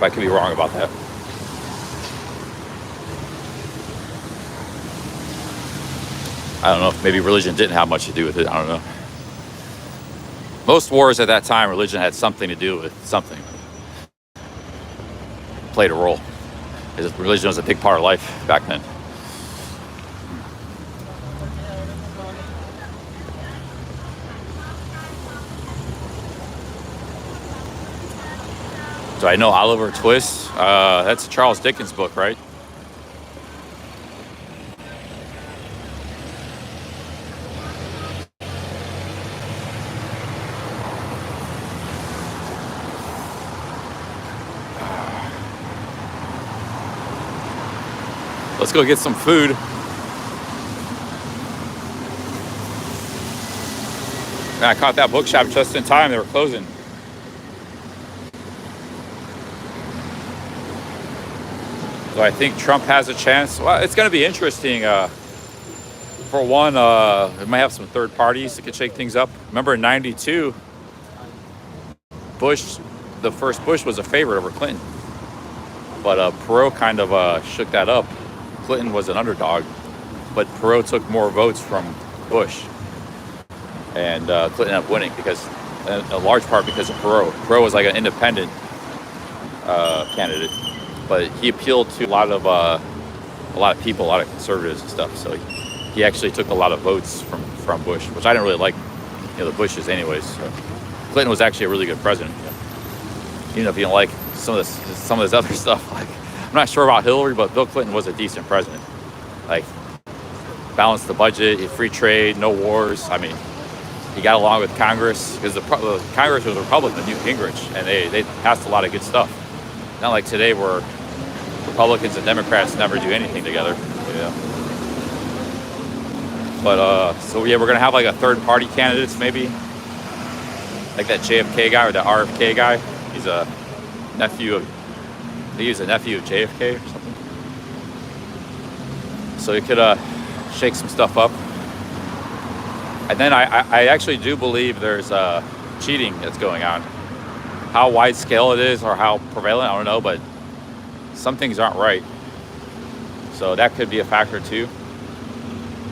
But I could be wrong about that. I don't know if maybe religion didn't have much to do with it. I don't know. Most wars at that time, religion had something to do with something. Played a role. Because religion was a big part of life back then. Do I know Oliver Twist? That's a Charles Dickens book, right? Let's go get some food. And I caught that bookshop just in time. They were closing. So I think Trump has a chance. Well, it's going to be interesting. For one, it might have some third parties that could shake things up. Remember in '92, the first Bush was a favorite over Clinton. But Perot kind of shook that up. Clinton was an underdog, but Perot took more votes from Bush, and Clinton ended up winning because, a large part because of Perot. Perot was like an independent candidate, but he appealed to a lot of people, a lot of conservatives and stuff. So he actually took a lot of votes from Bush, which I didn't really like, the Bushes anyways. So Clinton was actually a really good president, even if you don't like some of this other stuff. Like, I'm not sure about Hillary, but Bill Clinton was a decent president. Like, balanced the budget, free trade, no wars. I mean, he got along with Congress because the Congress was Republican, Newt Gingrich, and they passed a lot of good stuff. Not like today where Republicans and Democrats never do anything together. But so yeah, we're gonna have like a third party candidates maybe, like that JFK guy or the RFK guy. He's a nephew of, I think he's a nephew of JFK or something. So you could shake some stuff up. And then I actually do believe there's cheating that's going on. How wide scale it is or how prevalent, I don't know, but some things aren't right. So that could be a factor too.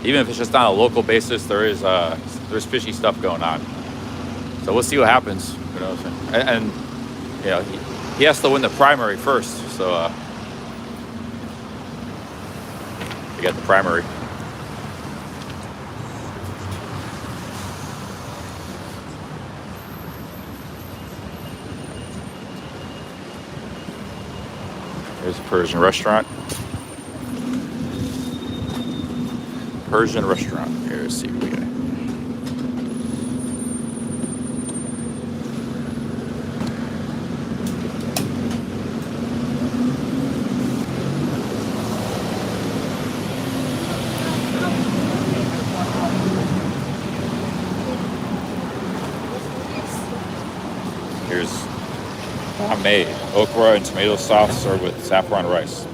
Even if it's just on a local basis, there's fishy stuff going on. So we'll see what happens. You know, and you know, he has to win the primary first. So we got the primary. There's a Persian restaurant. Persian restaurant. Here, let's see what we got. Here's made okra and tomato sauce served with saffron rice.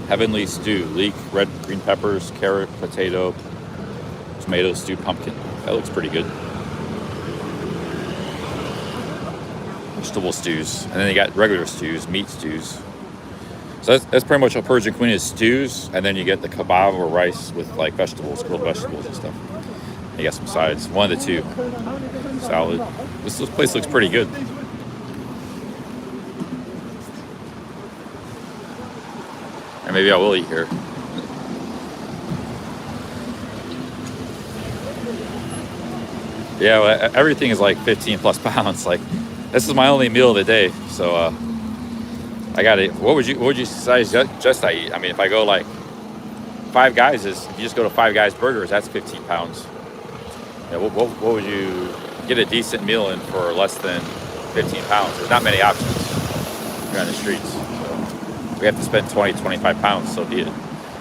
Heavenly stew, leek, red, green peppers, carrot, potato, tomato, stewed pumpkin. That looks pretty good. Vegetable stews. And then you got regular stews, meat stews. So that's pretty much what Persian cuisine is, stews, and then you get the kebab or rice with like vegetables, grilled vegetables and stuff. You got some sides, one of the two. Salad. This place looks pretty good. And maybe I will eat here. Yeah, well, everything is like 15 plus pounds. Like, this is my only meal of the day. So I got it. What would you suggest I eat? I mean, if I go like Five Guys if you just go to Five Guys Burgers, that's 15 pounds. Yeah, what would you get a decent meal in for less than 15 pounds? There's not many options here on the streets. We have to spend 20, 25 pounds, so be it,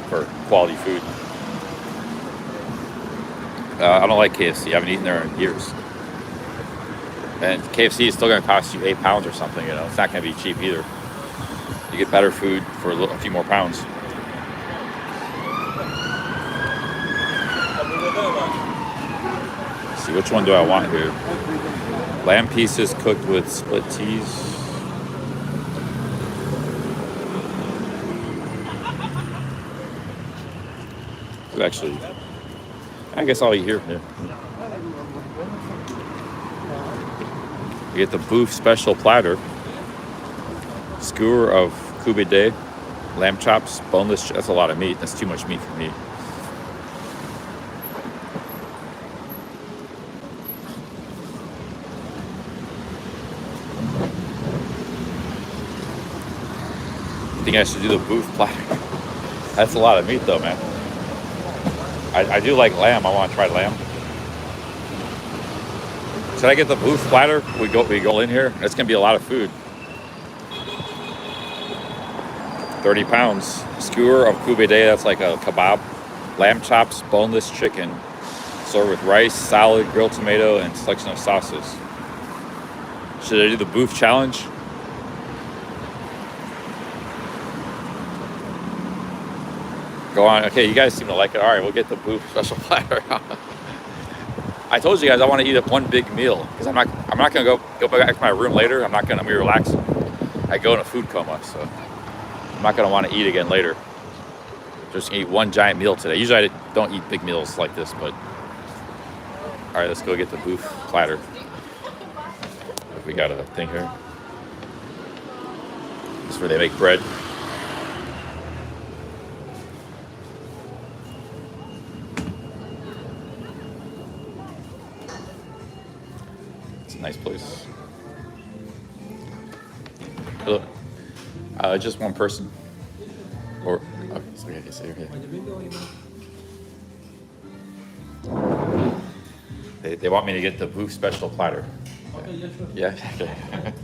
for quality food. I don't like KFC. I haven't eaten there in years. And KFC is still going to cost you 8 pounds or something, you know. It's not going to be cheap either. You get better food for a few more pounds. Let's see, which one do I want here? Lamb pieces cooked with split cheese. Actually, I guess I'll eat here. Yeah. You get the Boof special platter, skewer of kubide, lamb chops, boneless. That's a lot of meat. That's too much meat for me. I think I should do the Boof platter. That's a lot of meat, though, man. I do like lamb. I want to try lamb. Should I get the Boof platter? We go in here. It's gonna be a lot of food. 30 pounds. Skewer of kubide. That's like a kebab. Lamb chops, boneless chicken, served with rice, salad, grilled tomato, and selection of sauces. Should I do the Boof challenge? Go on. Okay, you guys seem to like it. All right, we'll get the Boof special platter. I told you guys I want to eat up one big meal because I'm not gonna go back to my room later. I'm gonna be relaxing. I go in a food coma, so I'm not gonna want to eat again later. Just eat one giant meal today. Usually I don't eat big meals like this, but all right, let's go get the Boof platter. We got a thing here. This is where they make bread. Nice place. Hello. Just one person. Or okay, so yeah, say here. They want me to get the Boof special platter. Okay, yeah, sure. Yeah. Okay.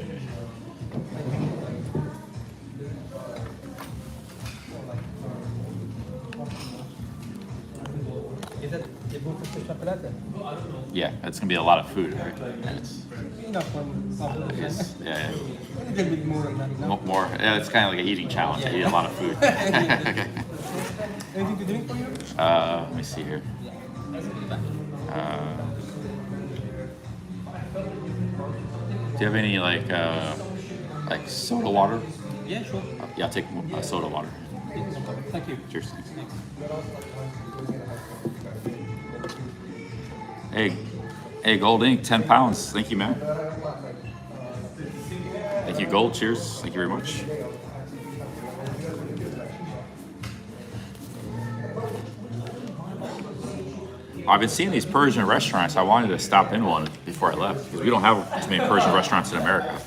Yeah, it's gonna be a lot of food, right? And it's, Enough one after it's yeah, a little bit more than that. more. Yeah, it's kind of like an eating challenge. I eat a lot of food. Anything to drink for you? Let me see here. Do you have any like soda water? Yeah, sure. Yeah, I'll take soda water. Thank you. Cheers. Hey, Gold Ink, 10 pounds. Thank you, man. Thank you, Gold. Cheers. Thank you very much. I've been seeing these Persian restaurants. I wanted to stop in one before I left because we don't have too many Persian restaurants in America.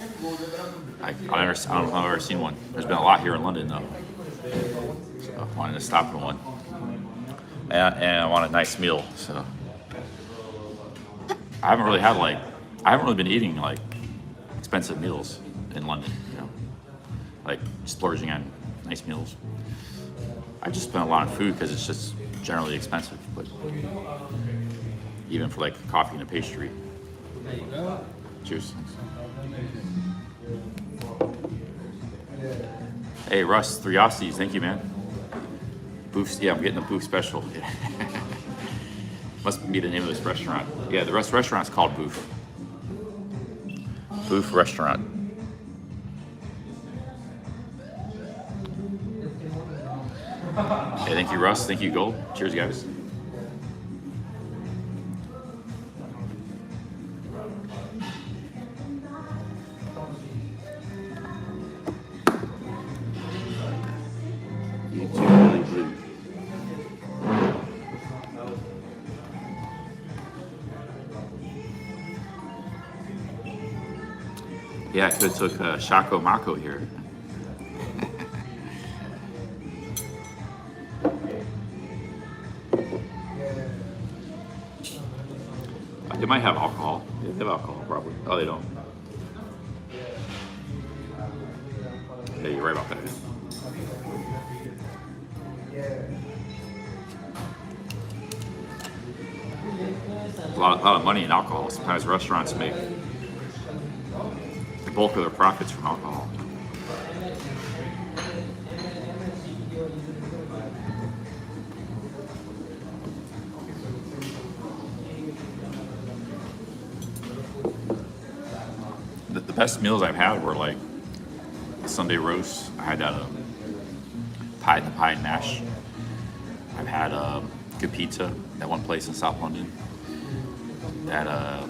I don't know if I've ever seen one. There's been a lot here in London, though. So I wanted to stop in one. And I want a nice meal, so. I haven't really been eating like expensive meals in London, you know, like splurging on nice meals. I just spend a lot on food because it's just generally expensive, but even for like coffee and a pastry. Cheers. Hey, Russ, 3 Aussies, thank you, man. Boof, yeah, I'm getting a Boof special. Yeah. Must be the name of this restaurant. Yeah, the restaurant's called Boof. Boof Restaurant. Okay, thank you, Russ. Thank you, Gold. Cheers, guys. Yeah, I could have took Shaco Mako here. They might have alcohol. Yeah, they have alcohol, probably. Oh, they don't. Yeah, you're right about that. A lot of money in alcohol. Sometimes restaurants make the bulk of their profits from alcohol. The best meals I've had were like a Sunday roast. I had pie and mash. I've had good pizza at one place in South London. That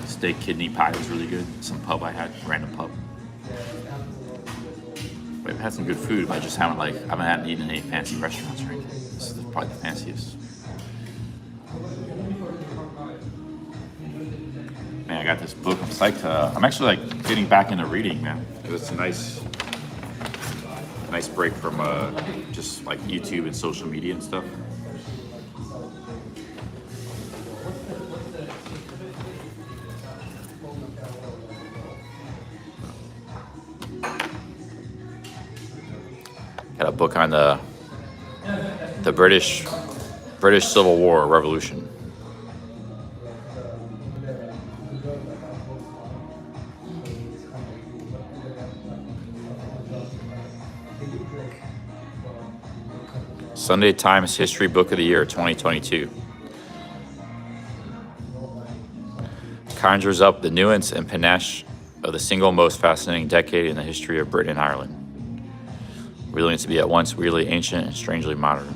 steak kidney pie was really good. Some pub I had, random pub. But I've had some good food, but I just haven't eaten in any fancy restaurants or anything. This is probably the fanciest. Man, I got this book. I'm psyched. I'm actually like getting back into reading, man. It's a nice break from just like YouTube and social media and stuff. Got a book on the British Civil War Revolution. Sunday Times History Book of the Year 2022. Conjures up the nuance and panache of the single most fascinating decade in the history of Britain and Ireland, revealing it to be at once weirdly ancient and strangely modern.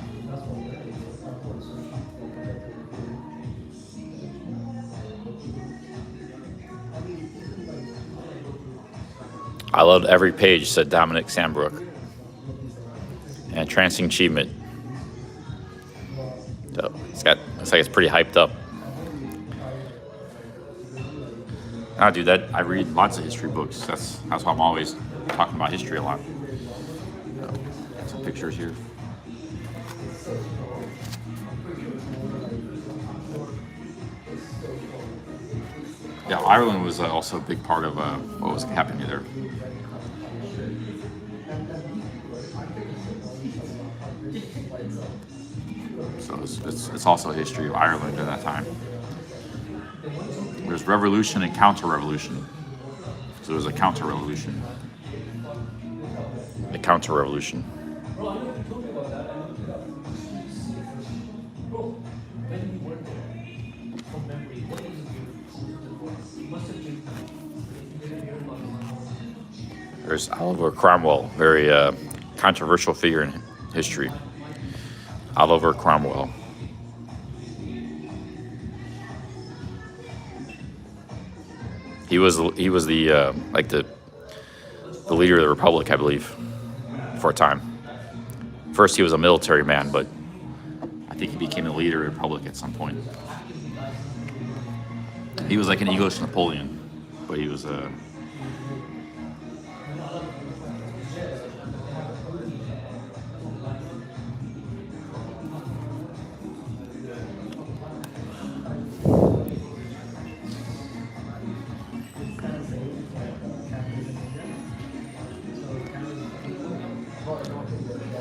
I loved every page, said Dominic Sambrook. And entrancing achievement. So looks like it's pretty hyped up. I do that. I read lots of history books. That's why I'm always talking about history a lot. So, some pictures here. Yeah, Ireland was also a big part of what was happening there. So it's also a history of Ireland at that time. There's revolution and counter-revolution. So there's a counter-revolution. A counter-revolution. There's Oliver Cromwell, very controversial figure in history. Oliver Cromwell. He was the like the leader of the Republic, I believe, for a time. First, he was a military man, but I think he became the leader of the Republic at some point. He was like an English Napoleon, but he was a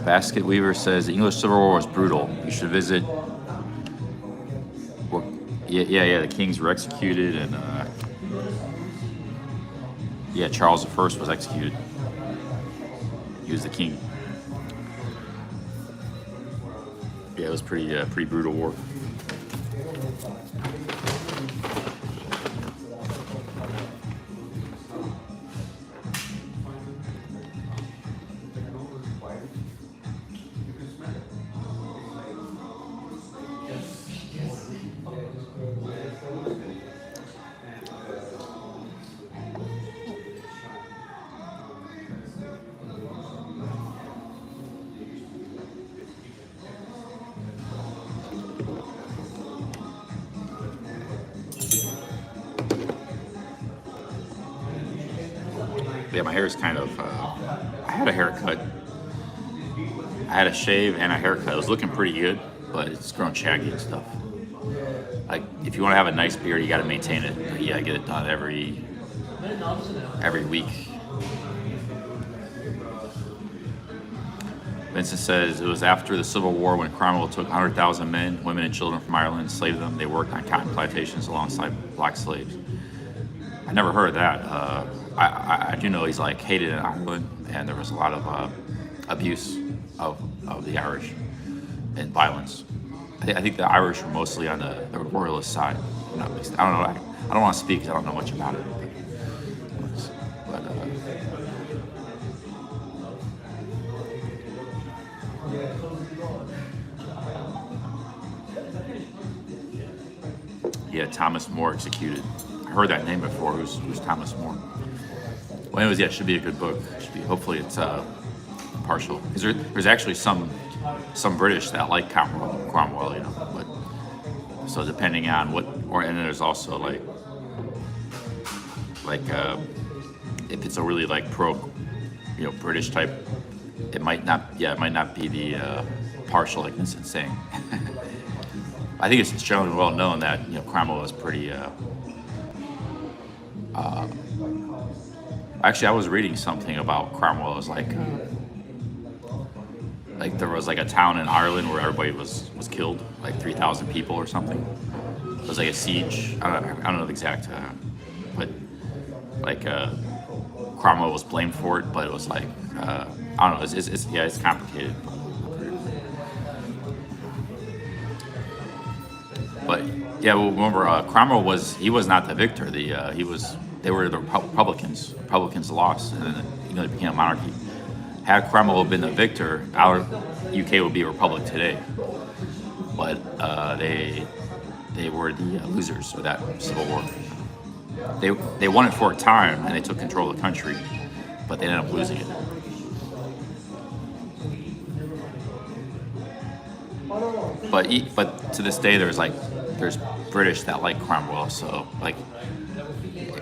Basket Weaver says the English Civil War was brutal. You should visit. Well, yeah. The kings were executed, and yeah, Charles I was executed. He was the king. Yeah, it was pretty brutal war. Yeah, my hair is kind of, I had a haircut. I had a shave and a haircut. It was looking pretty good, but it's grown shaggy and stuff. Like, if you want to have a nice beard, you got to maintain it. But yeah, I get it done every week. Vincent says it was after the Civil War when Cromwell took 100,000 men, women, and children from Ireland and enslaved them. They worked on cotton plantations alongside black slaves. I never heard of that. I do know he's like hated in Ireland, and there was a lot of abuse of the Irish and violence. I think the Irish were mostly on the royalist side. I don't know. I don't want to speak because I don't know much about it. But yeah, Thomas More executed. I heard that name before. Who's Thomas More? Well, anyways, yeah, it should be a good book. Hopefully it's impartial. Because there's actually some British that like Cromwell, you know. But so depending on and there's also like if it's a really like pro, you know, British type, it might not be the partial like Vincent's saying. I think it's generally well known that, you know, Cromwell was pretty. Actually, I was reading something about Cromwell. It was like there was like a town in Ireland where everybody was killed, like 3,000 people or something. It was like a siege. I don't know the exact, but like Cromwell was blamed for it. But it was like I don't know. It's complicated. But yeah, well, remember Cromwell was not the victor. They were the Republicans. Republicans lost, and then England became a monarchy. Had Cromwell been the victor, our UK would be a republic today. But they were the losers of that Civil War. They won it for a time, and they took control of the country, but they ended up losing it. But to this day, there's British that like Cromwell, so like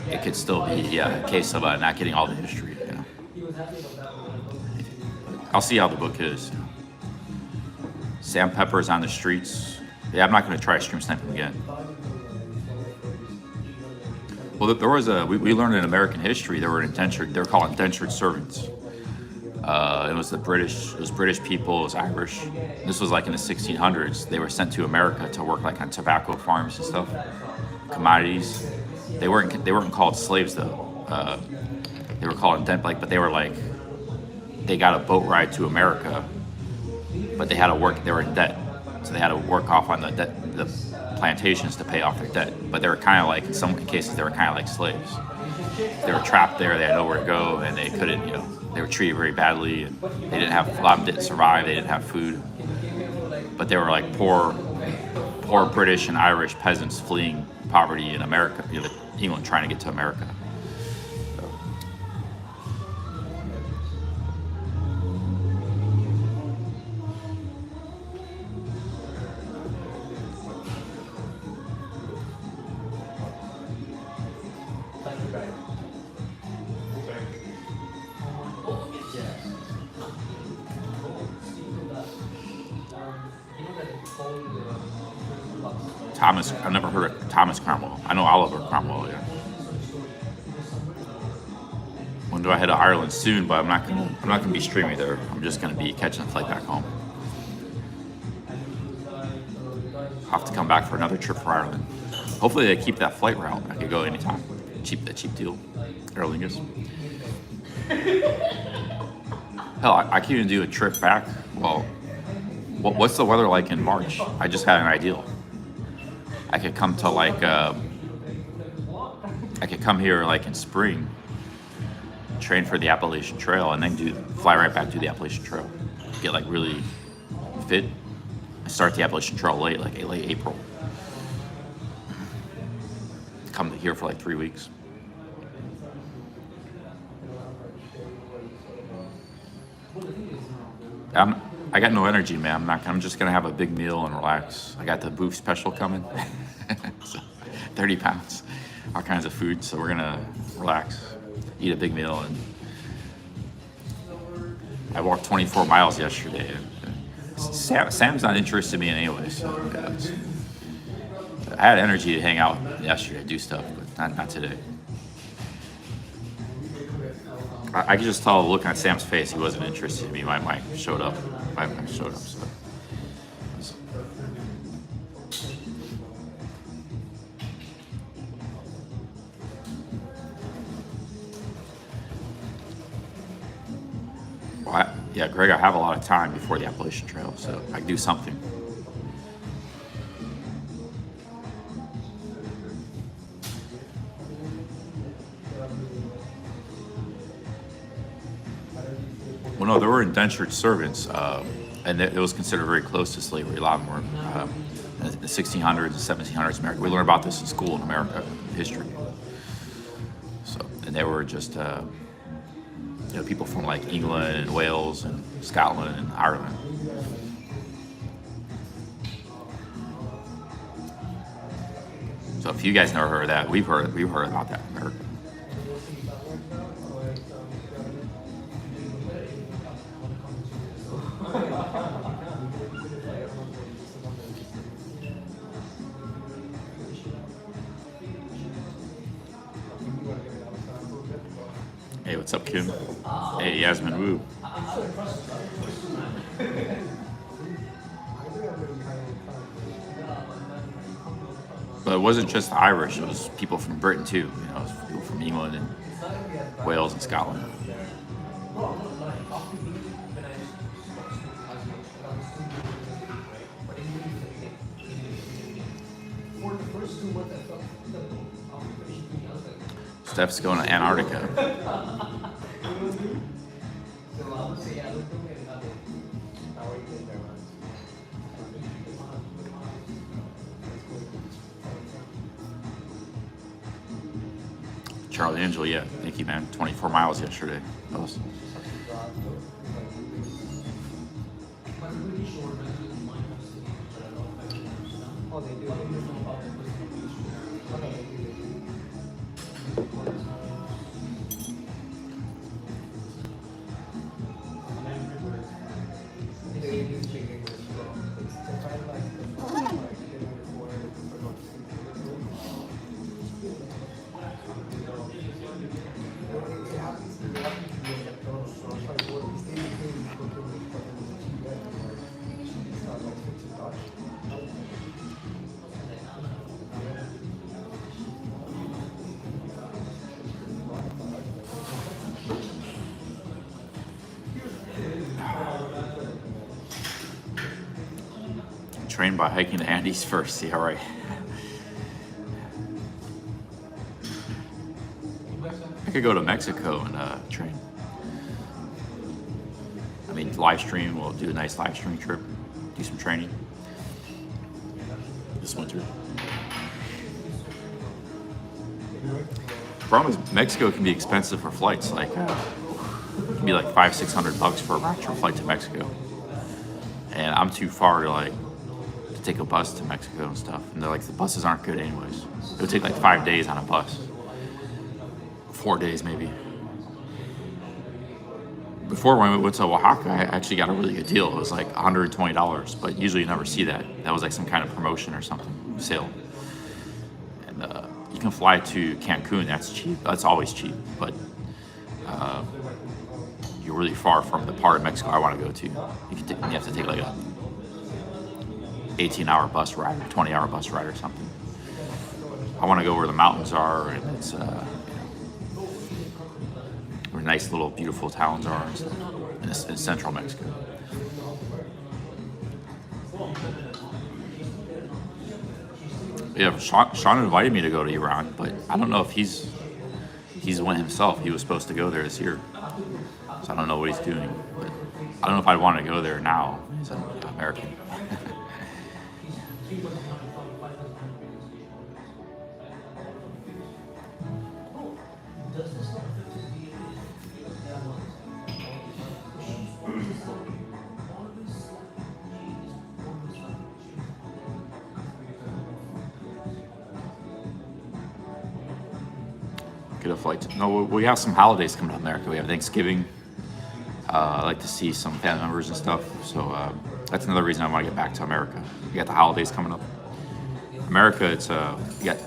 it could still be a case of not getting all the history. You know, I'll see how the book is. Sam Pepper's on the streets. Yeah, I'm not going to try stream sniping again. Well, there was we learned in American history there were called indentured servants. It was the British. It was British people. It was Irish. This was like in the 1600s. They were sent to America to work like on tobacco farms and stuff, commodities. They weren't called slaves though. They were called but they were like, they got a boat ride to America, but they had to work. They were in debt, so they had to work off on the plantations to pay off their debt. But they were kind of like, in some cases, they were kind of like slaves. They were trapped there. They had nowhere to go, and they couldn't. They were treated very badly, and they didn't have. A lot of them didn't survive. They didn't have food, but they were like poor British and Irish peasants fleeing poverty in America, England, trying to get to America. Thomas, I've never heard of Thomas Cromwell. I know Oliver Cromwell, yeah. When do I head to Ireland? Soon, but I'm not gonna be streaming there. I'm just gonna be catching a flight back home. I'll have to come back for another trip for Ireland. Hopefully they keep that flight route. I could go anytime. Cheap deal. Aer Lingus. Hell, I can even do a trip back. Well, what's the weather like in March? I just had an idea. I could come to I could come here like in spring, train for the Appalachian Trail, and then fly right back to the Appalachian Trail. Get like really fit. I start the Appalachian Trail late April. Come here for like 3 weeks. I got no energy, man. I'm just gonna have a big meal and relax. I got the booth special coming. So, 30 pounds, all kinds of food. So we're gonna relax, eat a big meal, and I walked 24 miles yesterday. Sam's not interested in me in any way, so I had energy to hang out yesterday, do stuff, but not today. I could just tell the look on Sam's face, he wasn't interested in me. My mic showed up. So. Well, Greg, I have a lot of time before the Appalachian Trail, so I can do something. Well, no, there were indentured servants, and it was considered very close to slavery. A lot of them were in the 1600s and 1700s America. We learn about this in school in America history. So, and they were just people from like England and Wales and Scotland and Ireland. So if you guys never heard of that, we've heard about that in America. Hey, what's up, Kim? Hey, Yasmin Wu. But it wasn't just the Irish, it was people from Britain too. It was people from England and Wales and Scotland. Steph's going to Antarctica. Charlie Angel, yeah, thank you, man. 24 miles yesterday. That was... train by hiking the Andes first. Yeah, right. I could go to Mexico and train. I mean, live stream. We'll do a nice live stream trip. Do some training this winter. The problem is Mexico can be expensive for flights. Like, it can be like $500-600 for a round trip flight to Mexico. And I'm too far to take a bus to Mexico and stuff. And they're like, the buses aren't good anyways. It would take like 5 days on a bus. 4 days maybe. Before when we went to Oaxaca, I actually got a really good deal. It was like $120, but usually you never see that. That was like some kind of promotion or something, sale. And you can fly to Cancun, that's cheap. That's always cheap, but you're really far from the part of Mexico I want to go to. You have to take like a 18-hour bus ride, or 20-hour bus ride or something. I want to go where the mountains are, and it's where nice little beautiful towns are in central Mexico. Yeah, Sean invited me to go to Iran, but I don't know if he's went himself. He was supposed to go there this year, so I don't know what he's doing. But I don't know if I'd want to go there now as an American. Get a flight. No, we have some holidays coming to America. We have Thanksgiving. I like to see some family members and stuff. So that's another reason I want to get back to America. You got the holidays coming up. America, it's you got,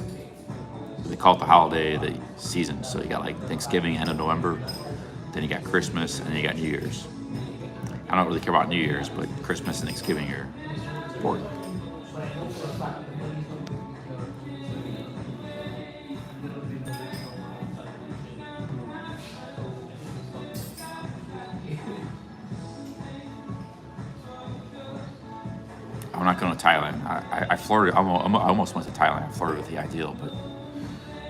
they call it the holiday, the season. So you got like Thanksgiving, end of November. Then you got Christmas, and then you got New Year's. I don't really care about New Year's, but Christmas and Thanksgiving are important. I'm not going to Thailand. I flirted. I almost went to Thailand. I flirted with the ideal, but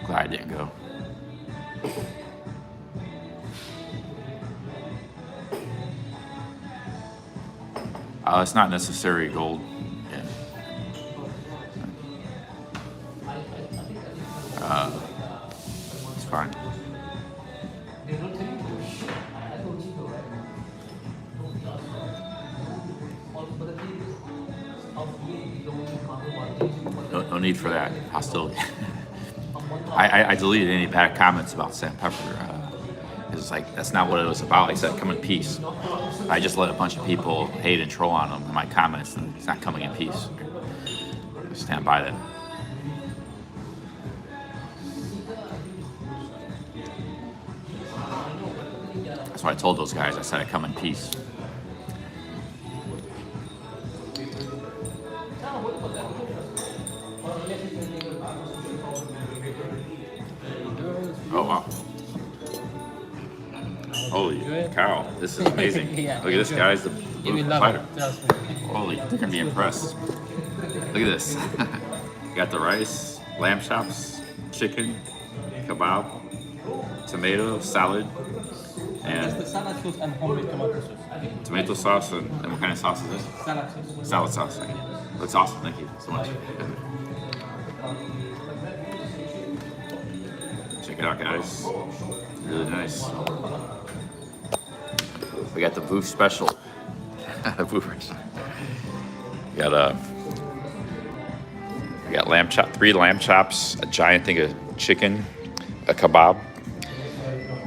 glad I didn't go. It's not necessary gold. Yeah. It's fine. No need for that hostility. I deleted any bad comments about Sandpepper. It's like, that's not what it was about. I said, come in peace. I just let a bunch of people hate and troll on him in my comments, and it's not coming in peace. I stand by that. That's what I told those guys. I said, I come in peace. Oh, wow. Holy cow, this is amazing. Yeah, Look at this, guys. The You will blue love fighter. it, trust me. Holy, they're gonna be impressed. Look at this. You got the rice, lamb chops, chicken, kebab, tomato, salad, Just the and salad sauce and homemade tomato sauce. tomato sauce. And what kind of sauce is this? Salad sauce. Salad sauce. Looks awesome. Thank you so much. Check it out, guys. Really nice. We got the booth special. The booth special. We got lamb chop, 3 lamb chops, a giant thing of chicken, a kebab,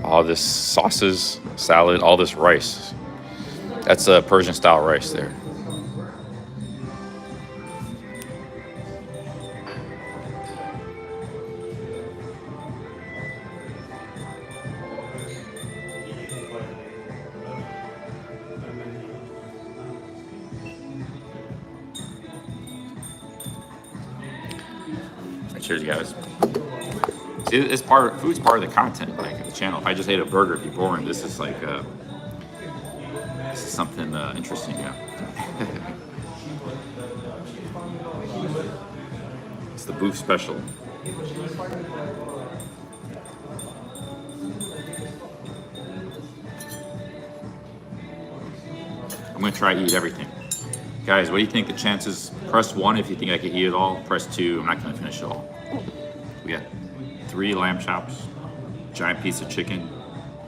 all this sauces, salad, all this rice. That's a Persian style rice there. Cheers, guys. See, it's food's part of the content, like of the channel. If I just ate a burger, it'd be boring. This is like, this is something interesting, yeah. It's the booth special. I'm gonna try to eat everything. Guys, what do you think the chances? Press 1 if you think I can eat it all. Press 2, I'm not gonna finish it all. We got 3 lamb chops, giant piece of chicken,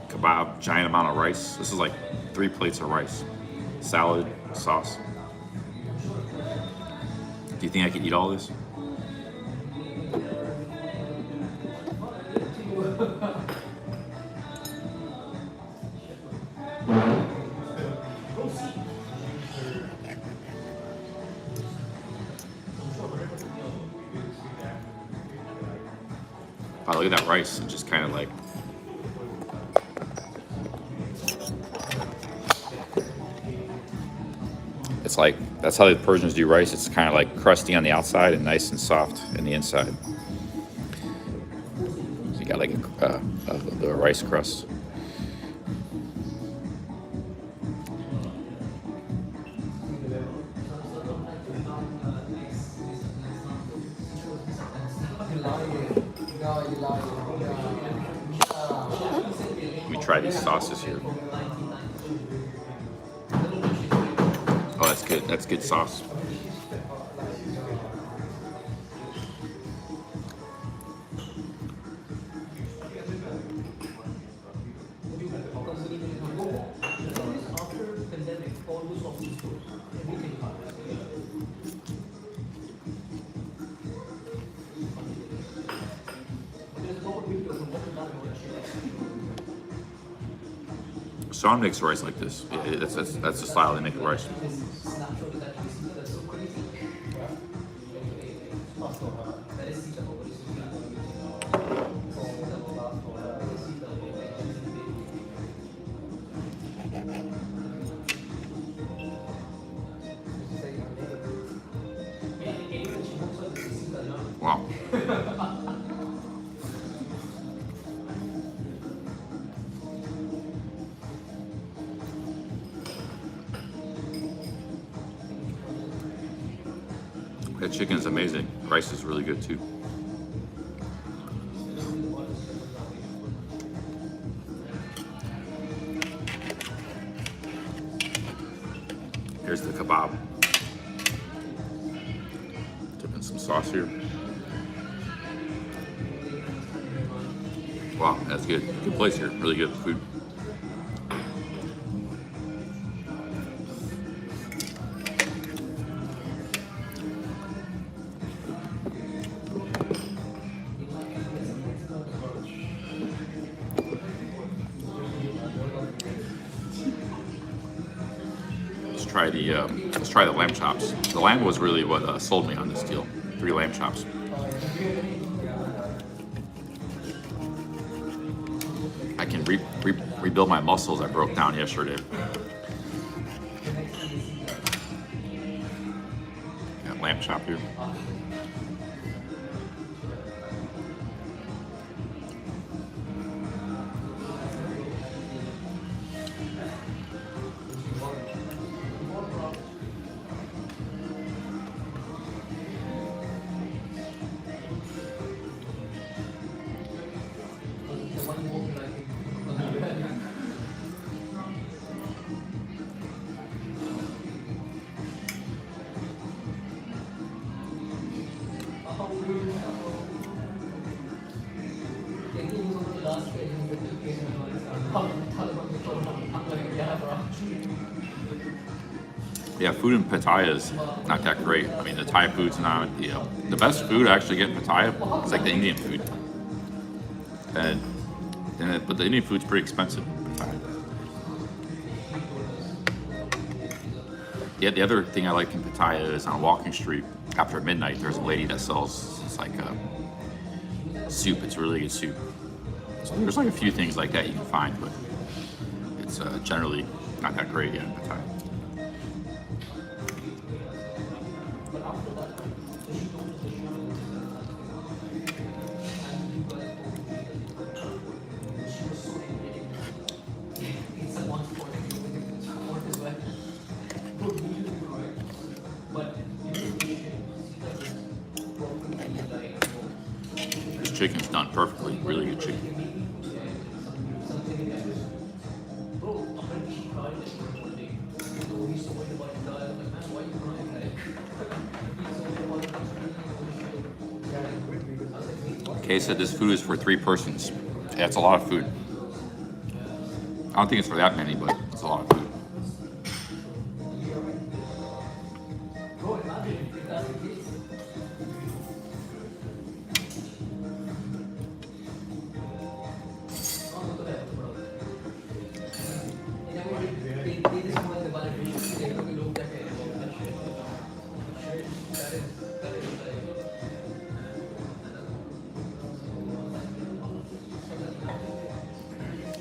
kebab, giant amount of rice. This is like 3 plates of rice, salad, sauce. Do you think I could eat all this? Wow, look at that rice. It's just kind of like. It's like, that's how the Persians do rice. It's kind of like crusty on the outside and nice and soft in the inside. So you got like the rice crust. Let me try these sauces here. Oh, that's good. That's good sauce. Sean makes rice like this. Yeah, that's the style they make the rice. Wow. That chicken is amazing. Rice is really good too. Here's the kebab. Dip in some sauce here. Wow, that's good. Good place here. Really good food. Let's try the lamb chops. The lamb was really what sold me on this deal. 3 lamb chops. I can rebuild my muscles I broke down yesterday. Got lamb chop here. Yeah, food in Pattaya is not that great. I mean, the Thai food's not the best food I actually get in Pattaya is like the Indian food, but the Indian food's pretty expensive in Pattaya. Yeah, the other thing I like in Pattaya is on Walking Street after midnight. There's a lady that sells it's like soup. It's really good soup. So there's like a few things like that you can find, but it's generally not that great in Pattaya. chicken's done perfectly. Really good chicken. Kay said this food is for 3 persons. Yeah, it's a lot of food. I don't think it's for that many, but it's a lot of food.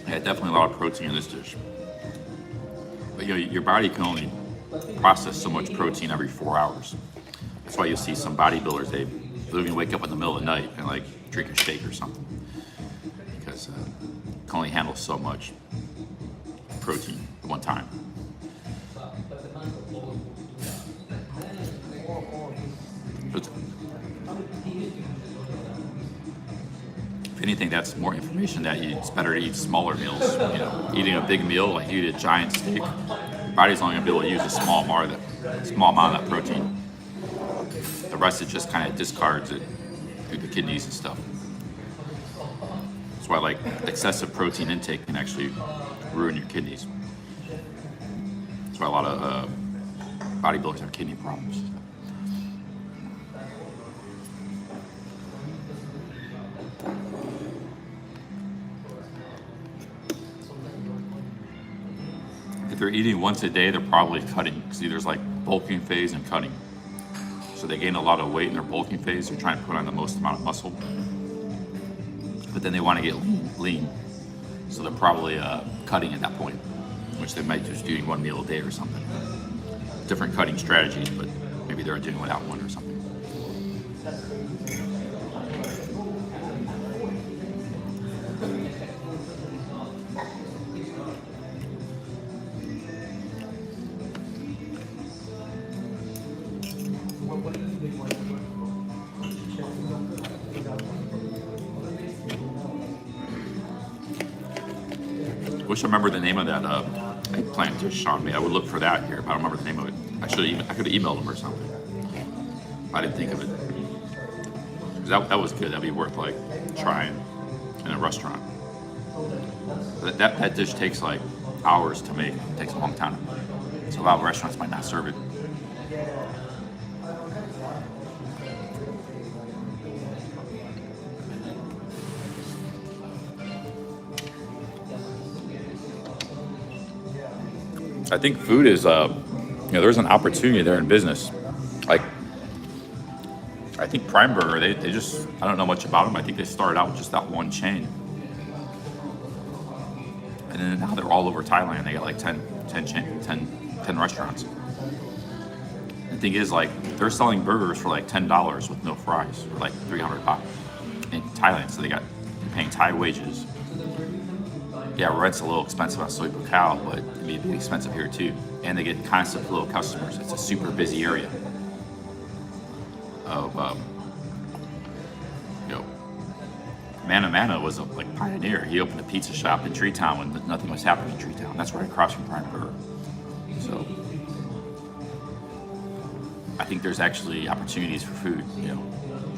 Yeah, definitely a lot of protein in this dish. But you know, your body can only process so much protein every 4 hours. That's why you'll see some bodybuilders, they even wake up in the middle of the night and like drink a shake or something. Because it can only handle so much protein at one time. But if anything, that's more information that it's better to eat smaller meals. You know, eating a big meal, like you eat a giant steak, your body's only gonna be able to use a small amount of that protein. The rest it just kind of discards it through the kidneys and stuff. That's why like excessive protein intake can actually ruin your kidneys. That's why a lot of bodybuilders have kidney problems. If they're eating once a day, they're probably cutting. See, there's like bulking phase and cutting. So they gain a lot of weight in their bulking phase. They're trying to put on the most amount of muscle. But then they want to get lean. So they're probably cutting at that point, which they might just do 1 meal a day or something. Different cutting strategies, but maybe they're doing without one or something. Wish I remember the name of that eggplant dish Sean made. I would look for that here, but I don't remember the name of it. I could have emailed him or something. I didn't think of it. 'Cause that was good. That'd be worth like trying in a restaurant. That dish takes like hours to make. It takes a long time. So a lot of restaurants might not serve it. I think food is, there's an opportunity there in business. Like, I think Prime Burger, they just, I don't know much about them. I think they started out with just that one chain. And then now they're all over Thailand. They got like 10 restaurants. The thing is, like, they're selling burgers for like $10 with no fries, or like 300 baht in Thailand. So they're paying Thai wages. Yeah, rent's a little expensive on Soi Buakhao, but it'd be expensive here too. And they get constant flow of customers. It's a super busy area of, Mana was a pioneer. He opened a pizza shop in Treetown when nothing was happening in Treetown. That's right across from Prime Burger. So I think there's actually opportunities for food,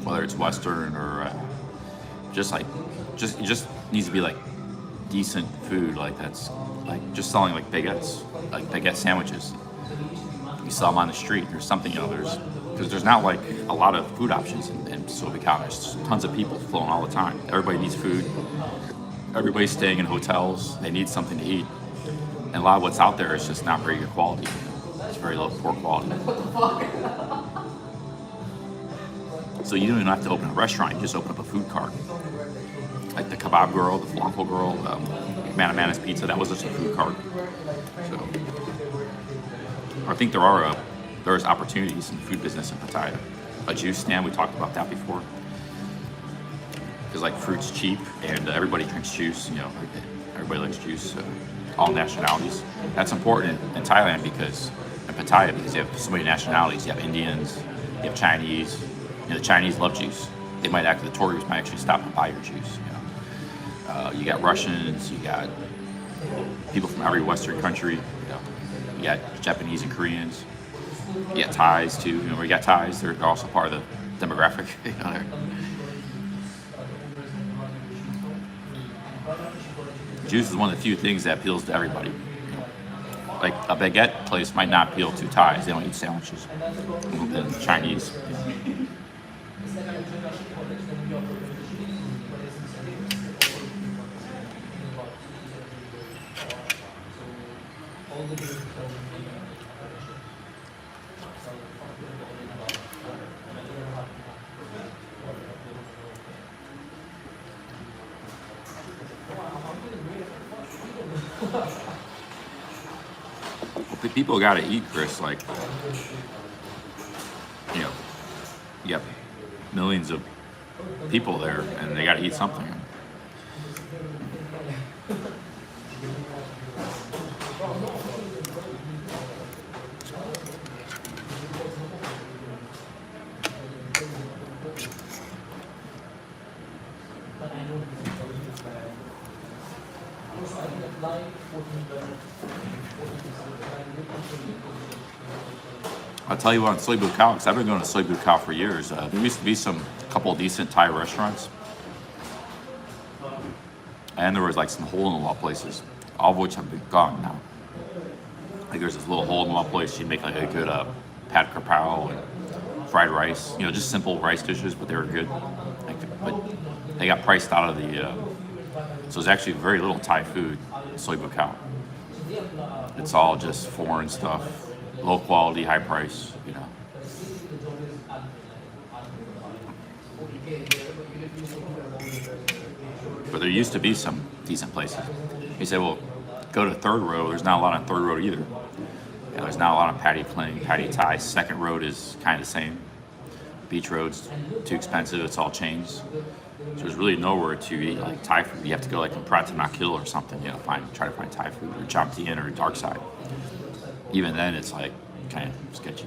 whether it's Western or it just needs to be like decent food, like that's like just selling like baguettes, like baguette sandwiches. You sell them on the street. There's something, because there's not like a lot of food options in Soi Buakhao. There's tons of people flowing all the time. Everybody needs food. Everybody's staying in hotels. They need something to eat. And a lot of what's out there is just not very good quality. It's very low, poor quality. So you don't even have to open a restaurant. You just open up a food cart. Like the Kebab Girl, the Falafel Girl, Mana's Pizza, that was just a food cart. So I think there's opportunities in the food business in Pattaya. A juice stand, we talked about that before. Because like fruit's cheap and everybody drinks juice, everybody likes juice, all nationalities. That's important in Thailand because, in Pattaya, because you have so many nationalities. You have Indians, you have Chinese. The Chinese love juice. they might the tourists might actually stop and buy your juice. You got Russians, you got people from every Western country. You got Japanese and Koreans. You got Thais too. We got Thais. They're also part of the demographic. Juice is one of the few things that appeals to everybody. Like a baguette place might not appeal to Thais. They don't eat sandwiches. And Chinese. People got to eat, Chris. Like, you got millions of people there, and they got to eat something. I'll tell you what, on Soy Bukkao, because I've been going to Soy Bukkao for years. There used to be a couple of decent Thai restaurants, and there was like some hole-in-the-wall places, all of which have been gone now. Like there's this little hole-in-the-wall place. You make like a good pad krapao and fried rice. Just simple rice dishes, but they were good. But they got priced out of the. So there's actually very little Thai food in Soy Bukkao. It's all just foreign stuff. Low quality, high price, But there used to be some decent places. He said, well, go to Third Road. There's not a lot on Third Road either. There's not a lot on Patty Cling, Patty Thai. Second Road is kind of the same. Beach Road's too expensive. It's all chains. So there's really nowhere to eat like Thai food. You have to go like in Pratanakil or something, try to find Thai food, or Jam Tien or Dark Side. Even then, it's like kind of sketchy.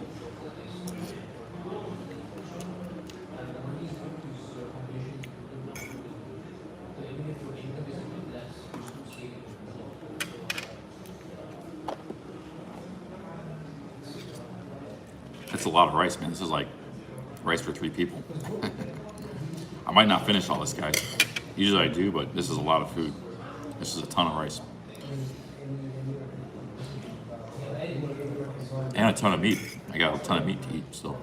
That's a lot of rice, man. This is like rice for 3 people. I might not finish all this, guys. Usually I do, but this is a lot of food. This is a ton of rice. And a ton of meat. I got a ton of meat to eat still.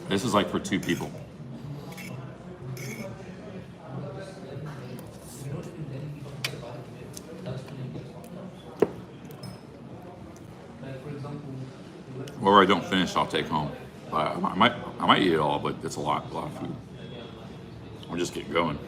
This is like for 2 people. Whatever I don't finish, I'll take home. But I might eat it all, but it's a lot of food. We'll just get going.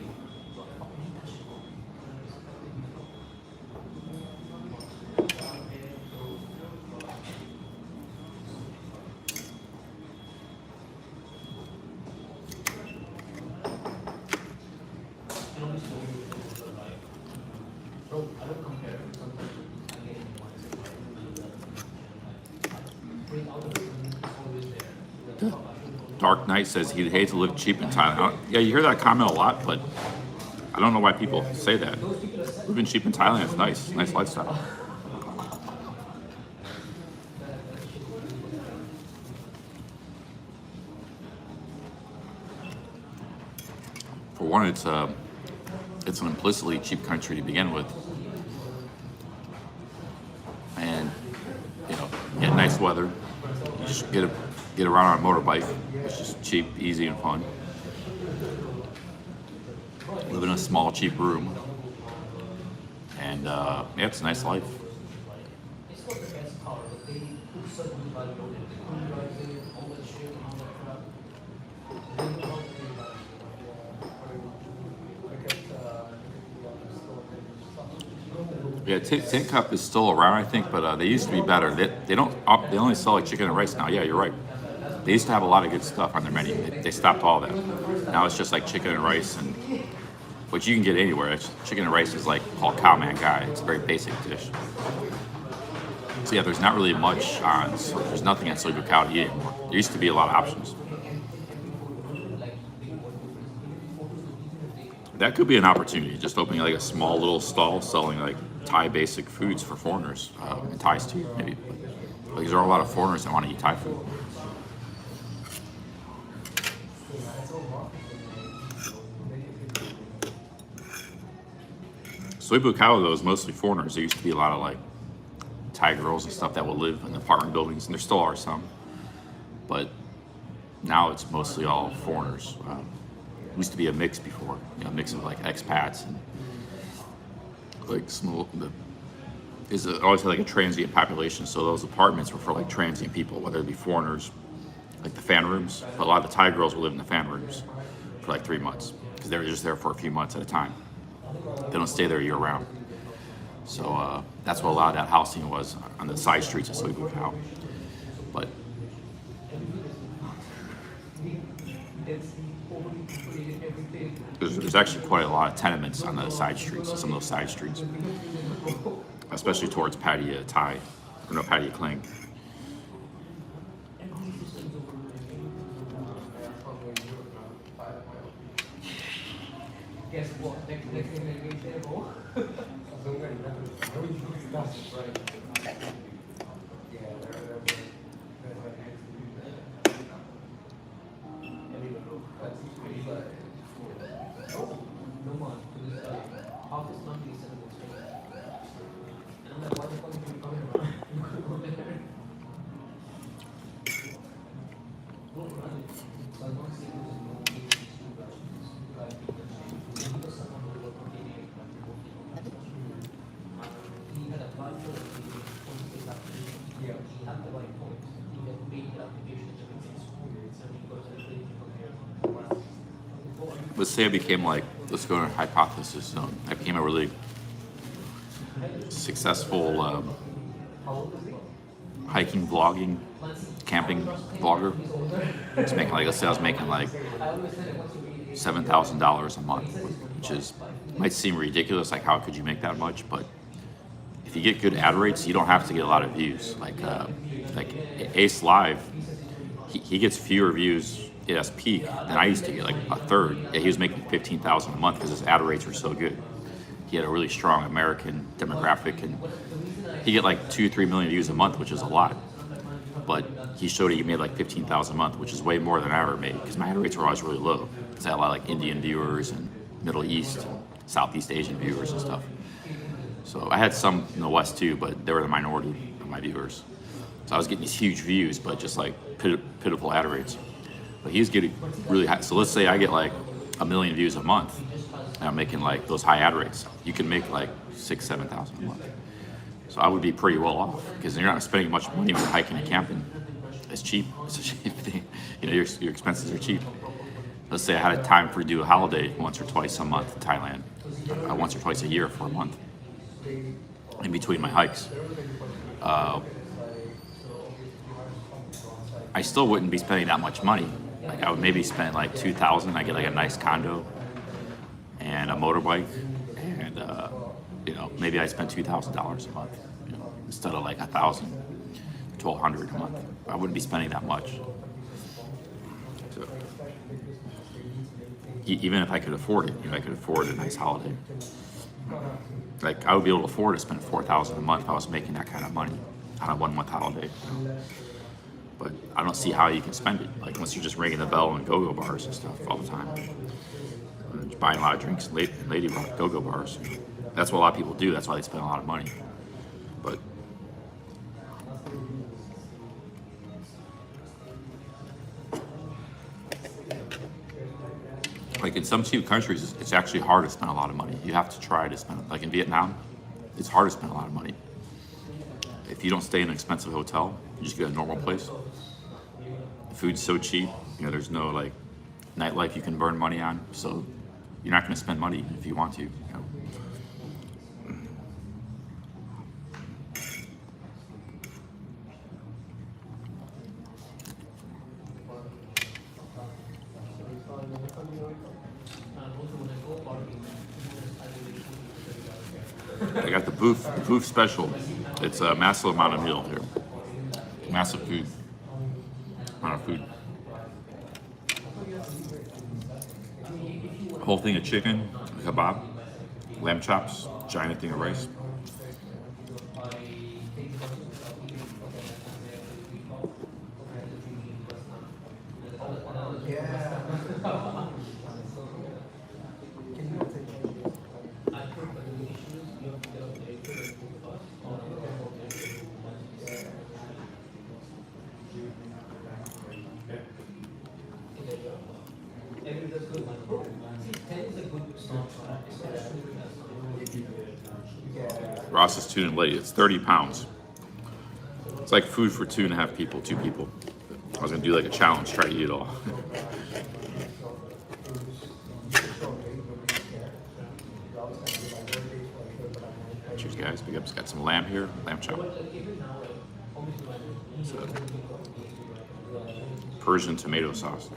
Dark Knight says he'd hate to live cheap in Thailand. Yeah, you hear that comment a lot, but I don't know why people say that. Living cheap in Thailand is nice lifestyle. For one, it's an implicitly cheap country to begin with, and you get nice weather. You just get around on a motorbike. It's just cheap, easy, and fun. Live in a small, cheap room, and it's a nice life. Yeah, Tin Cup is still around, I think, but they used to be better. They only sell like chicken and rice now. Yeah, you're right. They used to have a lot of good stuff on their menu. They stopped all that. Now it's just like chicken and rice, which you can get anywhere. Chicken and rice is like called Cow Man Guy. It's a very basic dish. So yeah, there's not really much on. So there's nothing at Soy Bucao to eat anymore. There used to be a lot of options. That could be an opportunity, just opening like a small little stall selling like Thai basic foods for foreigners, and Thais too, maybe. Because there are a lot of foreigners that want to eat Thai food. Soy Bucao, though, is mostly foreigners. There used to be a lot of like Thai girls and stuff that would live in apartment buildings, and there still are some. But now it's mostly all foreigners. It used to be a mix before, a mix of like expats and like small. Always had like a transient population, so those apartments were for like transient people, whether it be foreigners, like the fan rooms. But a lot of the Thai girls would live in the fan rooms for like 3 months because they were just there for a few months at a time. They don't stay there year round. So that's what a lot of that housing was on the side streets of Soy Bucao. But there's actually quite a lot of tenements on the side streets, some of those side streets, especially towards Pattaya Thai, or no, Pattaya Kling. Guess what? Next thing they get there, Let's say I became like, let's go to hypothesis zone. I became a really successful hiking, vlogging, camping vlogger. It's making like, let's say I was making like $7,000 a month, which might seem ridiculous. Like, how could you make that much? But if you get good ad rates, you don't have to get a lot of views. Like Ace Live, he gets fewer views at his peak than I used to get, like a third. Yeah, he was making $15,000 a month because his ad rates were so good. He had a really strong American demographic, and he get like 2-3 million views a month, which is a lot. But he showed he made like $15,000 a month, which is way more than I ever made because my ad rates were always really low. Because I had a lot of like Indian viewers and Middle East and Southeast Asian viewers and stuff. So I had some in the West too, but they were the minority of my viewers. So I was getting these huge views, but just like pitiful ad rates. But he was getting really high. So let's say I get like 1 million views a month, and I'm making like those high ad rates. You can make like 6,000-7,000 a month. So I would be pretty well off because you're not spending much money when hiking and camping. It's cheap. It's a cheap thing. Your expenses are cheap. Let's say I had a time for do a holiday once or twice a month in Thailand, once or twice a year for a month in between my hikes. I still wouldn't be spending that much money. Like I would maybe spend like $2,000. I get like a nice condo and a motorbike, and maybe I spend $2,000 a month, instead of like $1,000, $1,200 a month. I wouldn't be spending that much. So, even if I could afford it, I could afford a nice holiday. Like I would be able to afford to spend $4,000 a month if I was making that kind of money on a 1 month holiday. But I don't see how you can spend it. Like once you're just ringing the bell and go-go bars and stuff all the time, and buying a lot of drinks in lady go-go bars. That's what a lot of people do. That's why they spend a lot of money. But like in some cheap countries, it's actually hard to spend a lot of money. You have to try to spend. Like in Vietnam, it's hard to spend a lot of money. If you don't stay in an expensive hotel, you just get a normal place. The food's so cheap, there's no like nightlife you can burn money on, so you're not going to spend money if you want to. I got the booth special. It's a massive amount of meal here. Massive food. Amount of food. A whole thing of chicken, kebab, lamb chops, giant thing of rice. Ross's tuna and lady. It's 30 pounds. It's like food for 2.5 people, 2 people. I was gonna do like a challenge, try to eat it all. Cheers, guys. Big ups. Got some lamb here, lamb chop. So, Persian tomato sauce.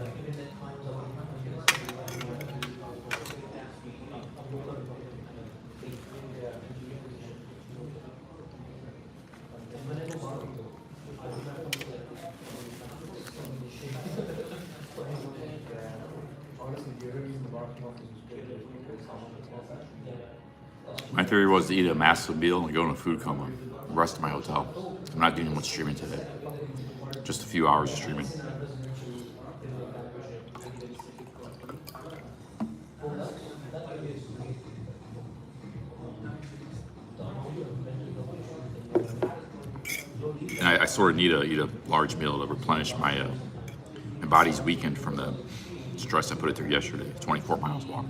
My theory was to eat a massive meal and go in a food coma the rest of my hotel. I'm not doing much streaming today. Just a few hours of streaming. And I sort of need to eat a large meal to replenish my body's weakened from the stress I put it through yesterday. 24 miles walk.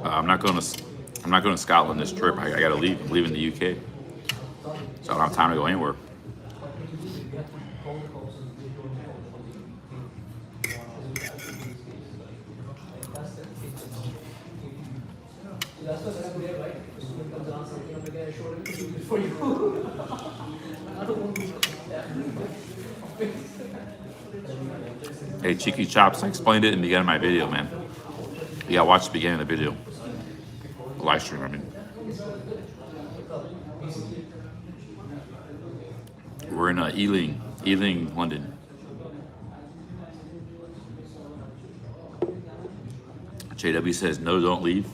I'm not going to Scotland this trip. I got to leave. I'm leaving the UK, so I don't have time to go anywhere. Hey, Cheeky Chops, I explained it in the beginning of my video, man. You gotta watch the beginning of the video. The live stream, I mean. We're in Ealing, London. JW says, no, don't leave.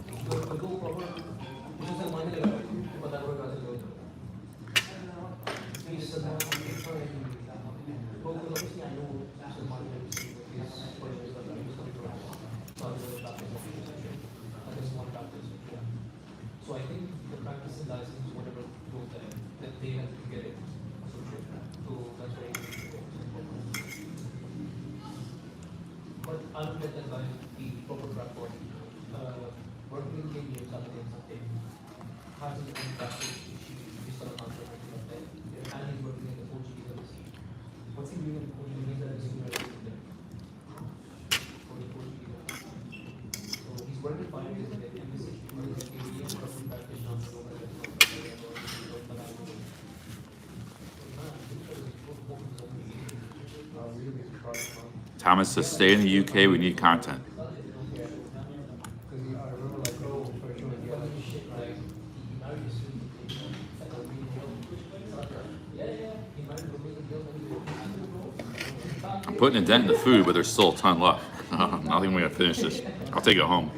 So I think the practice and license, whatever goes there, that they have to get it. So that's why. But I'll let that guy the proper track for working in Kenya, Saturday and Sunday. Has his own practice, she's sort of contract up there. And he's working in the Portuguese embassy. What's he doing in the Portuguese embassy? For the Portuguese embassy. So he's working 5 years in the embassy. Thomas says, stay in the UK, we need content. I'm putting a dent in the food, but there's still a ton left. I don't think I'm gonna finish this. I'll take it home.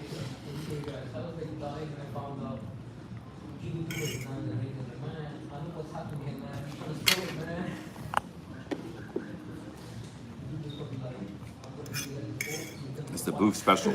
It's the booth special.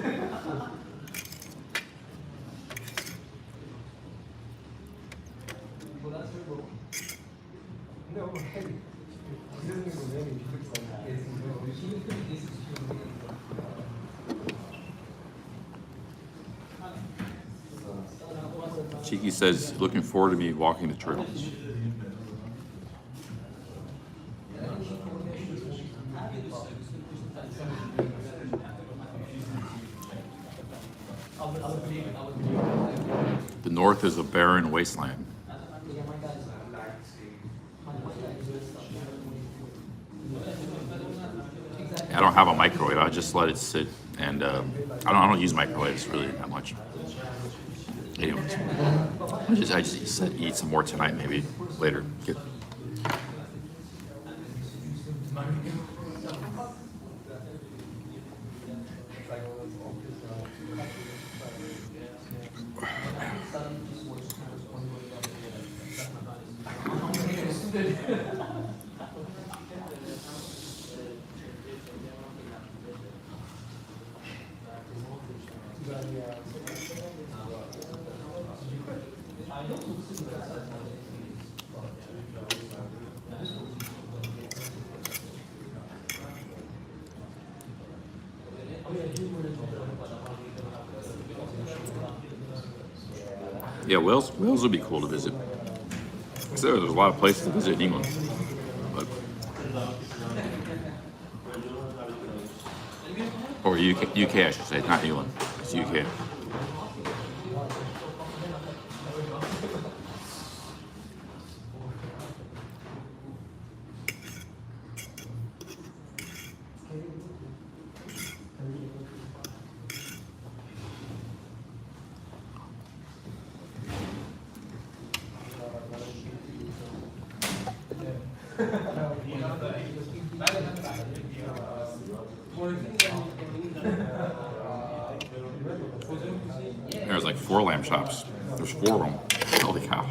Cheeky says, looking forward to me walking the trails. The north is a barren wasteland. I don't have a microwave. I just let it sit, and I don't use microwaves really that much. Anyways, I just eat some more tonight, maybe later. Get, yeah, Wales would be cool to visit. So there's a lot of places to visit in England, but or UK I should say, not England. It's UK. There's like 4 lamb chops. There's 4 of them. Holy cow.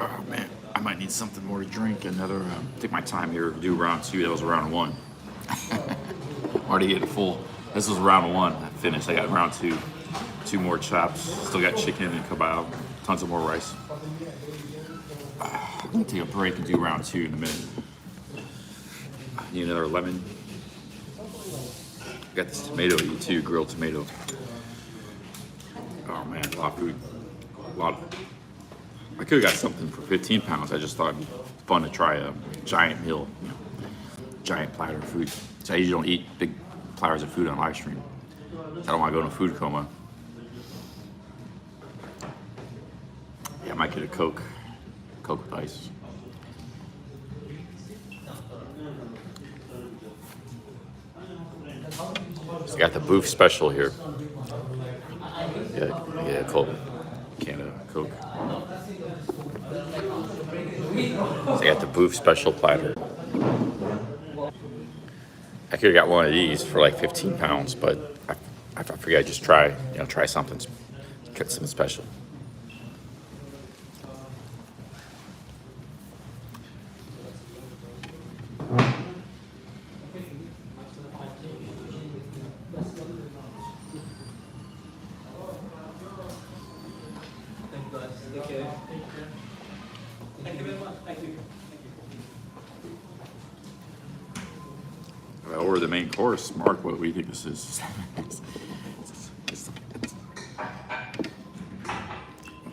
Oh man, I might need something more to drink. Another, take my time here. Do round 2. That was round 1. Already getting full. This was round 1. I finished. I got round 2. 2 more chops. Still got chicken and kebab. Tons of more rice. I'm gonna take a break and do round 2 in a minute. Need another lemon. Got this tomato to eat too, grilled tomato. Oh man, a lot of food. A lot of. I could have got something for 15 pounds. I just thought it'd be fun to try a giant meal, giant platter of food. So I usually don't eat big platters of food on live stream. I don't want to go in a food coma. Yeah, I might get a Coke with ice. So I got the booth special here. Yeah, Coke. Canada Coke. So I got the booth special platter. I could have got one of these for like 15 pounds, but I figured I'd just try something, get something special. Or the main course. Mark, what do you think this is?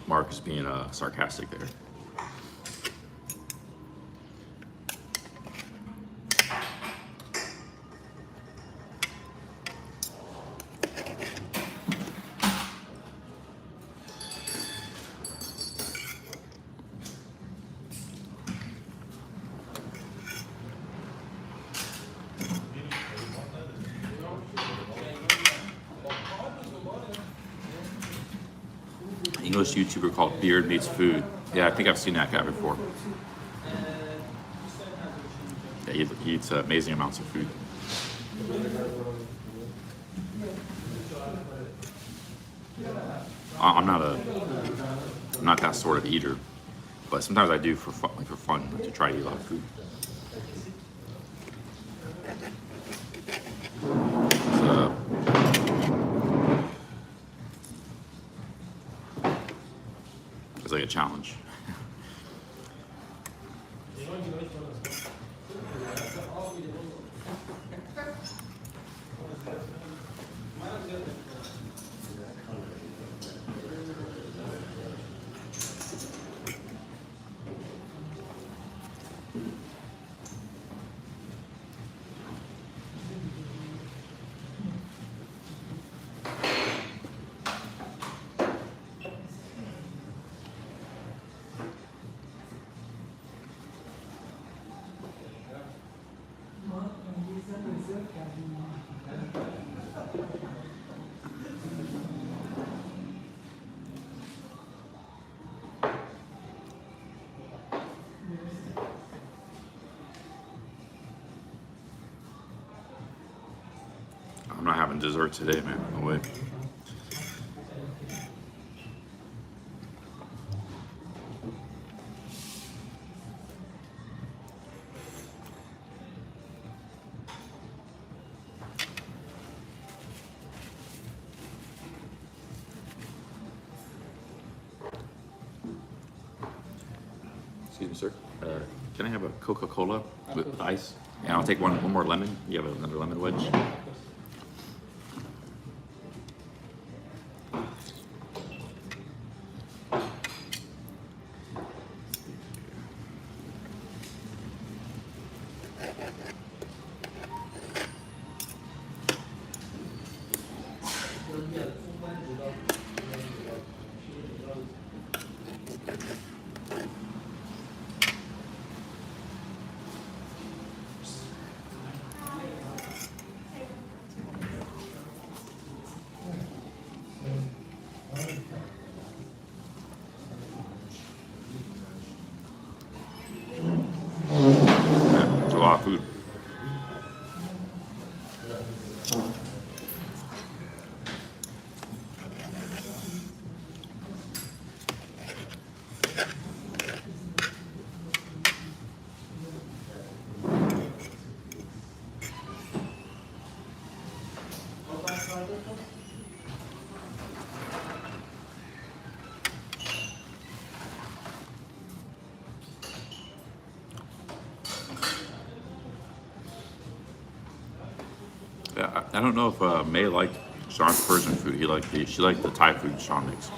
Mark is being sarcastic there. English YouTuber called Beard Meets Food. Yeah, I think I've seen that guy before. Yeah, he eats amazing amounts of food. I'm not that sort of eater, but sometimes I do for fun, like to try to eat a lot of food. It's like a challenge. I'm not having dessert today, man. No way. Excuse me, sir. Can I have a Coca-Cola with ice? And I'll take one more lemon. You have another lemon wedge? It's a lot of food. Yeah, I don't know if May liked Sean's Persian food. She liked the Thai food Sean makes.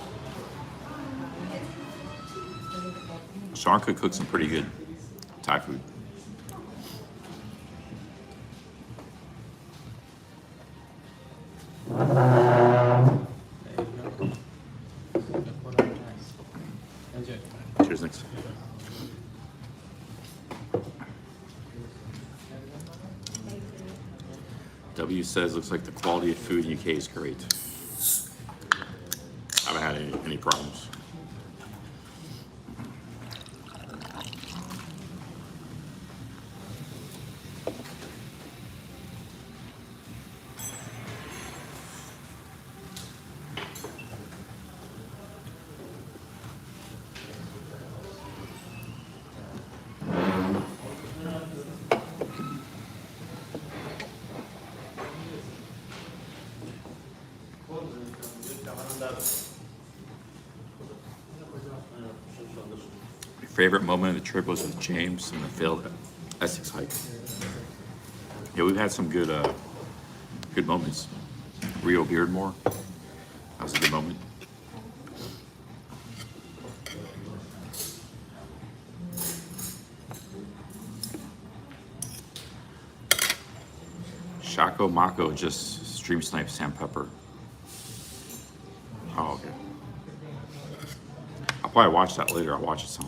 Sean could cook some pretty good Thai food. Enjoy. Cheers, next. W says looks like the quality of food in UK is great. I haven't had any problems. My favorite moment of the trip was with James and the failed Essex hike. Yeah, we've had some good moments. Rio Beardmore, that was a good moment. Shaco Mako just stream sniped Sam Pepper. Oh, okay. I'll probably watch that later. I'll watch it some.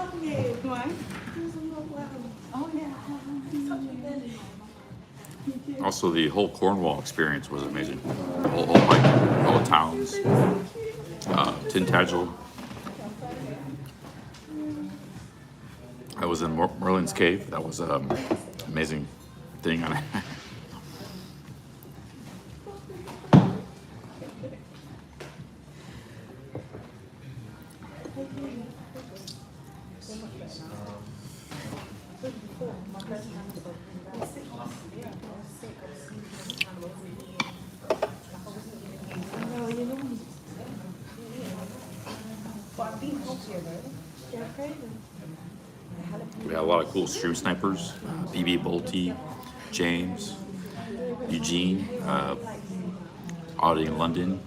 love you. Why? Oh yeah. Such a good. Also, the whole Cornwall experience was amazing. The whole like all the towns, Tintagel. I was in Merlin's Cave. That was an amazing thing on it. We had a lot of cool stream snipers, BB Bolte, James, Eugene, Audie in London,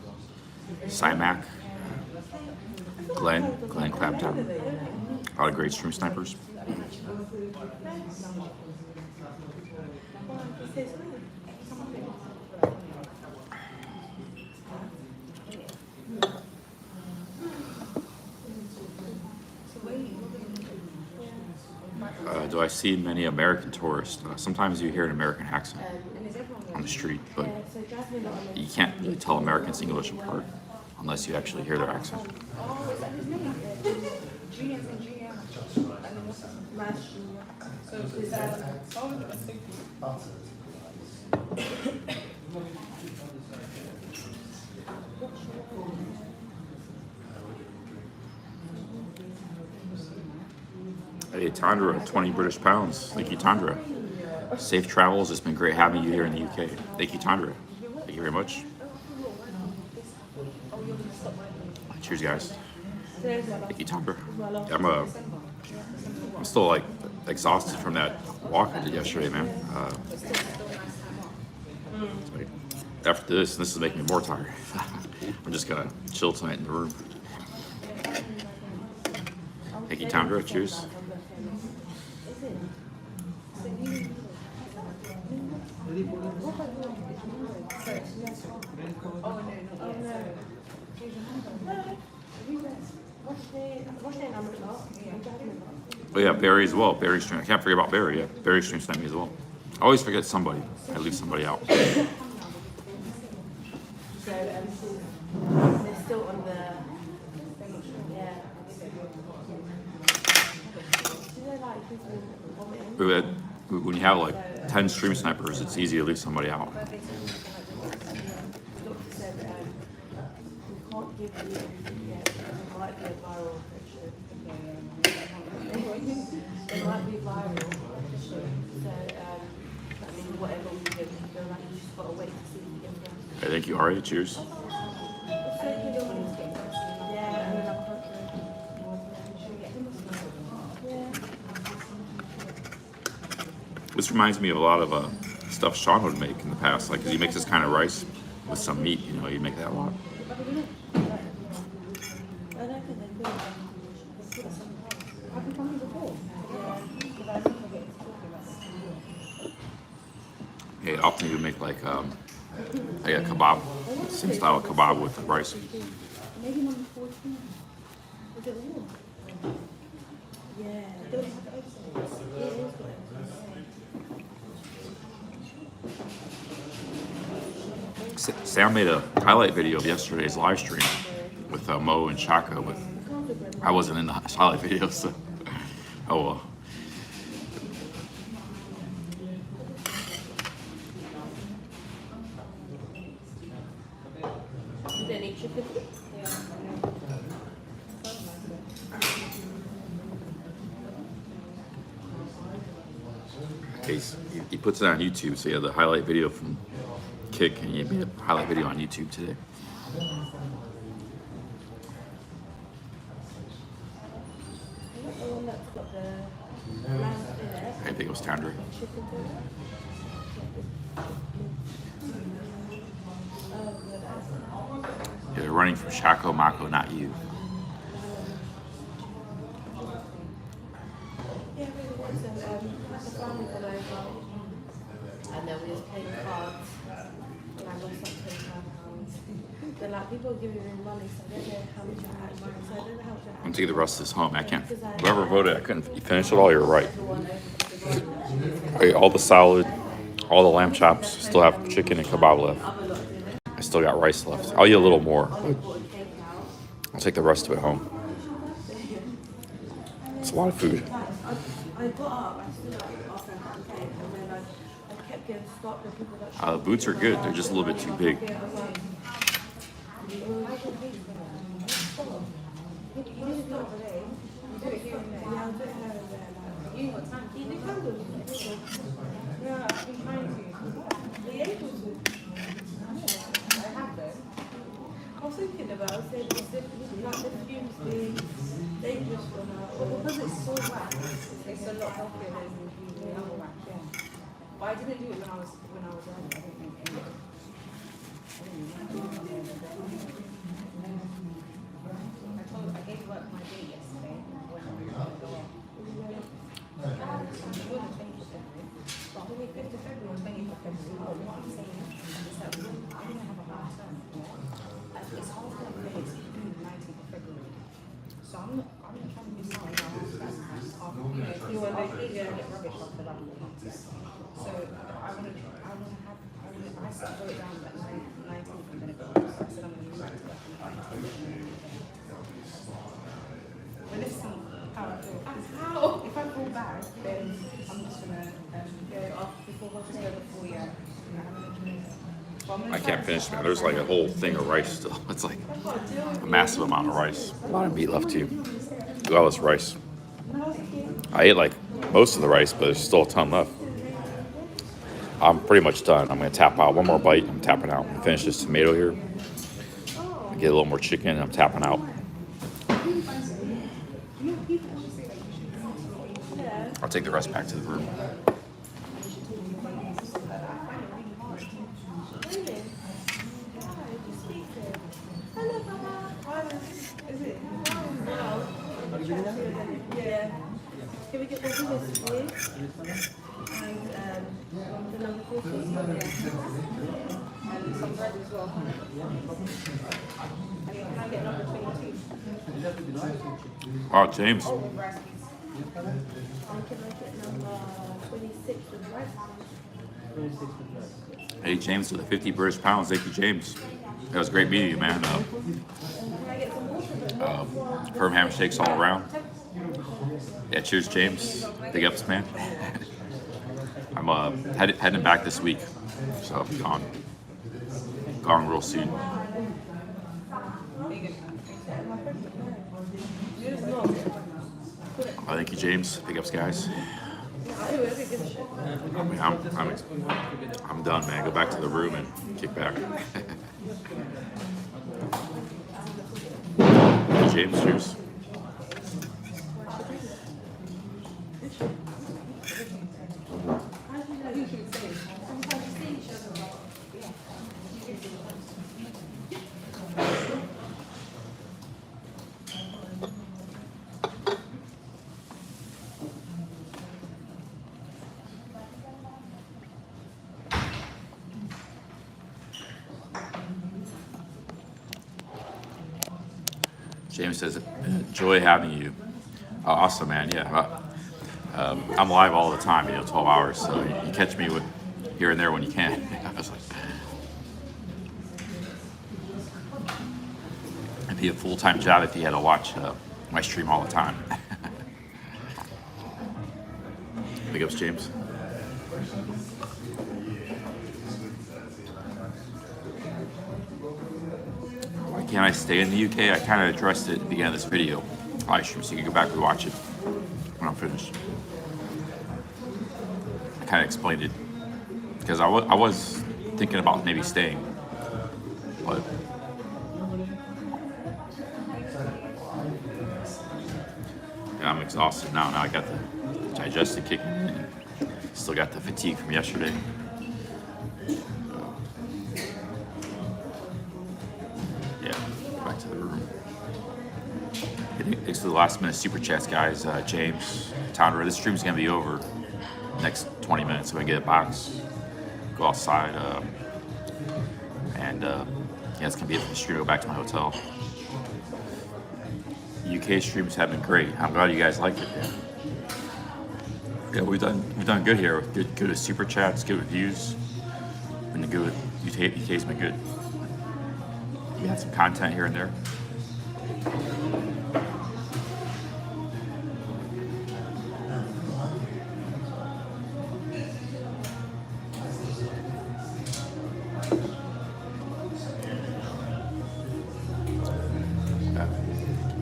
Cymac, Glenn Claptown. A lot of great stream snipers. Do I see many American tourists? Sometimes you hear an American accent on the street, but you can't really tell Americans English apart unless you actually hear their accent. Hey, Tandra, 20 British pounds. Thank you, Tandra. Safe travels. It's been great having you here in the UK. Thank you, Tandra. Thank you very much. Cheers, guys. Thank you, Tandra. I'm still like exhausted from that walk I did yesterday, man. Like, after this is making me more tired. I'm just gonna chill tonight in the room. Thank you, Tandra. Cheers. Oh yeah, Barry as well. Barry stream. I can't forget about Barry. Yeah, Barry stream sniped me as well. I always forget somebody. I leave somebody out. So they're still on the. Yeah. Do they like people vomiting? When you have like 10 stream snipers, it's easy to leave somebody out. The doctor said we can't give you anything yet because it might be a viral infection. It might be viral infection. So I mean, whatever we give, you just gotta wait to see if you get them. Hey, thank you, Ari. Cheers. This reminds me of a lot of stuff Sean would make in the past, like 'cause he makes this kind of rice with some meat. You know, he'd make that a lot. Yeah, often he would make like a kebab, same style of kebab with the rice. Maybe number 14. Was it warm? Yeah. Don't have to open it. It is good. Sam made a highlight video of yesterday's live stream with Mo and Shaka. I wasn't in the highlight video, so oh well. He puts it on YouTube, so he had the highlight video from Kick, and he made a highlight video on YouTube today. I think it was Tandra. Yeah, they're running for Shako Mako, not you. And then we just played cards, and I lost like £25. Then like people are giving me money, so I don't know how much I had money. So I don't know how much I I'm taking the rest of this home. I can't. Whoever voted, I couldn't. You finish it all. You're right. I ate all the salad, all the lamb chops. Still have chicken and kebab left. I still got rice left. I'll eat a little more. I'll take the rest of it home. It's a lot of food. I got up, I stood up after I got the cake, and then I kept getting stopped with people that The boots are good. They're just a little bit too big. I was thinking about it, like the fumes being dangerous for now. Because it's so wax, it's a lot healthier than the other wax, yeah. But I didn't do it when I was young. I gave work my day yesterday when I was going to go off. It wasn't 20th of February, but 25th of February or 20th of February. Oh, what I'm saying is that I'm going to have a half term. It's half term days due the 19th of February. So I'm not trying to miss out on my half term. You know, if you get rubbish after that 4 months. So I said go down at 19th and then it goes. So I said I'm going to use that to work on the 19th. Well, let's see how I feel. How? If I feel bad, then I'm just gonna go off before I just go the full year. I can't finish, man. There's like a whole thing of rice still. It's like a massive amount of rice. A lot of meat left too. Look at all this rice. I ate like most of the rice, but there's still a ton left. I'm pretty much done. I'm gonna tap out. One more bite. I'm tapping out. I'm gonna finish this tomato here. Get a little more chicken. And I'm tapping out. I'll take the rest back to the room. Yeah. Can we get the biggest, please? And the number 40? And some bread as well. And can I get number 22? Oh, James. Can I get number 26 with rice? Hey, James, for the 50 British pounds. Thank you, James. That was great meeting you, man. Can I get some water? Firm handshakes all around. Yeah, cheers, James. Big ups, man. I'm heading back this week, so I'll be gone real soon. Thank you, James. Big ups, guys. I mean, I'm done, man. Go back to the room and kick back. James, cheers. James says, enjoy having you. Oh, awesome, man. Yeah. I'm live all the time, 12 hours. So you catch me with here and there when you can. I was like, it'd be a full-time job if you had to watch my stream all the time. Big ups, James. Why can't I stay in the UK? I kind of addressed it at the beginning of this video. Live stream, so you can go back and watch it when I'm finished. I kind of explained it because I was thinking about maybe staying, but yeah, I'm exhausted now. Now I got the digestive kicking in, and still got the fatigue from yesterday. Yeah, back to the room. Thanks for the last minute super chats, guys. James, Towner, this stream's gonna be over next 20 minutes. So we can get a box, go outside, and yeah, it's gonna be it for the stream. Go back to my hotel. UK streams have been great. I'm glad you guys liked it. Yeah, we've done good here. Good with super chats, good with views. Been good with UK's been good. We had some content here and there.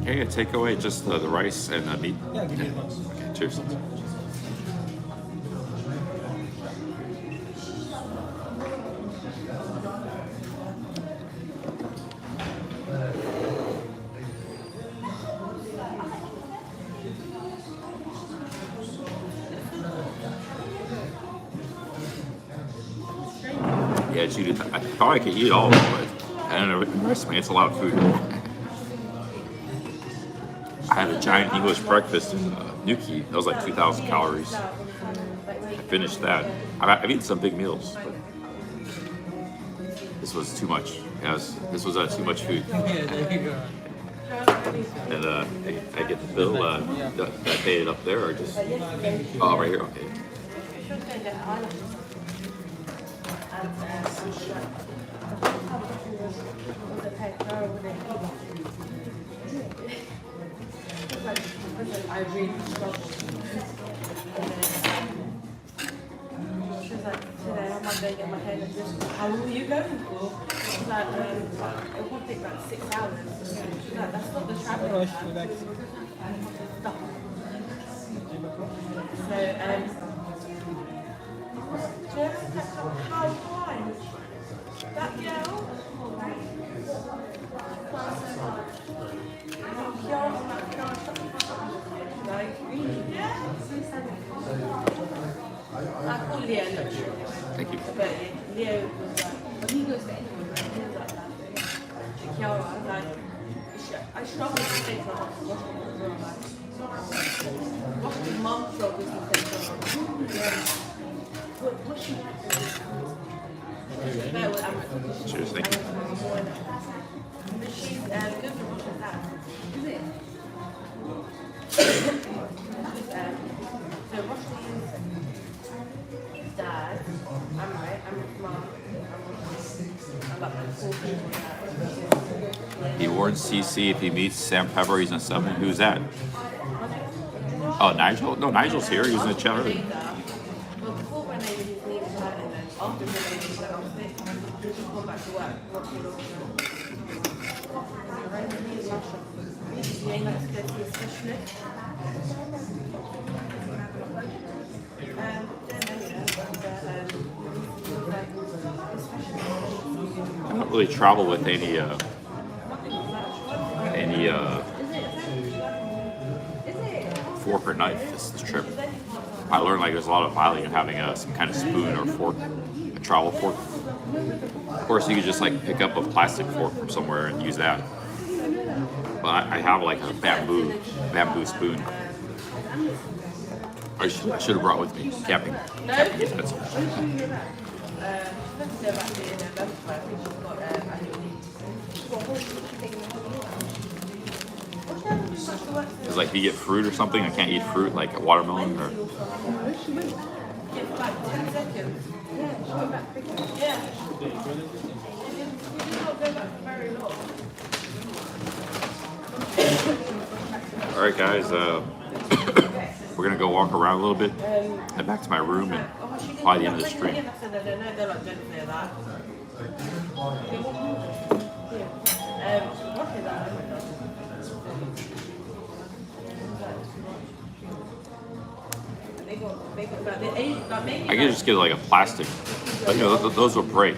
Okay, a takeaway, just the rice and the meat. Yeah, give me a box. Okay, cheers. Yeah, Judith, I thought I could eat all of it, but I don't know. It impressed me. It's a lot of food. I had a giant English breakfast in Newquay. That was like 2,000 calories. I finished that. I've eaten some big meals, but this was too much. This was too much food. Yeah, there you go. And I get the bill. Did I pay it up there or just? Oh, right here. Okay. I really struggled. She was like, today I'm going to get my hair done. How long are you going for? She was like, it won't take about 6 hours. She was like, that's not the travel Rush, time. relax. Stop. So, do you ever catch up how high that girl? I call Leo lecturer. Thank you. But Leo was like, when he goes to anywhere, he was like that. Kiara, like, I struggle to think of what's mum struggles to think of. What she Cheers, thank you. But she's good for washing that. Is it? So Roshni's dad, I'm right, I'm with mum, I'm like 14. He warns CC if he meets Sam Pepper, he's in 7. Who's that? Oh, Nigel? No, Nigel's here. He was in the chat earlier. But before when they his name was hurt and then after when they was like, I'm sick, he just come back to work. He ain't like to go to a specialist. I don't really travel with any fork or knife this trip. I learned like there's a lot of value in having some kind of spoon or fork, a travel fork. Of course, you could just like pick up a plastic fork from somewhere and use that. But I have like a bamboo spoon. I should have brought with me camping utensils. It's like if you get fruit or something, I can't eat fruit like a watermelon or. All right, guys. We're gonna go walk around a little bit, head back to my room, and probably the end of the stream. I could just get like a plastic, but you know those will break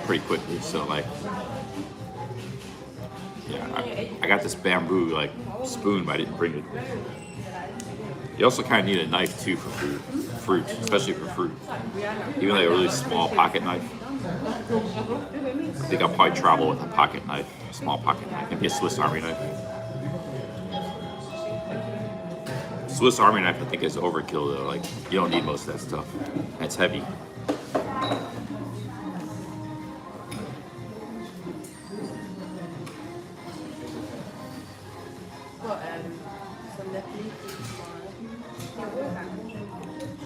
pretty quickly. So like, yeah, I got this bamboo like spoon, but I didn't bring it. You also kind of need a knife too for fruit, especially for fruit. Even like a really small pocket knife. I think I'll probably travel with a pocket knife, a small pocket knife, maybe a Swiss Army knife. Swiss Army knife, I think, is overkill though. Like, you don't need most of that stuff. And it's heavy.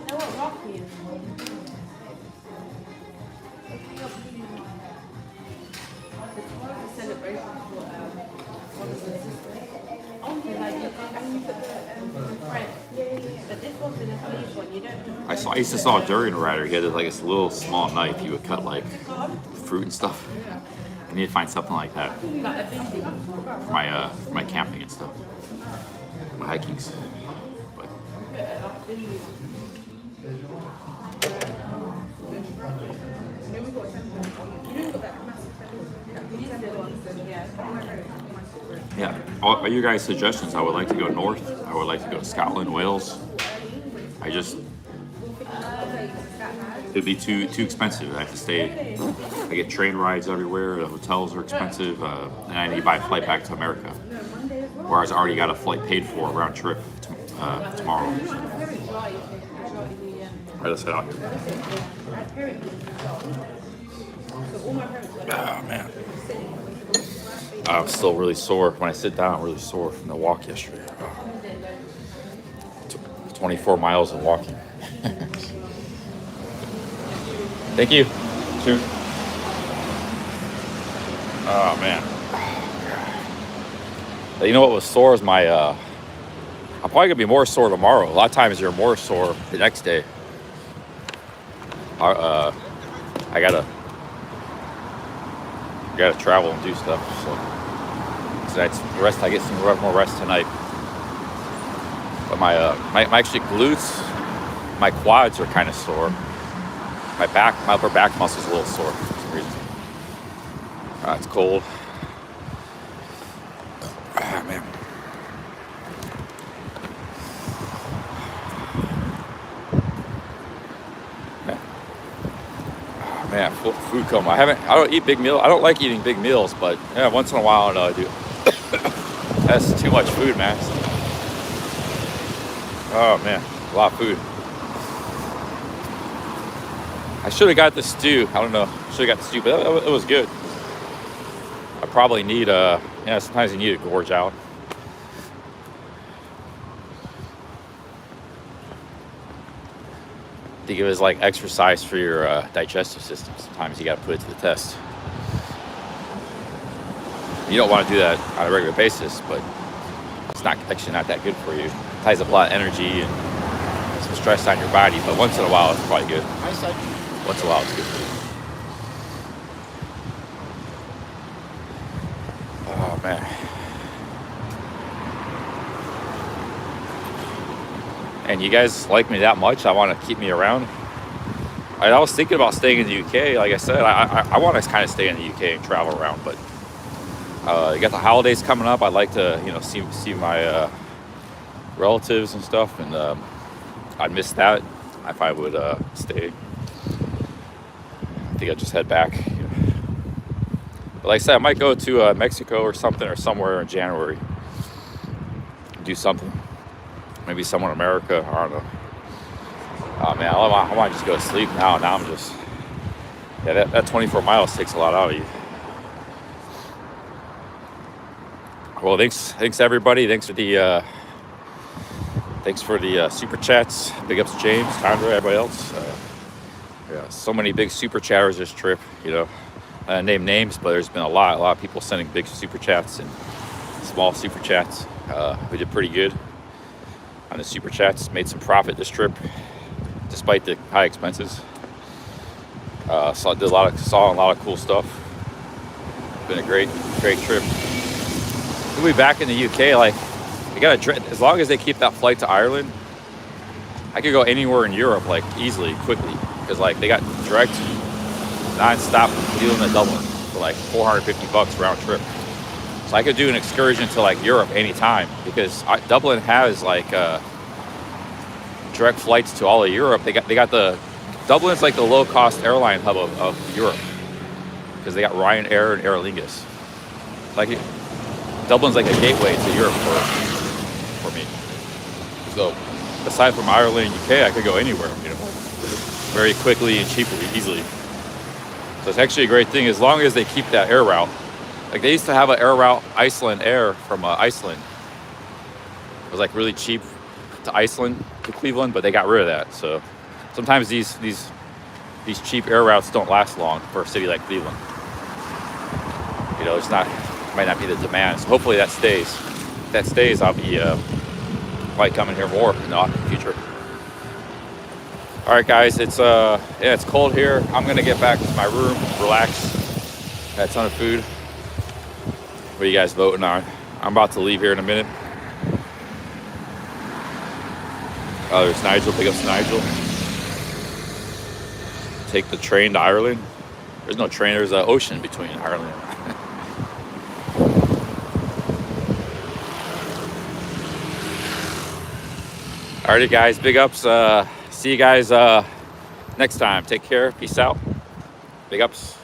know what Rocky is? Tomorrow's a celebration for brothers and sisters. Only like you come back and put the bread. But this one's in a sleeve one. You don't. I used to saw a durian rider. He had like this little small knife. He would cut like fruit and stuff. I need to find something like that Like a big thing. for my camping and stuff, my hikings. But yeah, all you guys' suggestions. I would like to go north. I would like to go to Scotland, Wales. It'd be too expensive. I have to stay. I get train rides everywhere. The hotels are expensive, and I need to buy a flight back to America. Whereas I already got a flight paid for round trip tomorrow. Right, let's head out here. Oh man, I'm still really sore. When I sit down, I'm really sore from the walk yesterday. 24 miles of walking. Thank you. Cheers. Oh man. You know what was sore is my I'm probably gonna be more sore tomorrow. A lot of times you're more sore the next day. I gotta travel and do stuff. So tonight's rest. I get some more rest tonight. But my actually glutes, my quads are kind of sore. My upper back muscle is a little sore for some reason. It's cold. Ah, man. Man, food coma. I don't eat big meals. I don't like eating big meals, but yeah, once in a while I do. That's too much food, man. Oh man, a lot of food. I should have got the stew. I don't know. Should have got the stew, but it was good. I probably need sometimes you need to gorge out. I think it was like exercise for your digestive system. Sometimes you got to put it to the test. You don't want to do that on a regular basis, but it's actually not that good for you. It ties up a lot of energy and some stress on your body, but once in a while it's probably good. Once in a while it's good for you. Oh man. And you guys like me that much? I want to keep me around. I was thinking about staying in the UK. Like I said, I want to kind of stay in the UK and travel around, but you got the holidays coming up. I'd like to, see my relatives and stuff, and I'd miss that if I would stay. I think I'd just head back. But like I said, I might go to Mexico or something, or somewhere in January. Do something. Maybe somewhere in America. I don't know. Oh man, I want to just go to sleep now. Now I'm just, that 24 miles takes a lot out of you. Well, thanks everybody. Thanks for the super chats. Big ups to James, Tandra, everybody else. So many big super chatters this trip. I name names, but there's been a lot of people sending big super chats and small super chats. We did pretty good on the super chats. Made some profit this trip, despite the high expenses. Saw a lot of cool stuff. Been a great trip. We'll be back in the UK. Like, as long as they keep that flight to Ireland, I could go anywhere in Europe, like easily, quickly, because like they got direct, non-stop dealing to Dublin for like $450 round trip. So I could do an excursion to like Europe anytime, because Dublin has like direct flights to all of Europe. They got Dublin's like the low-cost airline hub of Europe, because they got Ryanair and Aer Lingus. Like Dublin's like a gateway to Europe for me. So aside from Ireland and UK, I could go anywhere, very quickly and cheaply, easily. So it's actually a great thing, as long as they keep that air route. Like they used to have an air route, Iceland Air from Iceland. It was like really cheap to Iceland to Cleveland, but they got rid of that. So sometimes these cheap air routes don't last long for a city like Cleveland. You know, it's not, might not be the demand. So hopefully that stays. If that stays, I'll be probably coming here more in the future. All right, guys, it's yeah, it's cold here. I'm gonna get back to my room, relax. Got a ton of food. What are you guys voting on? I'm about to leave here in a minute. Oh, there's Nigel. Pick up Nigel. Take the train to Ireland. There's no train. There's an ocean between Ireland. Alrighty, guys. Big ups. See you guys next time. Take care. Peace out. Big ups.